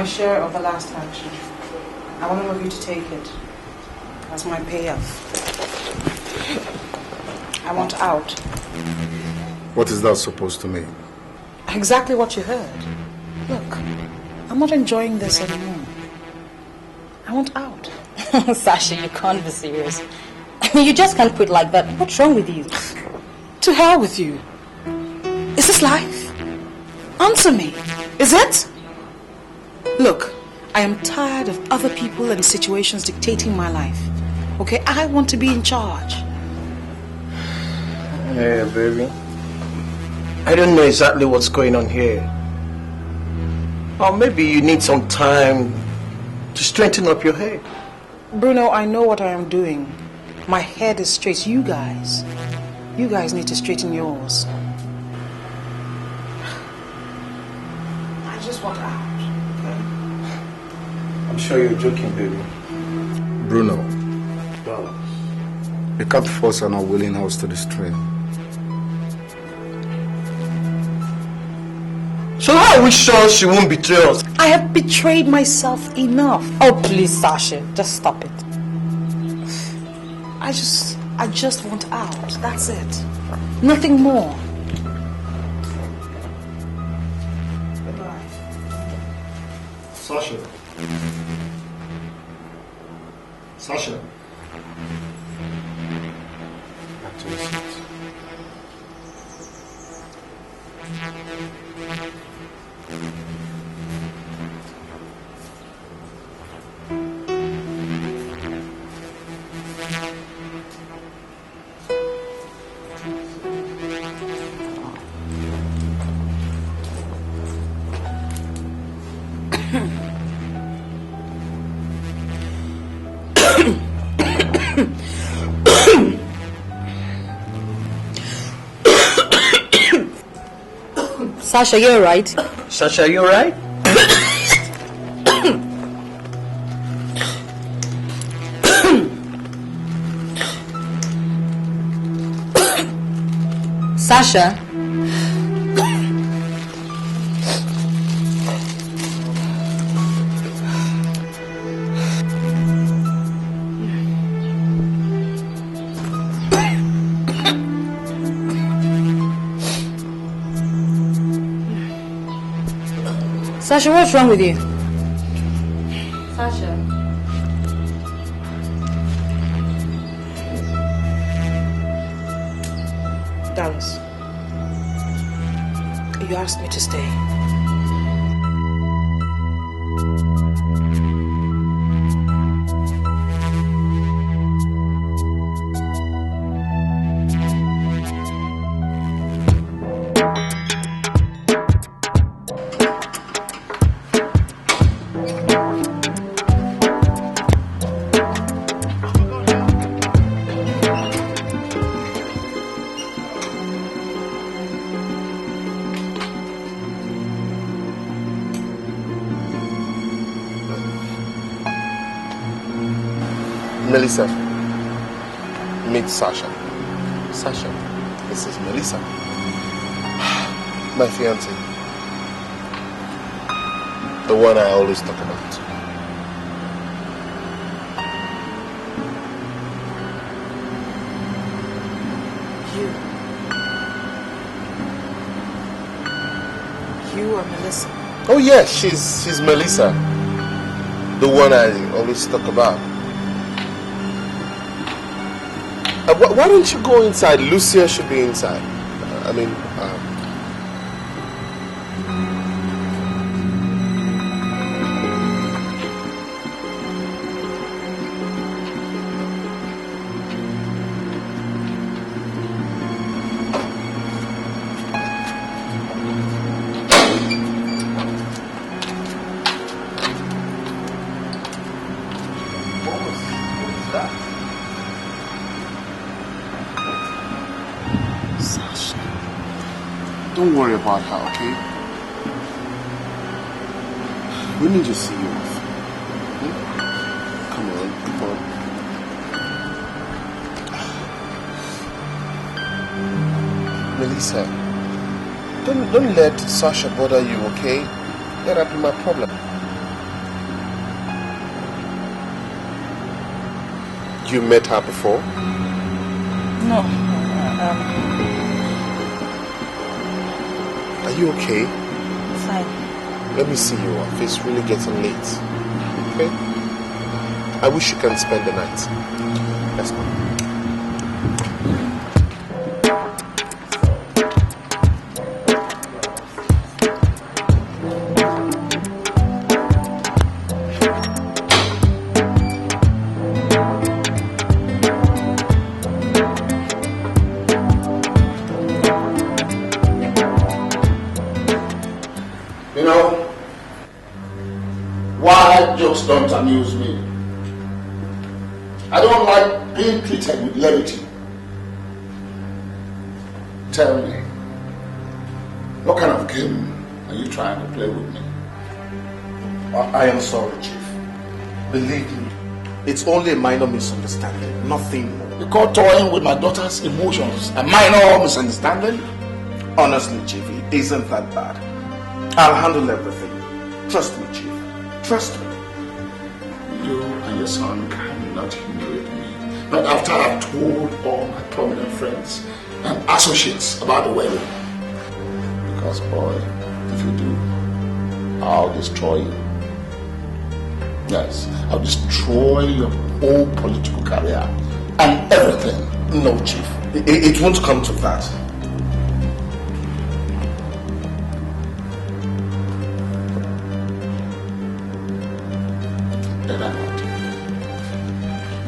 Share of the last action. I want all of you to take it. That's my payoff. I want out. What is that supposed to mean? Exactly what you heard. Look, I'm not enjoying this anymore. I want out. Sasha, you can't be serious. I mean, you just can't quit like that. What's wrong with you? To hell with you. Is this life? Answer me. Is it? Look, I am tired of other people and situations dictating my life. Okay, I want to be in charge. Hey, baby. I don't know exactly what's going on here. Or maybe you need some time to straighten up your head. Bruno, I know what I am doing. My head is straight. You guys need to straighten yours. I just want out. I'm sure you're joking, baby. Bruno, you can't force an unwilling horse to the stream. So how are we sure she won't betray us? I have betrayed myself enough. Oh, please, Sasha, just stop it. I just want out. That's it. Nothing more. Goodbye. Sasha. Sasha. Back to your seat. Sasha, you're right. Sasha, you're right. Sasha. Sasha, what's wrong with you? Sasha. Dallas, you asked me to stay. Melissa, meet Sasha. Sasha, this is Melissa. My fiancée. The one I always talk about. You are Melissa. Oh yes, she's Melissa. The one I always talk about. Why don't you go inside? Lucia should be inside. Don't worry about her, okay? We need to see you off. Come on, come on. Melissa, don't let Sasha bother you, okay? Let that be my problem. You met her before? No. Are you okay? Fine. Let me see you off. It's really getting late. Okay? I wish you can spend the night. Let's go. Don't amuse me. I don't like being treated with levity. Tell me, what kind of game are you trying to play with me? I am sorry, Chief. Believe me, it's only a minor misunderstanding, nothing more. You call toying with my daughter's emotions a minor misunderstanding? Honestly, Chief, it isn't that bad. I'll handle everything. Trust me, Chief. Trust me. You and your son cannot humiliate me. Not after I've told all my prominent friends and associates about the wedding. Because, boy, if you do, I'll destroy you. Yes, I'll destroy your whole political career and everything. No, Chief. It won't come to that.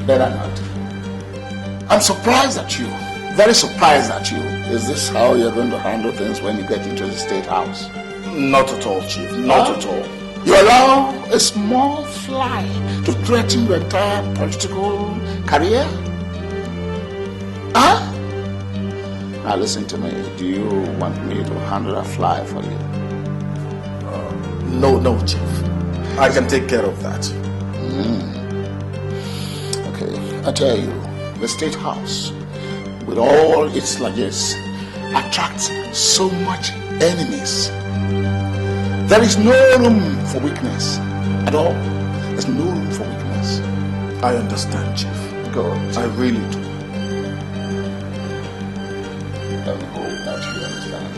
Better not. I'm surprised at you. Very surprised at you. Is this how you're going to handle things when you get into the State House? Not at all, Chief. Not at all. You allow a small fly to threaten your entire political career? Huh? Now listen to me. Do you want me to handle a fly for you? No, Chief. I can take care of that. I tell you, the State House, with all its largesse, attracts so much enemies. There is no room for weakness at all. There's no room for weakness. I understand, Chief. Good. I really do. I hope that you understand.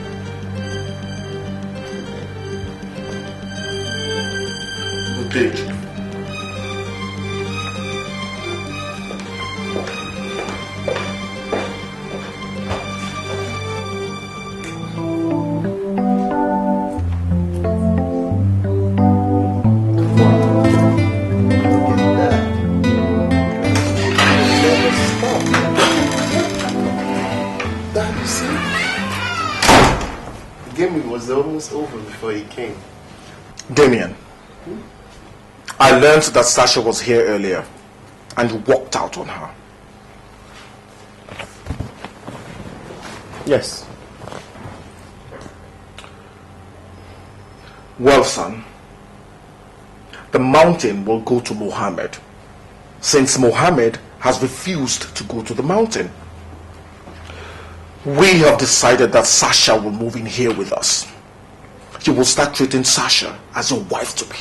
Good day, Chief. Almost over before he came. Damien, I learned that Sasha was here earlier and you walked out on her. Yes. Well, son, the mountain will go to Mohammed, since Mohammed has refused to go to the mountain. We have decided that Sasha will move in here with us. You will start treating Sasha as your wife to be.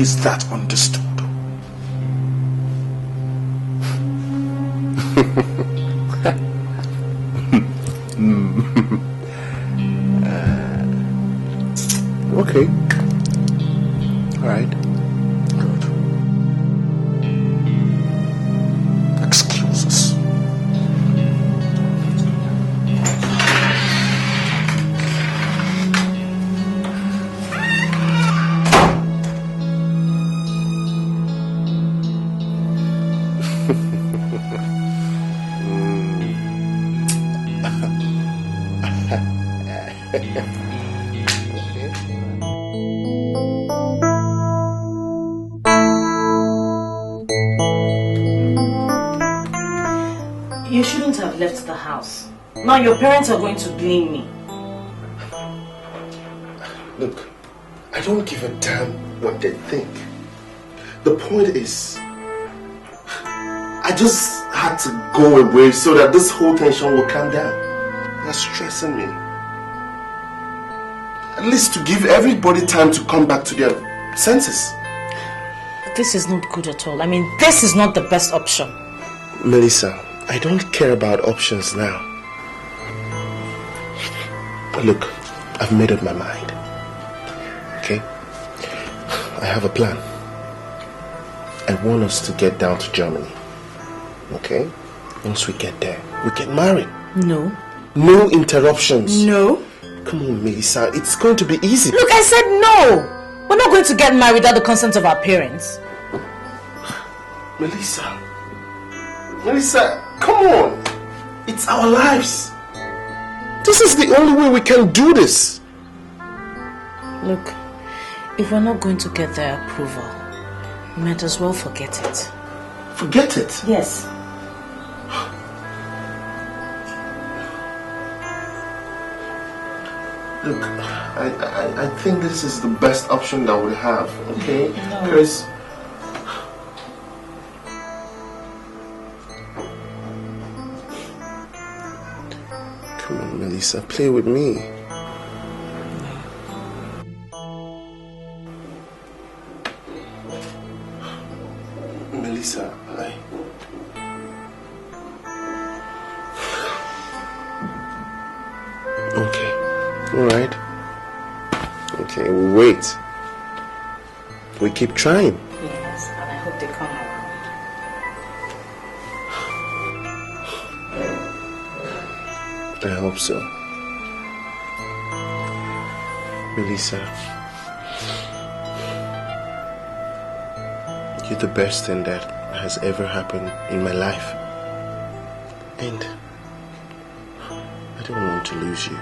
Is that understood? Okay. All right. Good. You shouldn't have left the house. Now your parents are going to blame me. Look, I don't give a damn what they think. The point is, I just had to go away so that this whole tension will calm down. They're stressing me. At least to give everybody time to come back to their senses. This is not good at all. I mean, this is not the best option. Melissa, I don't care about options now. Look, I've made up my mind. Okay? I have a plan. I want us to get down to Germany. Okay? Once we get there, we get married. No. No interruptions. No. Come on, Melissa. It's going to be easy. Look, I said no. We're not going to get married without the consent of our parents. Melissa. Melissa, come on. It's our lives. This is the only way we can do this. Look, if we're not going to get their approval, we might as well forget it. Forget it? Yes. Look, I think this is the best option that we have, okay? No. Because come on, Melissa, play with me. Melissa, okay, all right. Okay, we'll wait. We keep trying. Yes, and I hope they come around. I hope so. Melissa, you're the best thing that has ever happened in my life. And I don't want to lose you.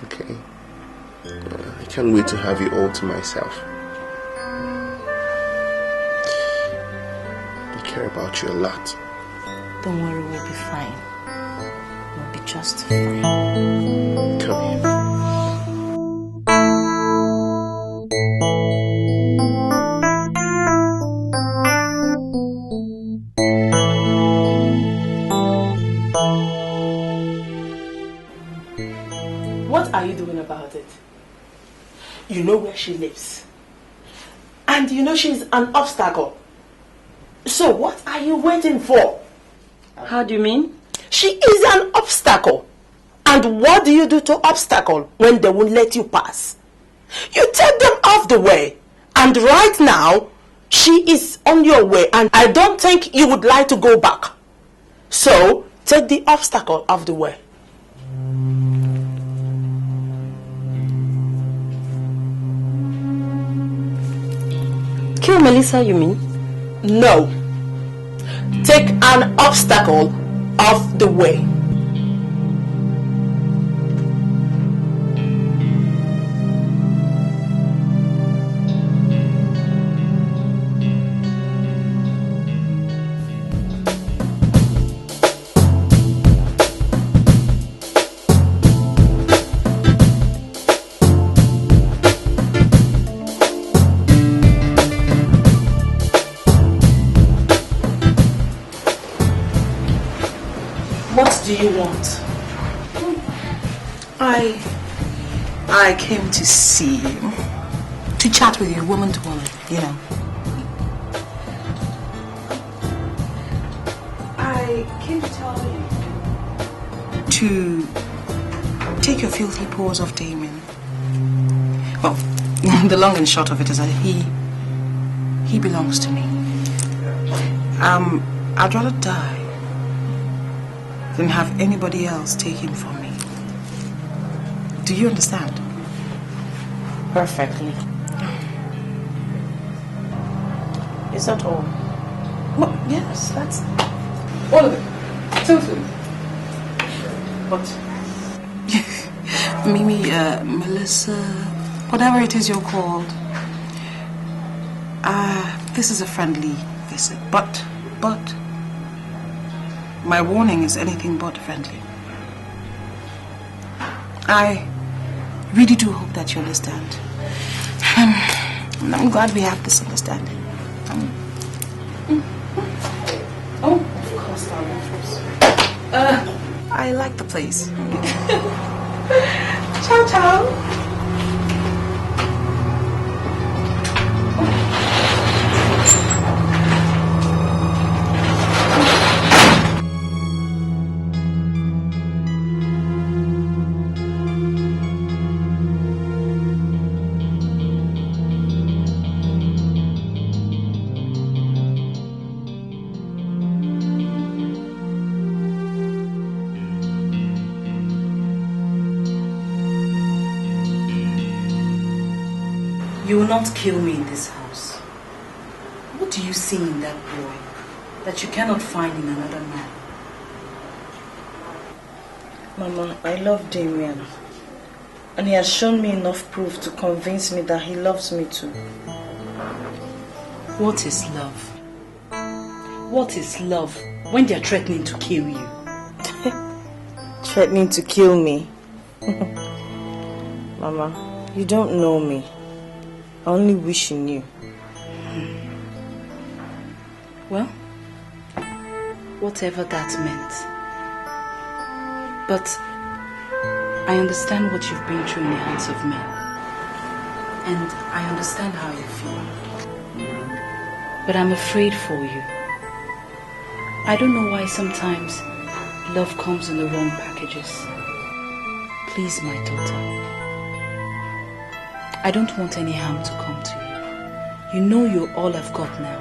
Okay? I can't wait to have you all to myself. I care about you a lot. Don't worry, we'll be fine. We'll be just fine. Come here. What are you doing about it? You know where she lives. And you know she's an obstacle. So what are you waiting for? How do you mean? She is an obstacle. And what do you do to obstacle when they won't let you pass? You take them off the way. And right now, she is on your way. And I don't think you would like to go back. So, take the obstacle off the way. Kill Melissa, you mean? No. Take an obstacle off the way. What do you want? I came to see you, to chat with you, woman to woman, you know. I came to tell you to take your filthy paws off Damien. Well, the long and short of it is that he belongs to me. I'd rather die than have anybody else take him from me. Do you understand? Perfectly. Is that all? Well, yes, that's all of it. Totally. What? Mimi, Melissa, whatever it is you're called. This is a friendly visit, but my warning is anything but friendly. I really do hope that you understand. I'm glad we have this understanding. Oh, of course, I like the place. Ciao, ciao. You will not kill me in this house. What do you see in that boy that you cannot find in another man? Mama, I love Damien. And he has shown me enough proof to convince me that he loves me too. What is love? What is love when they are threatening to kill you? Threatening to kill me? Mama, you don't know me. I only wish you knew. Well, whatever that meant. But I understand what you've been through in the hands of men. And I understand how you feel. But I'm afraid for you. I don't know why sometimes love comes in the wrong packages. Please, my daughter. I don't want any harm to come to you. You know you're all I've got now.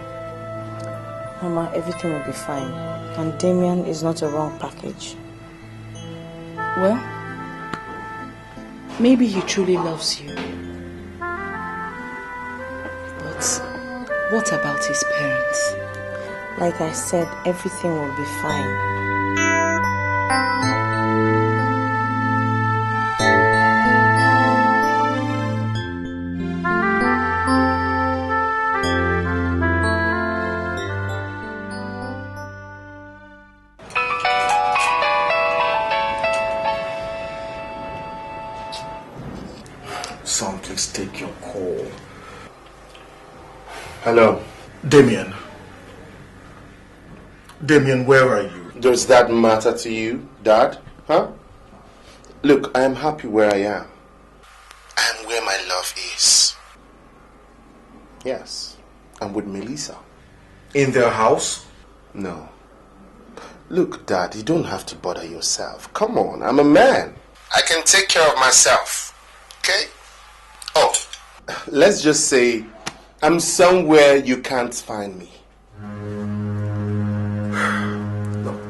Mama, everything will be fine. And Damien is not a wrong package. Well, maybe he truly loves you. But what about his parents? Like I said, everything will be fine. Son, please take your call. Hello. Damien. Damien, where are you? Does that matter to you, Dad? Huh? Look, I am happy where I am. I am where my love is. Yes, I'm with Melissa. In their house? No. Look, Dad, you don't have to bother yourself. Come on, I'm a man. I can take care of myself. Okay? Oh, let's just say I'm somewhere you can't find me. Look,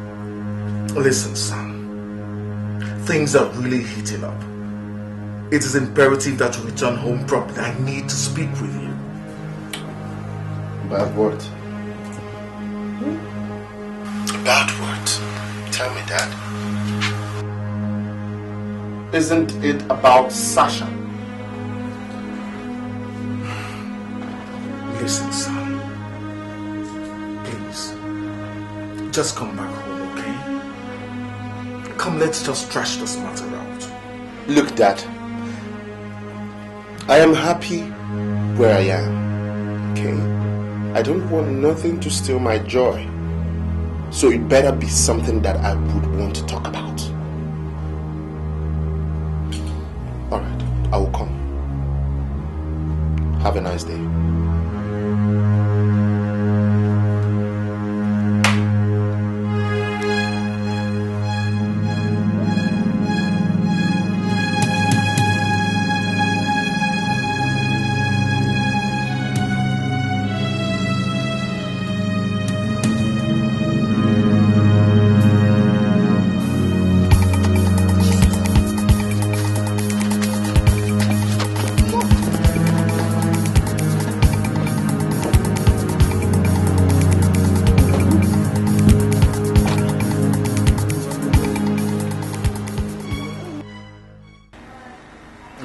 listen, son. Things are really heating up. It is imperative that you return home promptly. I need to speak with you. Bad word. Bad word. Tell me, Dad. Isn't it about Sasha? Listen, son. Please. Just come back home, okay? Come, let's just trash this matter out. Look, Dad. I am happy where I am. Okay? I don't want nothing to steal my joy. So it better be something that I would want to talk about. Alright, I will come. Have a nice day.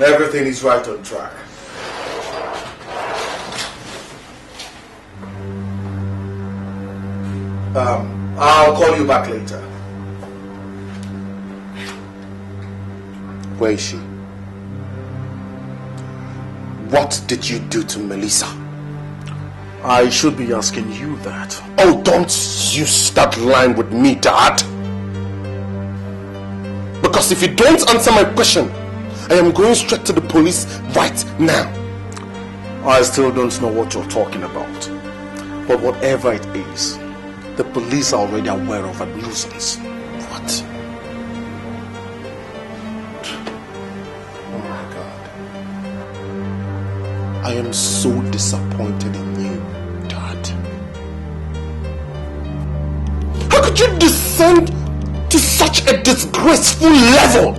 Everything is right on track. I'll call you back later. Where is she? What did you do to Melissa? I should be asking you that. Oh, don't use that line with me, Dad. Because if you don't answer my question, I am going straight to the police right now. I still don't know what you're talking about. But whatever it is, the police are already aware of a nuisance. What? Oh my God. I am so disappointed in you, Dad. How could you descend to such a disgraceful level?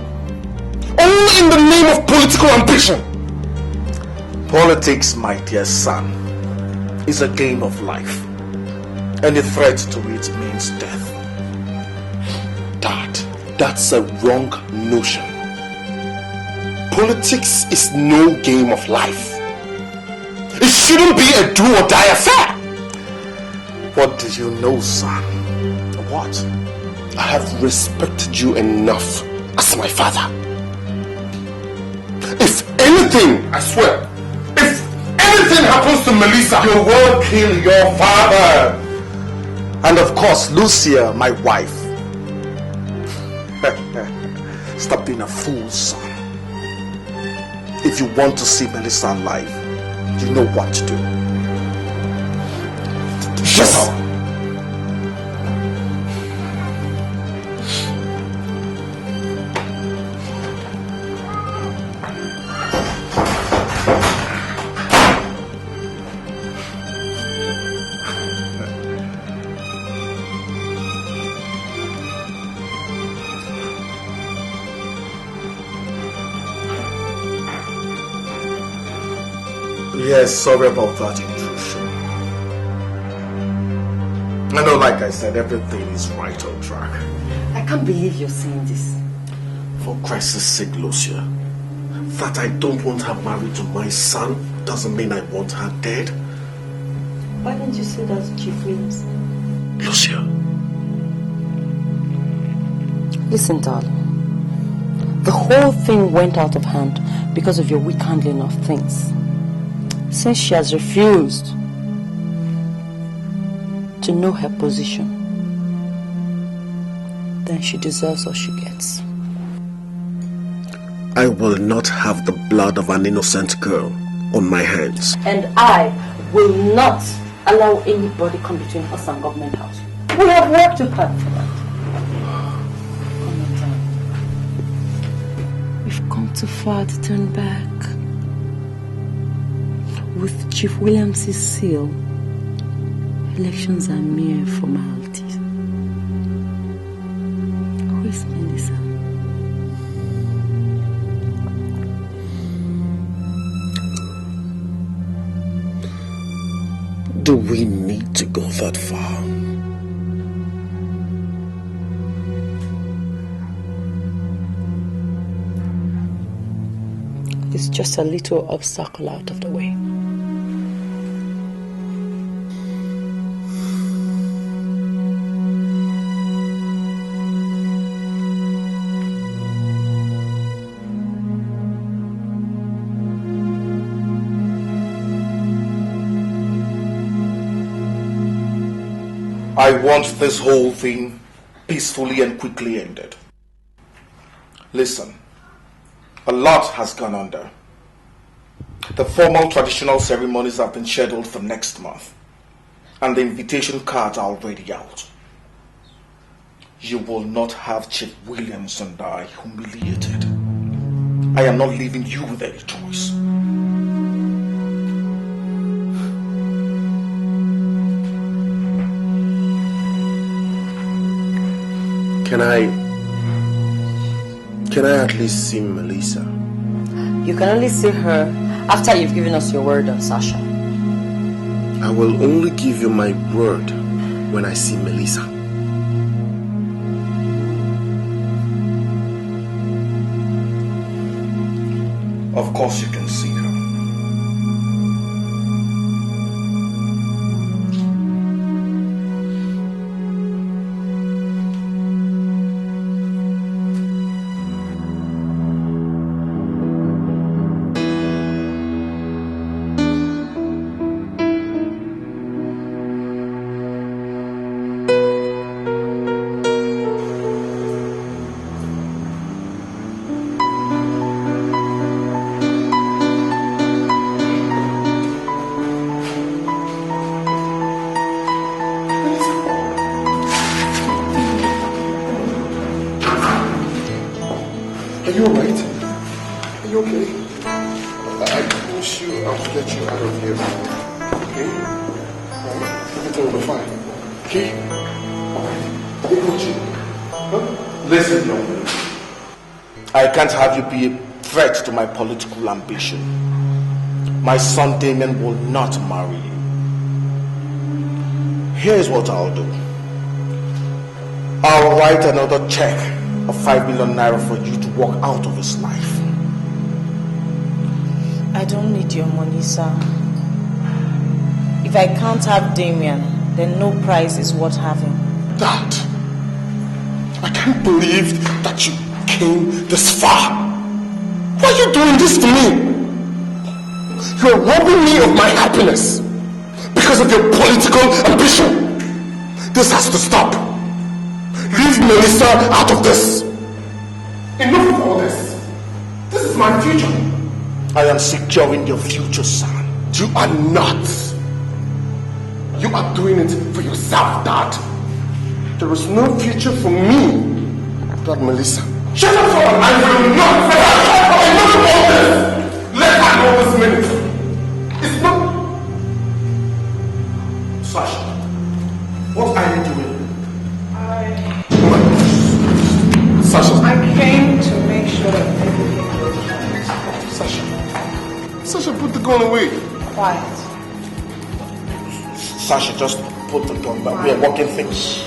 All in the name of political ambition. Politics, my dear son, is a game of life. Any threat to it means death. Dad, that's a wrong notion. Politics is no game of life. It shouldn't be a do or die affair. What do you know, son? What? I have respected you enough as my father. If anything, I swear, if anything happens to Melissa, you will kill your father. And of course, Lucia, my wife. Stop being a fool, son. If you want to see Melissa alive, you know what to do. Shut up! Yes, sorry about that intrusion. I know, like I said, everything is right on track. I can't believe you're saying this. For Christ's sake, Lucia, that I don't want her married to my son doesn't mean I want her dead. Why didn't you say that to Chief Williams? Lucia. Listen, darling. The whole thing went out of hand because of your weak handling of things. Since she has refused to know her position, then she deserves what she gets. I will not have the blood of an innocent girl on my hands. And I will not allow anybody come between us and government house. We have worked too hard for that. We've come too far to turn back. With Chief Williams' seal, elections are mere formalities. Who is Melissa? Do we need to go that far? It's just a little obstacle out of the way. I want this whole thing peacefully and quickly ended. Listen, a lot has gone under. The formal traditional ceremonies have been scheduled for next month, and the invitation cards are already out. You will not have Chief Williams and I humiliated. I am not leaving you with any choice. Can I at least see Melissa? You can only see her after you've given us your word on Sasha. I will only give you my word when I see Melissa. Of course you can see her. I can't have you be a threat to my political ambition. My son Damien will not marry you. Here's what I'll do. I'll write another check of 5 million naira for you to walk out of his life. I don't need your money, sir. If I can't have Damien, then no price is worth having. Dad, I can't believe that you came this far. Why are you doing this to me? You're robbing me of my happiness because of your political ambition. This has to stop. Leave Melissa out of this. Enough of all this. This is my future. I am securing your future, son. You are not. You are doing it for yourself, Dad. There is no future for me without Melissa. Shut up, son! I will not! Enough of all this! Let her go this minute! It's not... Sasha, what are you doing? Sasha. I came to make sure that everything goes right. Sasha, put the gun away. Quiet. Sasha, just put the gun back. We are working things.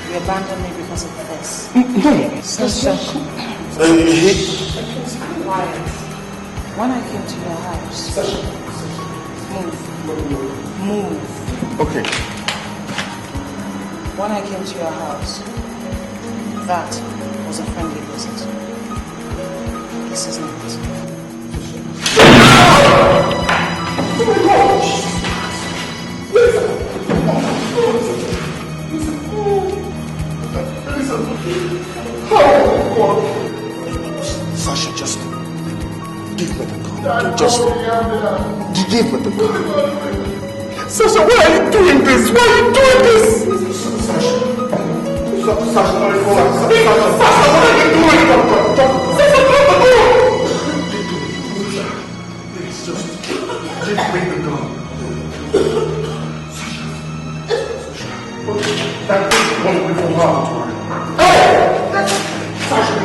You abandoned me because of this. No. Sasha. Quiet. When I came to your house, move. Okay. When I came to your house, that was a friendly visit. This is not. Sasha, just give me the gun. Just give me the gun. Sasha, why are you doing this? Why are you doing this? Sasha, what are you doing? Sasha, drop the gun! Please, just give me the gun. That thing's going away from her. Hey! Sasha!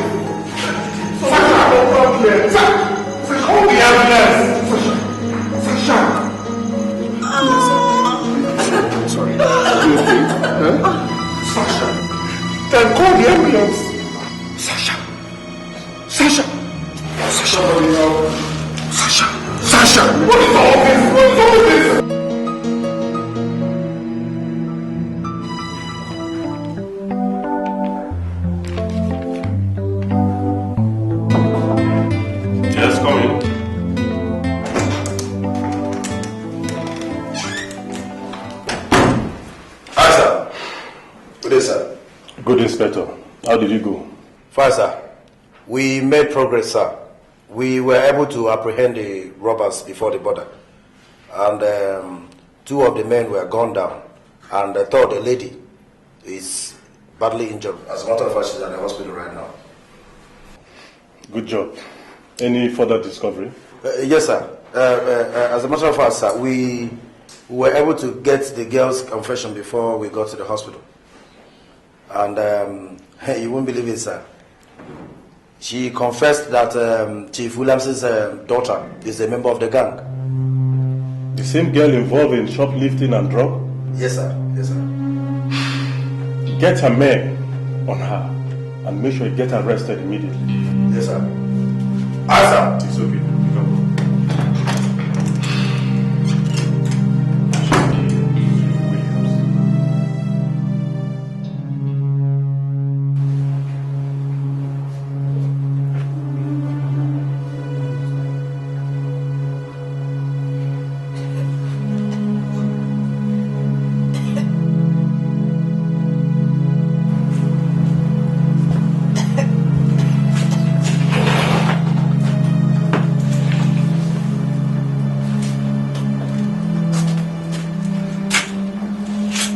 Sasha, don't come here! Sasha, call the ambulance! Sasha! I'm sorry. Are you okay? Huh? Sasha! Then call the ambulance! Sasha! Sasha! Sasha! Sasha! Sasha! What is all this? What is all this? Yes, come in. Hi, sir. Good day, sir. Good, Inspector. How did you go? Fine, sir. We made progress, sir. We were able to apprehend the robbers before the border. And 2 of the men were gunned down. And the third, a lady, is badly injured. As a matter of fact, she's at the hospital right now. Good job. Any further discovery? Yes, sir. As a matter of fact, sir, we were able to get the girl's confession before we got to the hospital. And you won't believe it, sir. She confessed that Chief Williams' daughter is a member of the gang. The same girl involved in shoplifting and drug? Yes, sir. Yes, sir. Get her men on her and make sure you get her arrested immediately. Yes, sir. Aye, sir. It's okay.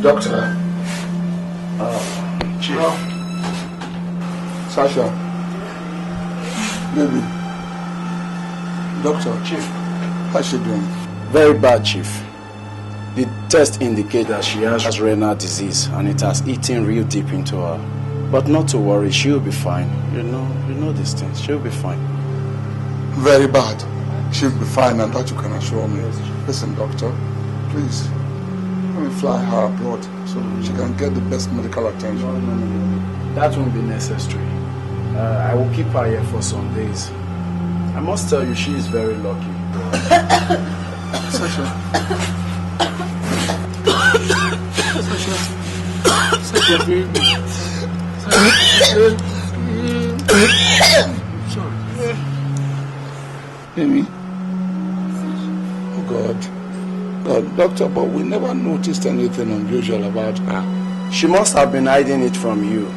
Doctor. Chief. Sasha. Baby. Doctor. Chief. How's she doing? Very bad, Chief. The test indicates that she has renal disease and it has eaten real deep into her. But not to worry, she'll be fine. You know these things. She'll be fine. Very bad. She'll be fine, and that you can assure me. Listen, doctor, please, let me fly her abroad so she can get the best medical attention. No. That won't be necessary. I will keep her here for some days. I must tell you, she is very lucky. Sasha, baby. Sorry. Amy. Oh God. Doctor, but we never noticed anything unusual about her. She must have been hiding it from you.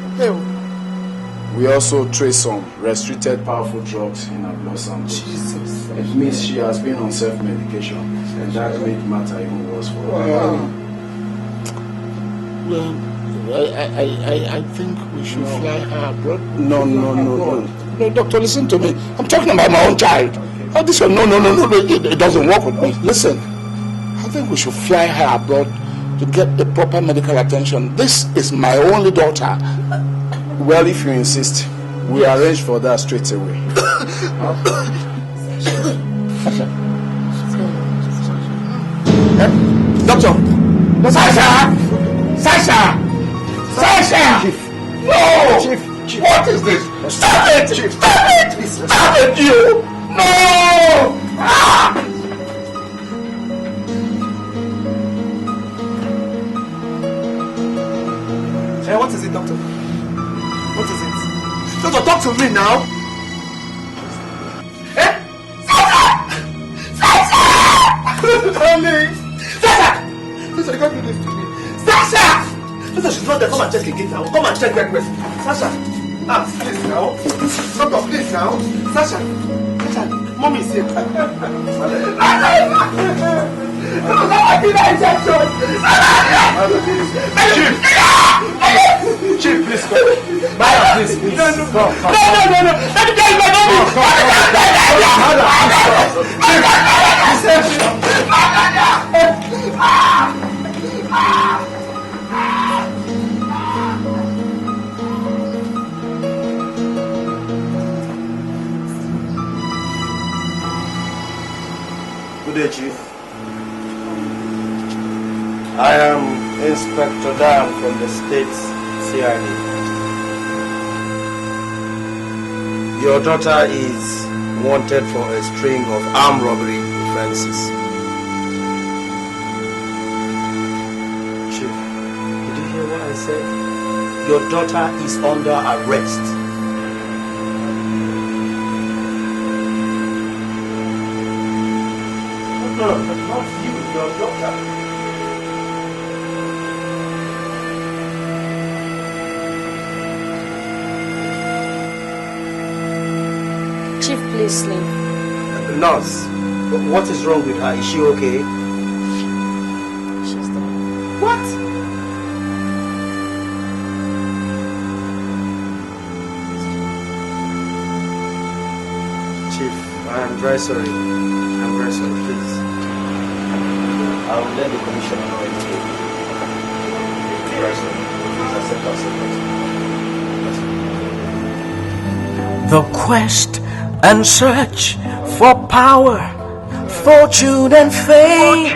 We also trace some restricted powerful drugs in her blood samples. Jesus. It means she has been on self-medication, and that made matter even worse for her. Well, I think we should fly her abroad. No. No, doctor, listen to me. I'm talking about my own child. Oh, this one, no, it doesn't work with me. Listen, I think we should fly her abroad to get the proper medical attention. This is my only daughter. Well, if you insist, we arrange for that straight away. Doctor! Sasha! Chief. No! Chief. What is this? Stop it! Chief. Stop it! Stop it, you! No! Ah! Hey, what is it, doctor? What is it? Doctor, talk to me now! Eh? Sasha! Darling! Sasha! Sasha, you can't do this to me. Sasha! Sasha, she's not there. Come and check again now. Come and check that question. Sasha! Ah, please now. Doctor, please now. Sasha! Sasha, mommy is here. Chief, please go. Maya, please. No. Let me tell you my mommy. Good day, Chief. I am Inspector Dam from the State's CID. Your daughter is wanted for a string of armed robbery offenses. Chief, did you hear what I said? Your daughter is under arrest. No, not you, your daughter. Chief, please sleep. Nurse, what is wrong with her? Is she okay? She's there. What? Chief, I am very sorry. I'm very sorry, please. I will let the commissioner know immediately. I'm very sorry. Please accept our secret. The quest and search for power, fortune and fame,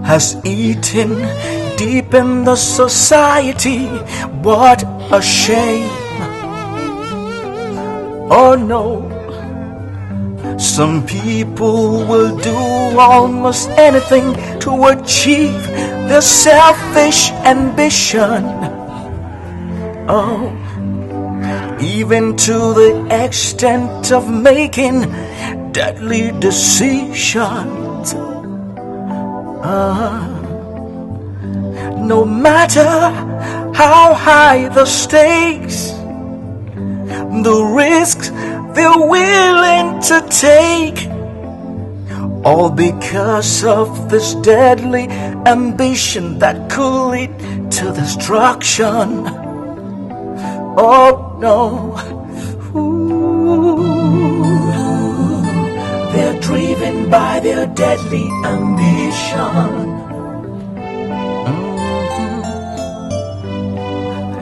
has eaten deep in the society. What a shame. Oh no, some people will do almost anything to achieve their selfish ambition. Oh, even to the extent of making deadly decisions. No matter how high the stakes, the risks they're willing to take, all because of this deadly ambition that could lead to destruction. Oh no. They're driven by their deadly ambition.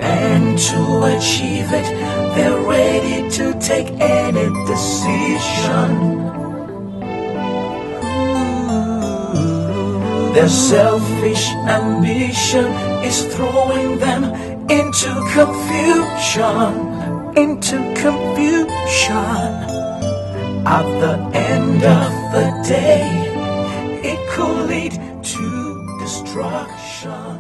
And to achieve it, they're ready to take any decision. Their selfish ambition is throwing them into confusion. At the end of the day, it could lead to destruction.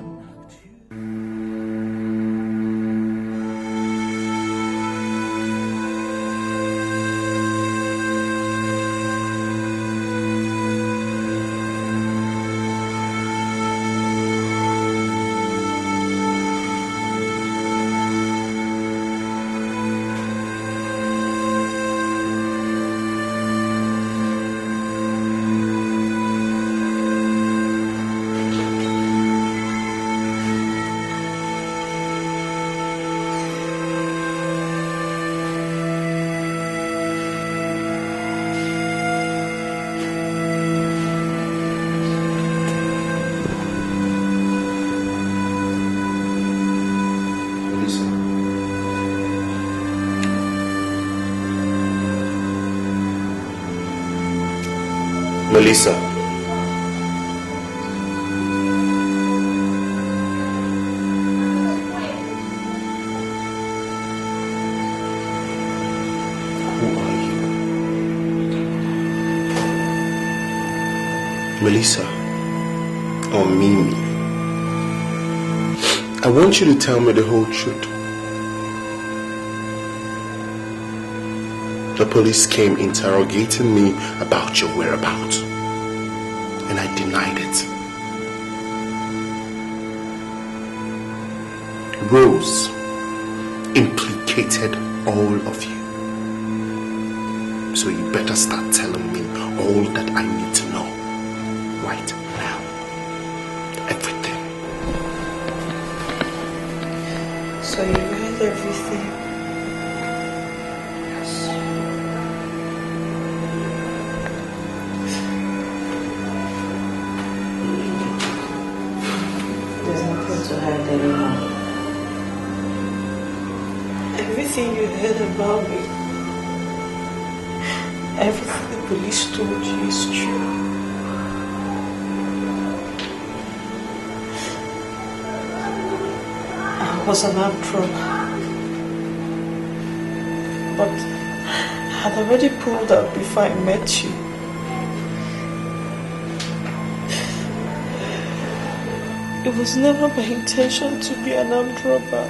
Melissa. Who are you? Melissa or Mimi? I want you to tell me the whole truth. The police came interrogating me about your whereabouts, and I denied it. Rose implicated all of you. So you better start telling me all that I need to know right now. Everything. So you read everything? Everything you heard about me, everything the police told you is true. I was an armed robber, but I had already pulled out before I met you. It was never my intention to be an armed robber.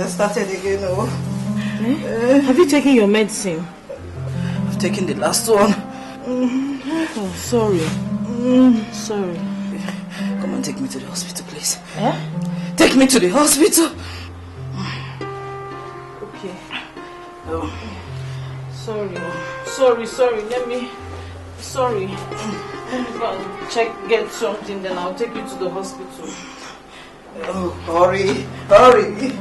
Started again, oh. Have you taken your medicine? I've taken the last one. Oh, sorry. Sorry. Come and take me to the hospital, please. Eh? Take me to the hospital. Okay. Oh. Sorry. Sorry. Let me... Sorry. Let me go and get something, then I'll take you to the hospital. Oh, hurry, hurry.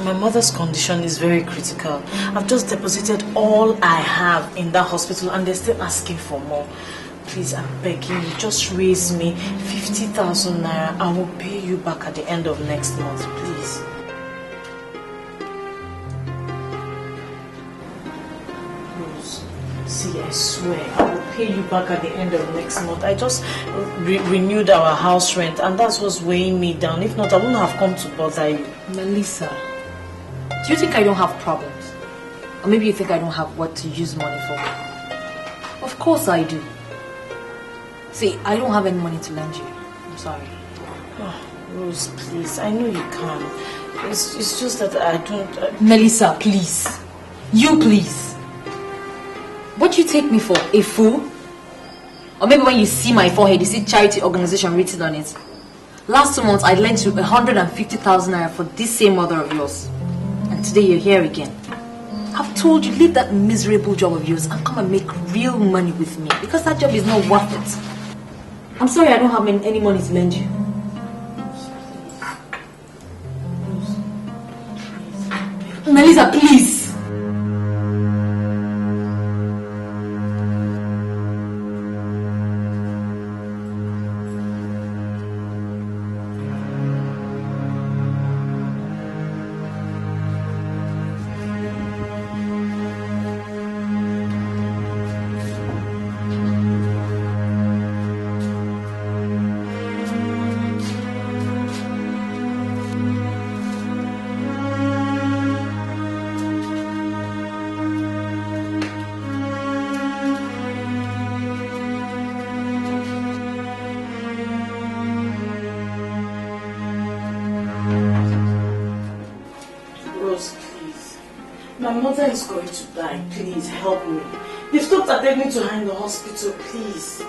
My mother's condition is very critical. I've just deposited all I have in that hospital and they're still asking for more. Please, I'm begging you, just raise me 50,000 naira. I will pay you back at the end of next month, please. Rose, see, I swear, I will pay you back at the end of next month. I just renewed our house rent and that's what's weighing me down. If not, I wouldn't have come to bother you. Melissa, do you think I don't have problems? Or maybe you think I don't have what to use money for? Of course I do. See, I don't have any money to lend you. I'm sorry. Oh, Rose, please. I know you can. It's just that I don't... Melissa, please. You, please. What do you take me for? A fool? Or maybe when you see my forehead, you see charity organization written on it. Last 2 months, I lent you 150,000 naira for this same mother of yours. And today you're here again. I've told you, leave that miserable job of yours and come and make real money with me. Because that job is not worth it. I'm sorry I don't have any money to lend you. Melissa, please. My mother is going to die. Please help me. They've stopped attending to her in the hospital. Please.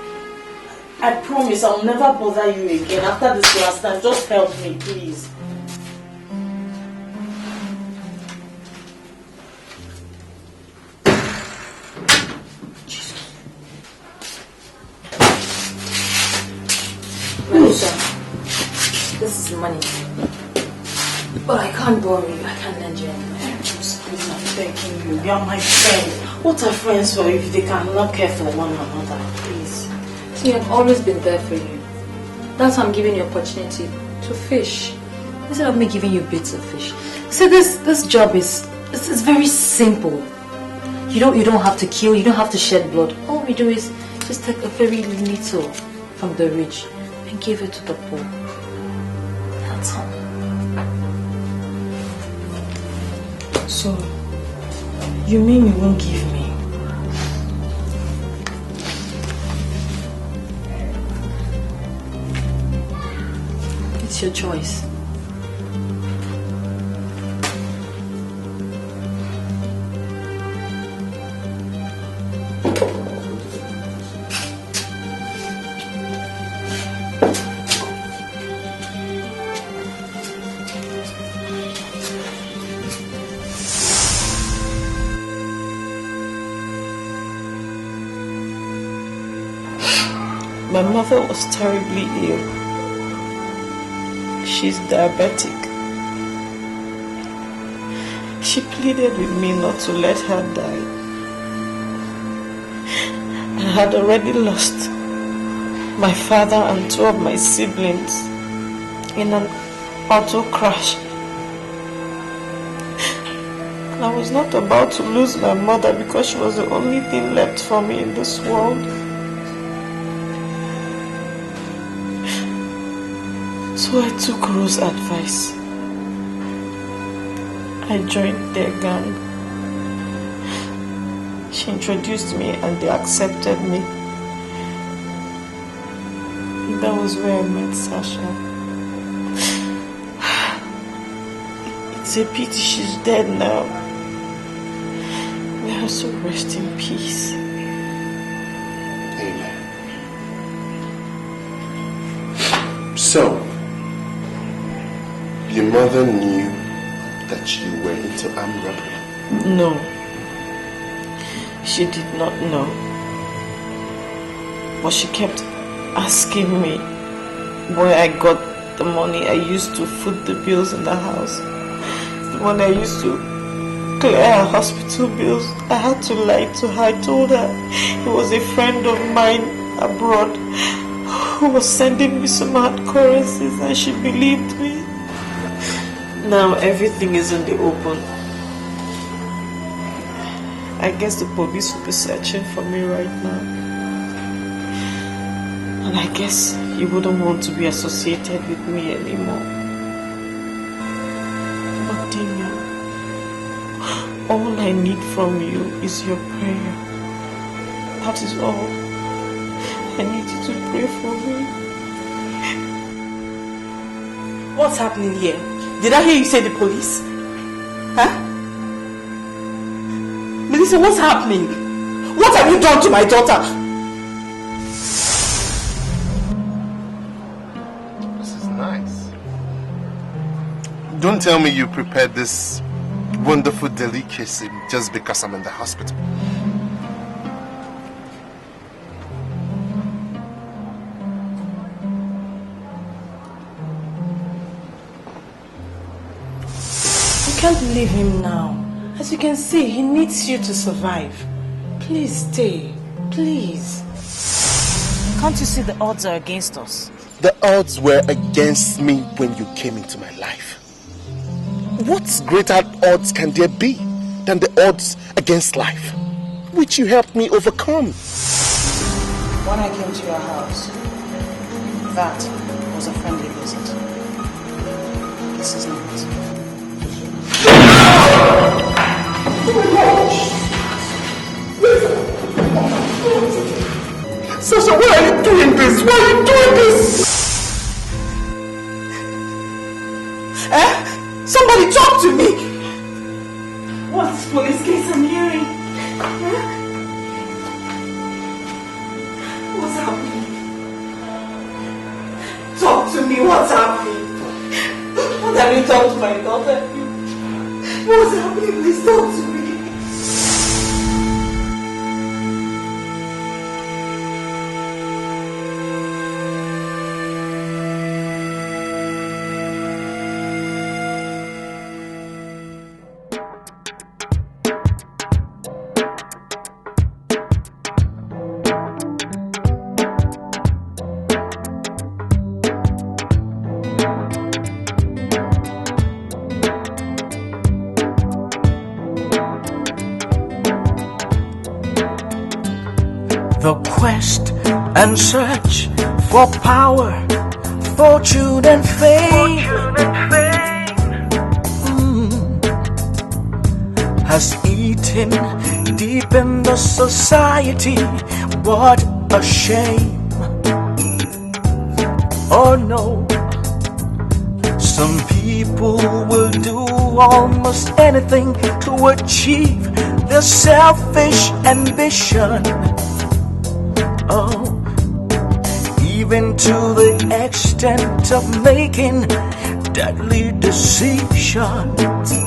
I promise I'll never bother you again after this last time. Just help me, please. Melissa, this is money. But I can't borrow you. I can't lend you any money. Please, I'm begging you. You're my friend. What are friends for if they cannot care for one another? Please. See, I've always been there for you. That's why I'm giving you opportunity to fish. Instead of me giving you bits of fish. See, this job is very simple. You don't have to kill, you don't have to shed blood. All we do is just take a very little from the rich and give it to the poor. That's all. So, you mean you won't give me? It's your choice. My mother was terribly ill. She's diabetic. She pleaded with me not to let her die. I had already lost my father and 2 of my siblings in an auto crash. I was not about to lose my mother because she was the only thing left for me in this world. So I took Rose's advice. I joined their gang. She introduced me and they accepted me. That was where I met Sasha. It's a pity she's dead now. May her soul rest in peace. Amen. So, your mother knew that you were into armed robbery? No. She did not know. But she kept asking me where I got the money I used to foot the bills in the house. The money I used to clear her hospital bills. I had to lie to her. I told her it was a friend of mine abroad who was sending me some hard currencies, and she believed me. Now everything is in the open. I guess the police will be searching for me right now. And I guess you wouldn't want to be associated with me anymore. But Damian, all I need from you is your prayer. That is all. I need you to pray for me. What's happening here? Did I hear you say the police? Huh? Melissa, what's happening? What have you done to my daughter? This is nice. Don't tell me you prepared this wonderful delicacy just because I'm in the hospital. You can't leave him now. As you can see, he needs you to survive. Please stay. Please. Can't you see the odds are against us? The odds were against me when you came into my life. What greater odds can there be than the odds against life, which you helped me overcome? When I came to your house, that was a friendly visit. This is not. Sasha, why are you doing this? Why are you doing this? Eh? Somebody talk to me! What's this police case I'm hearing? Huh? What's happening? Talk to me, what's happening? What have you done to my daughter? What's happening? Please talk to me. The quest and search for power, fortune and fame, has eaten deep in the society. What a shame. Oh no, some people will do almost anything to achieve their selfish ambition. Oh, even to the extent of making deadly decisions.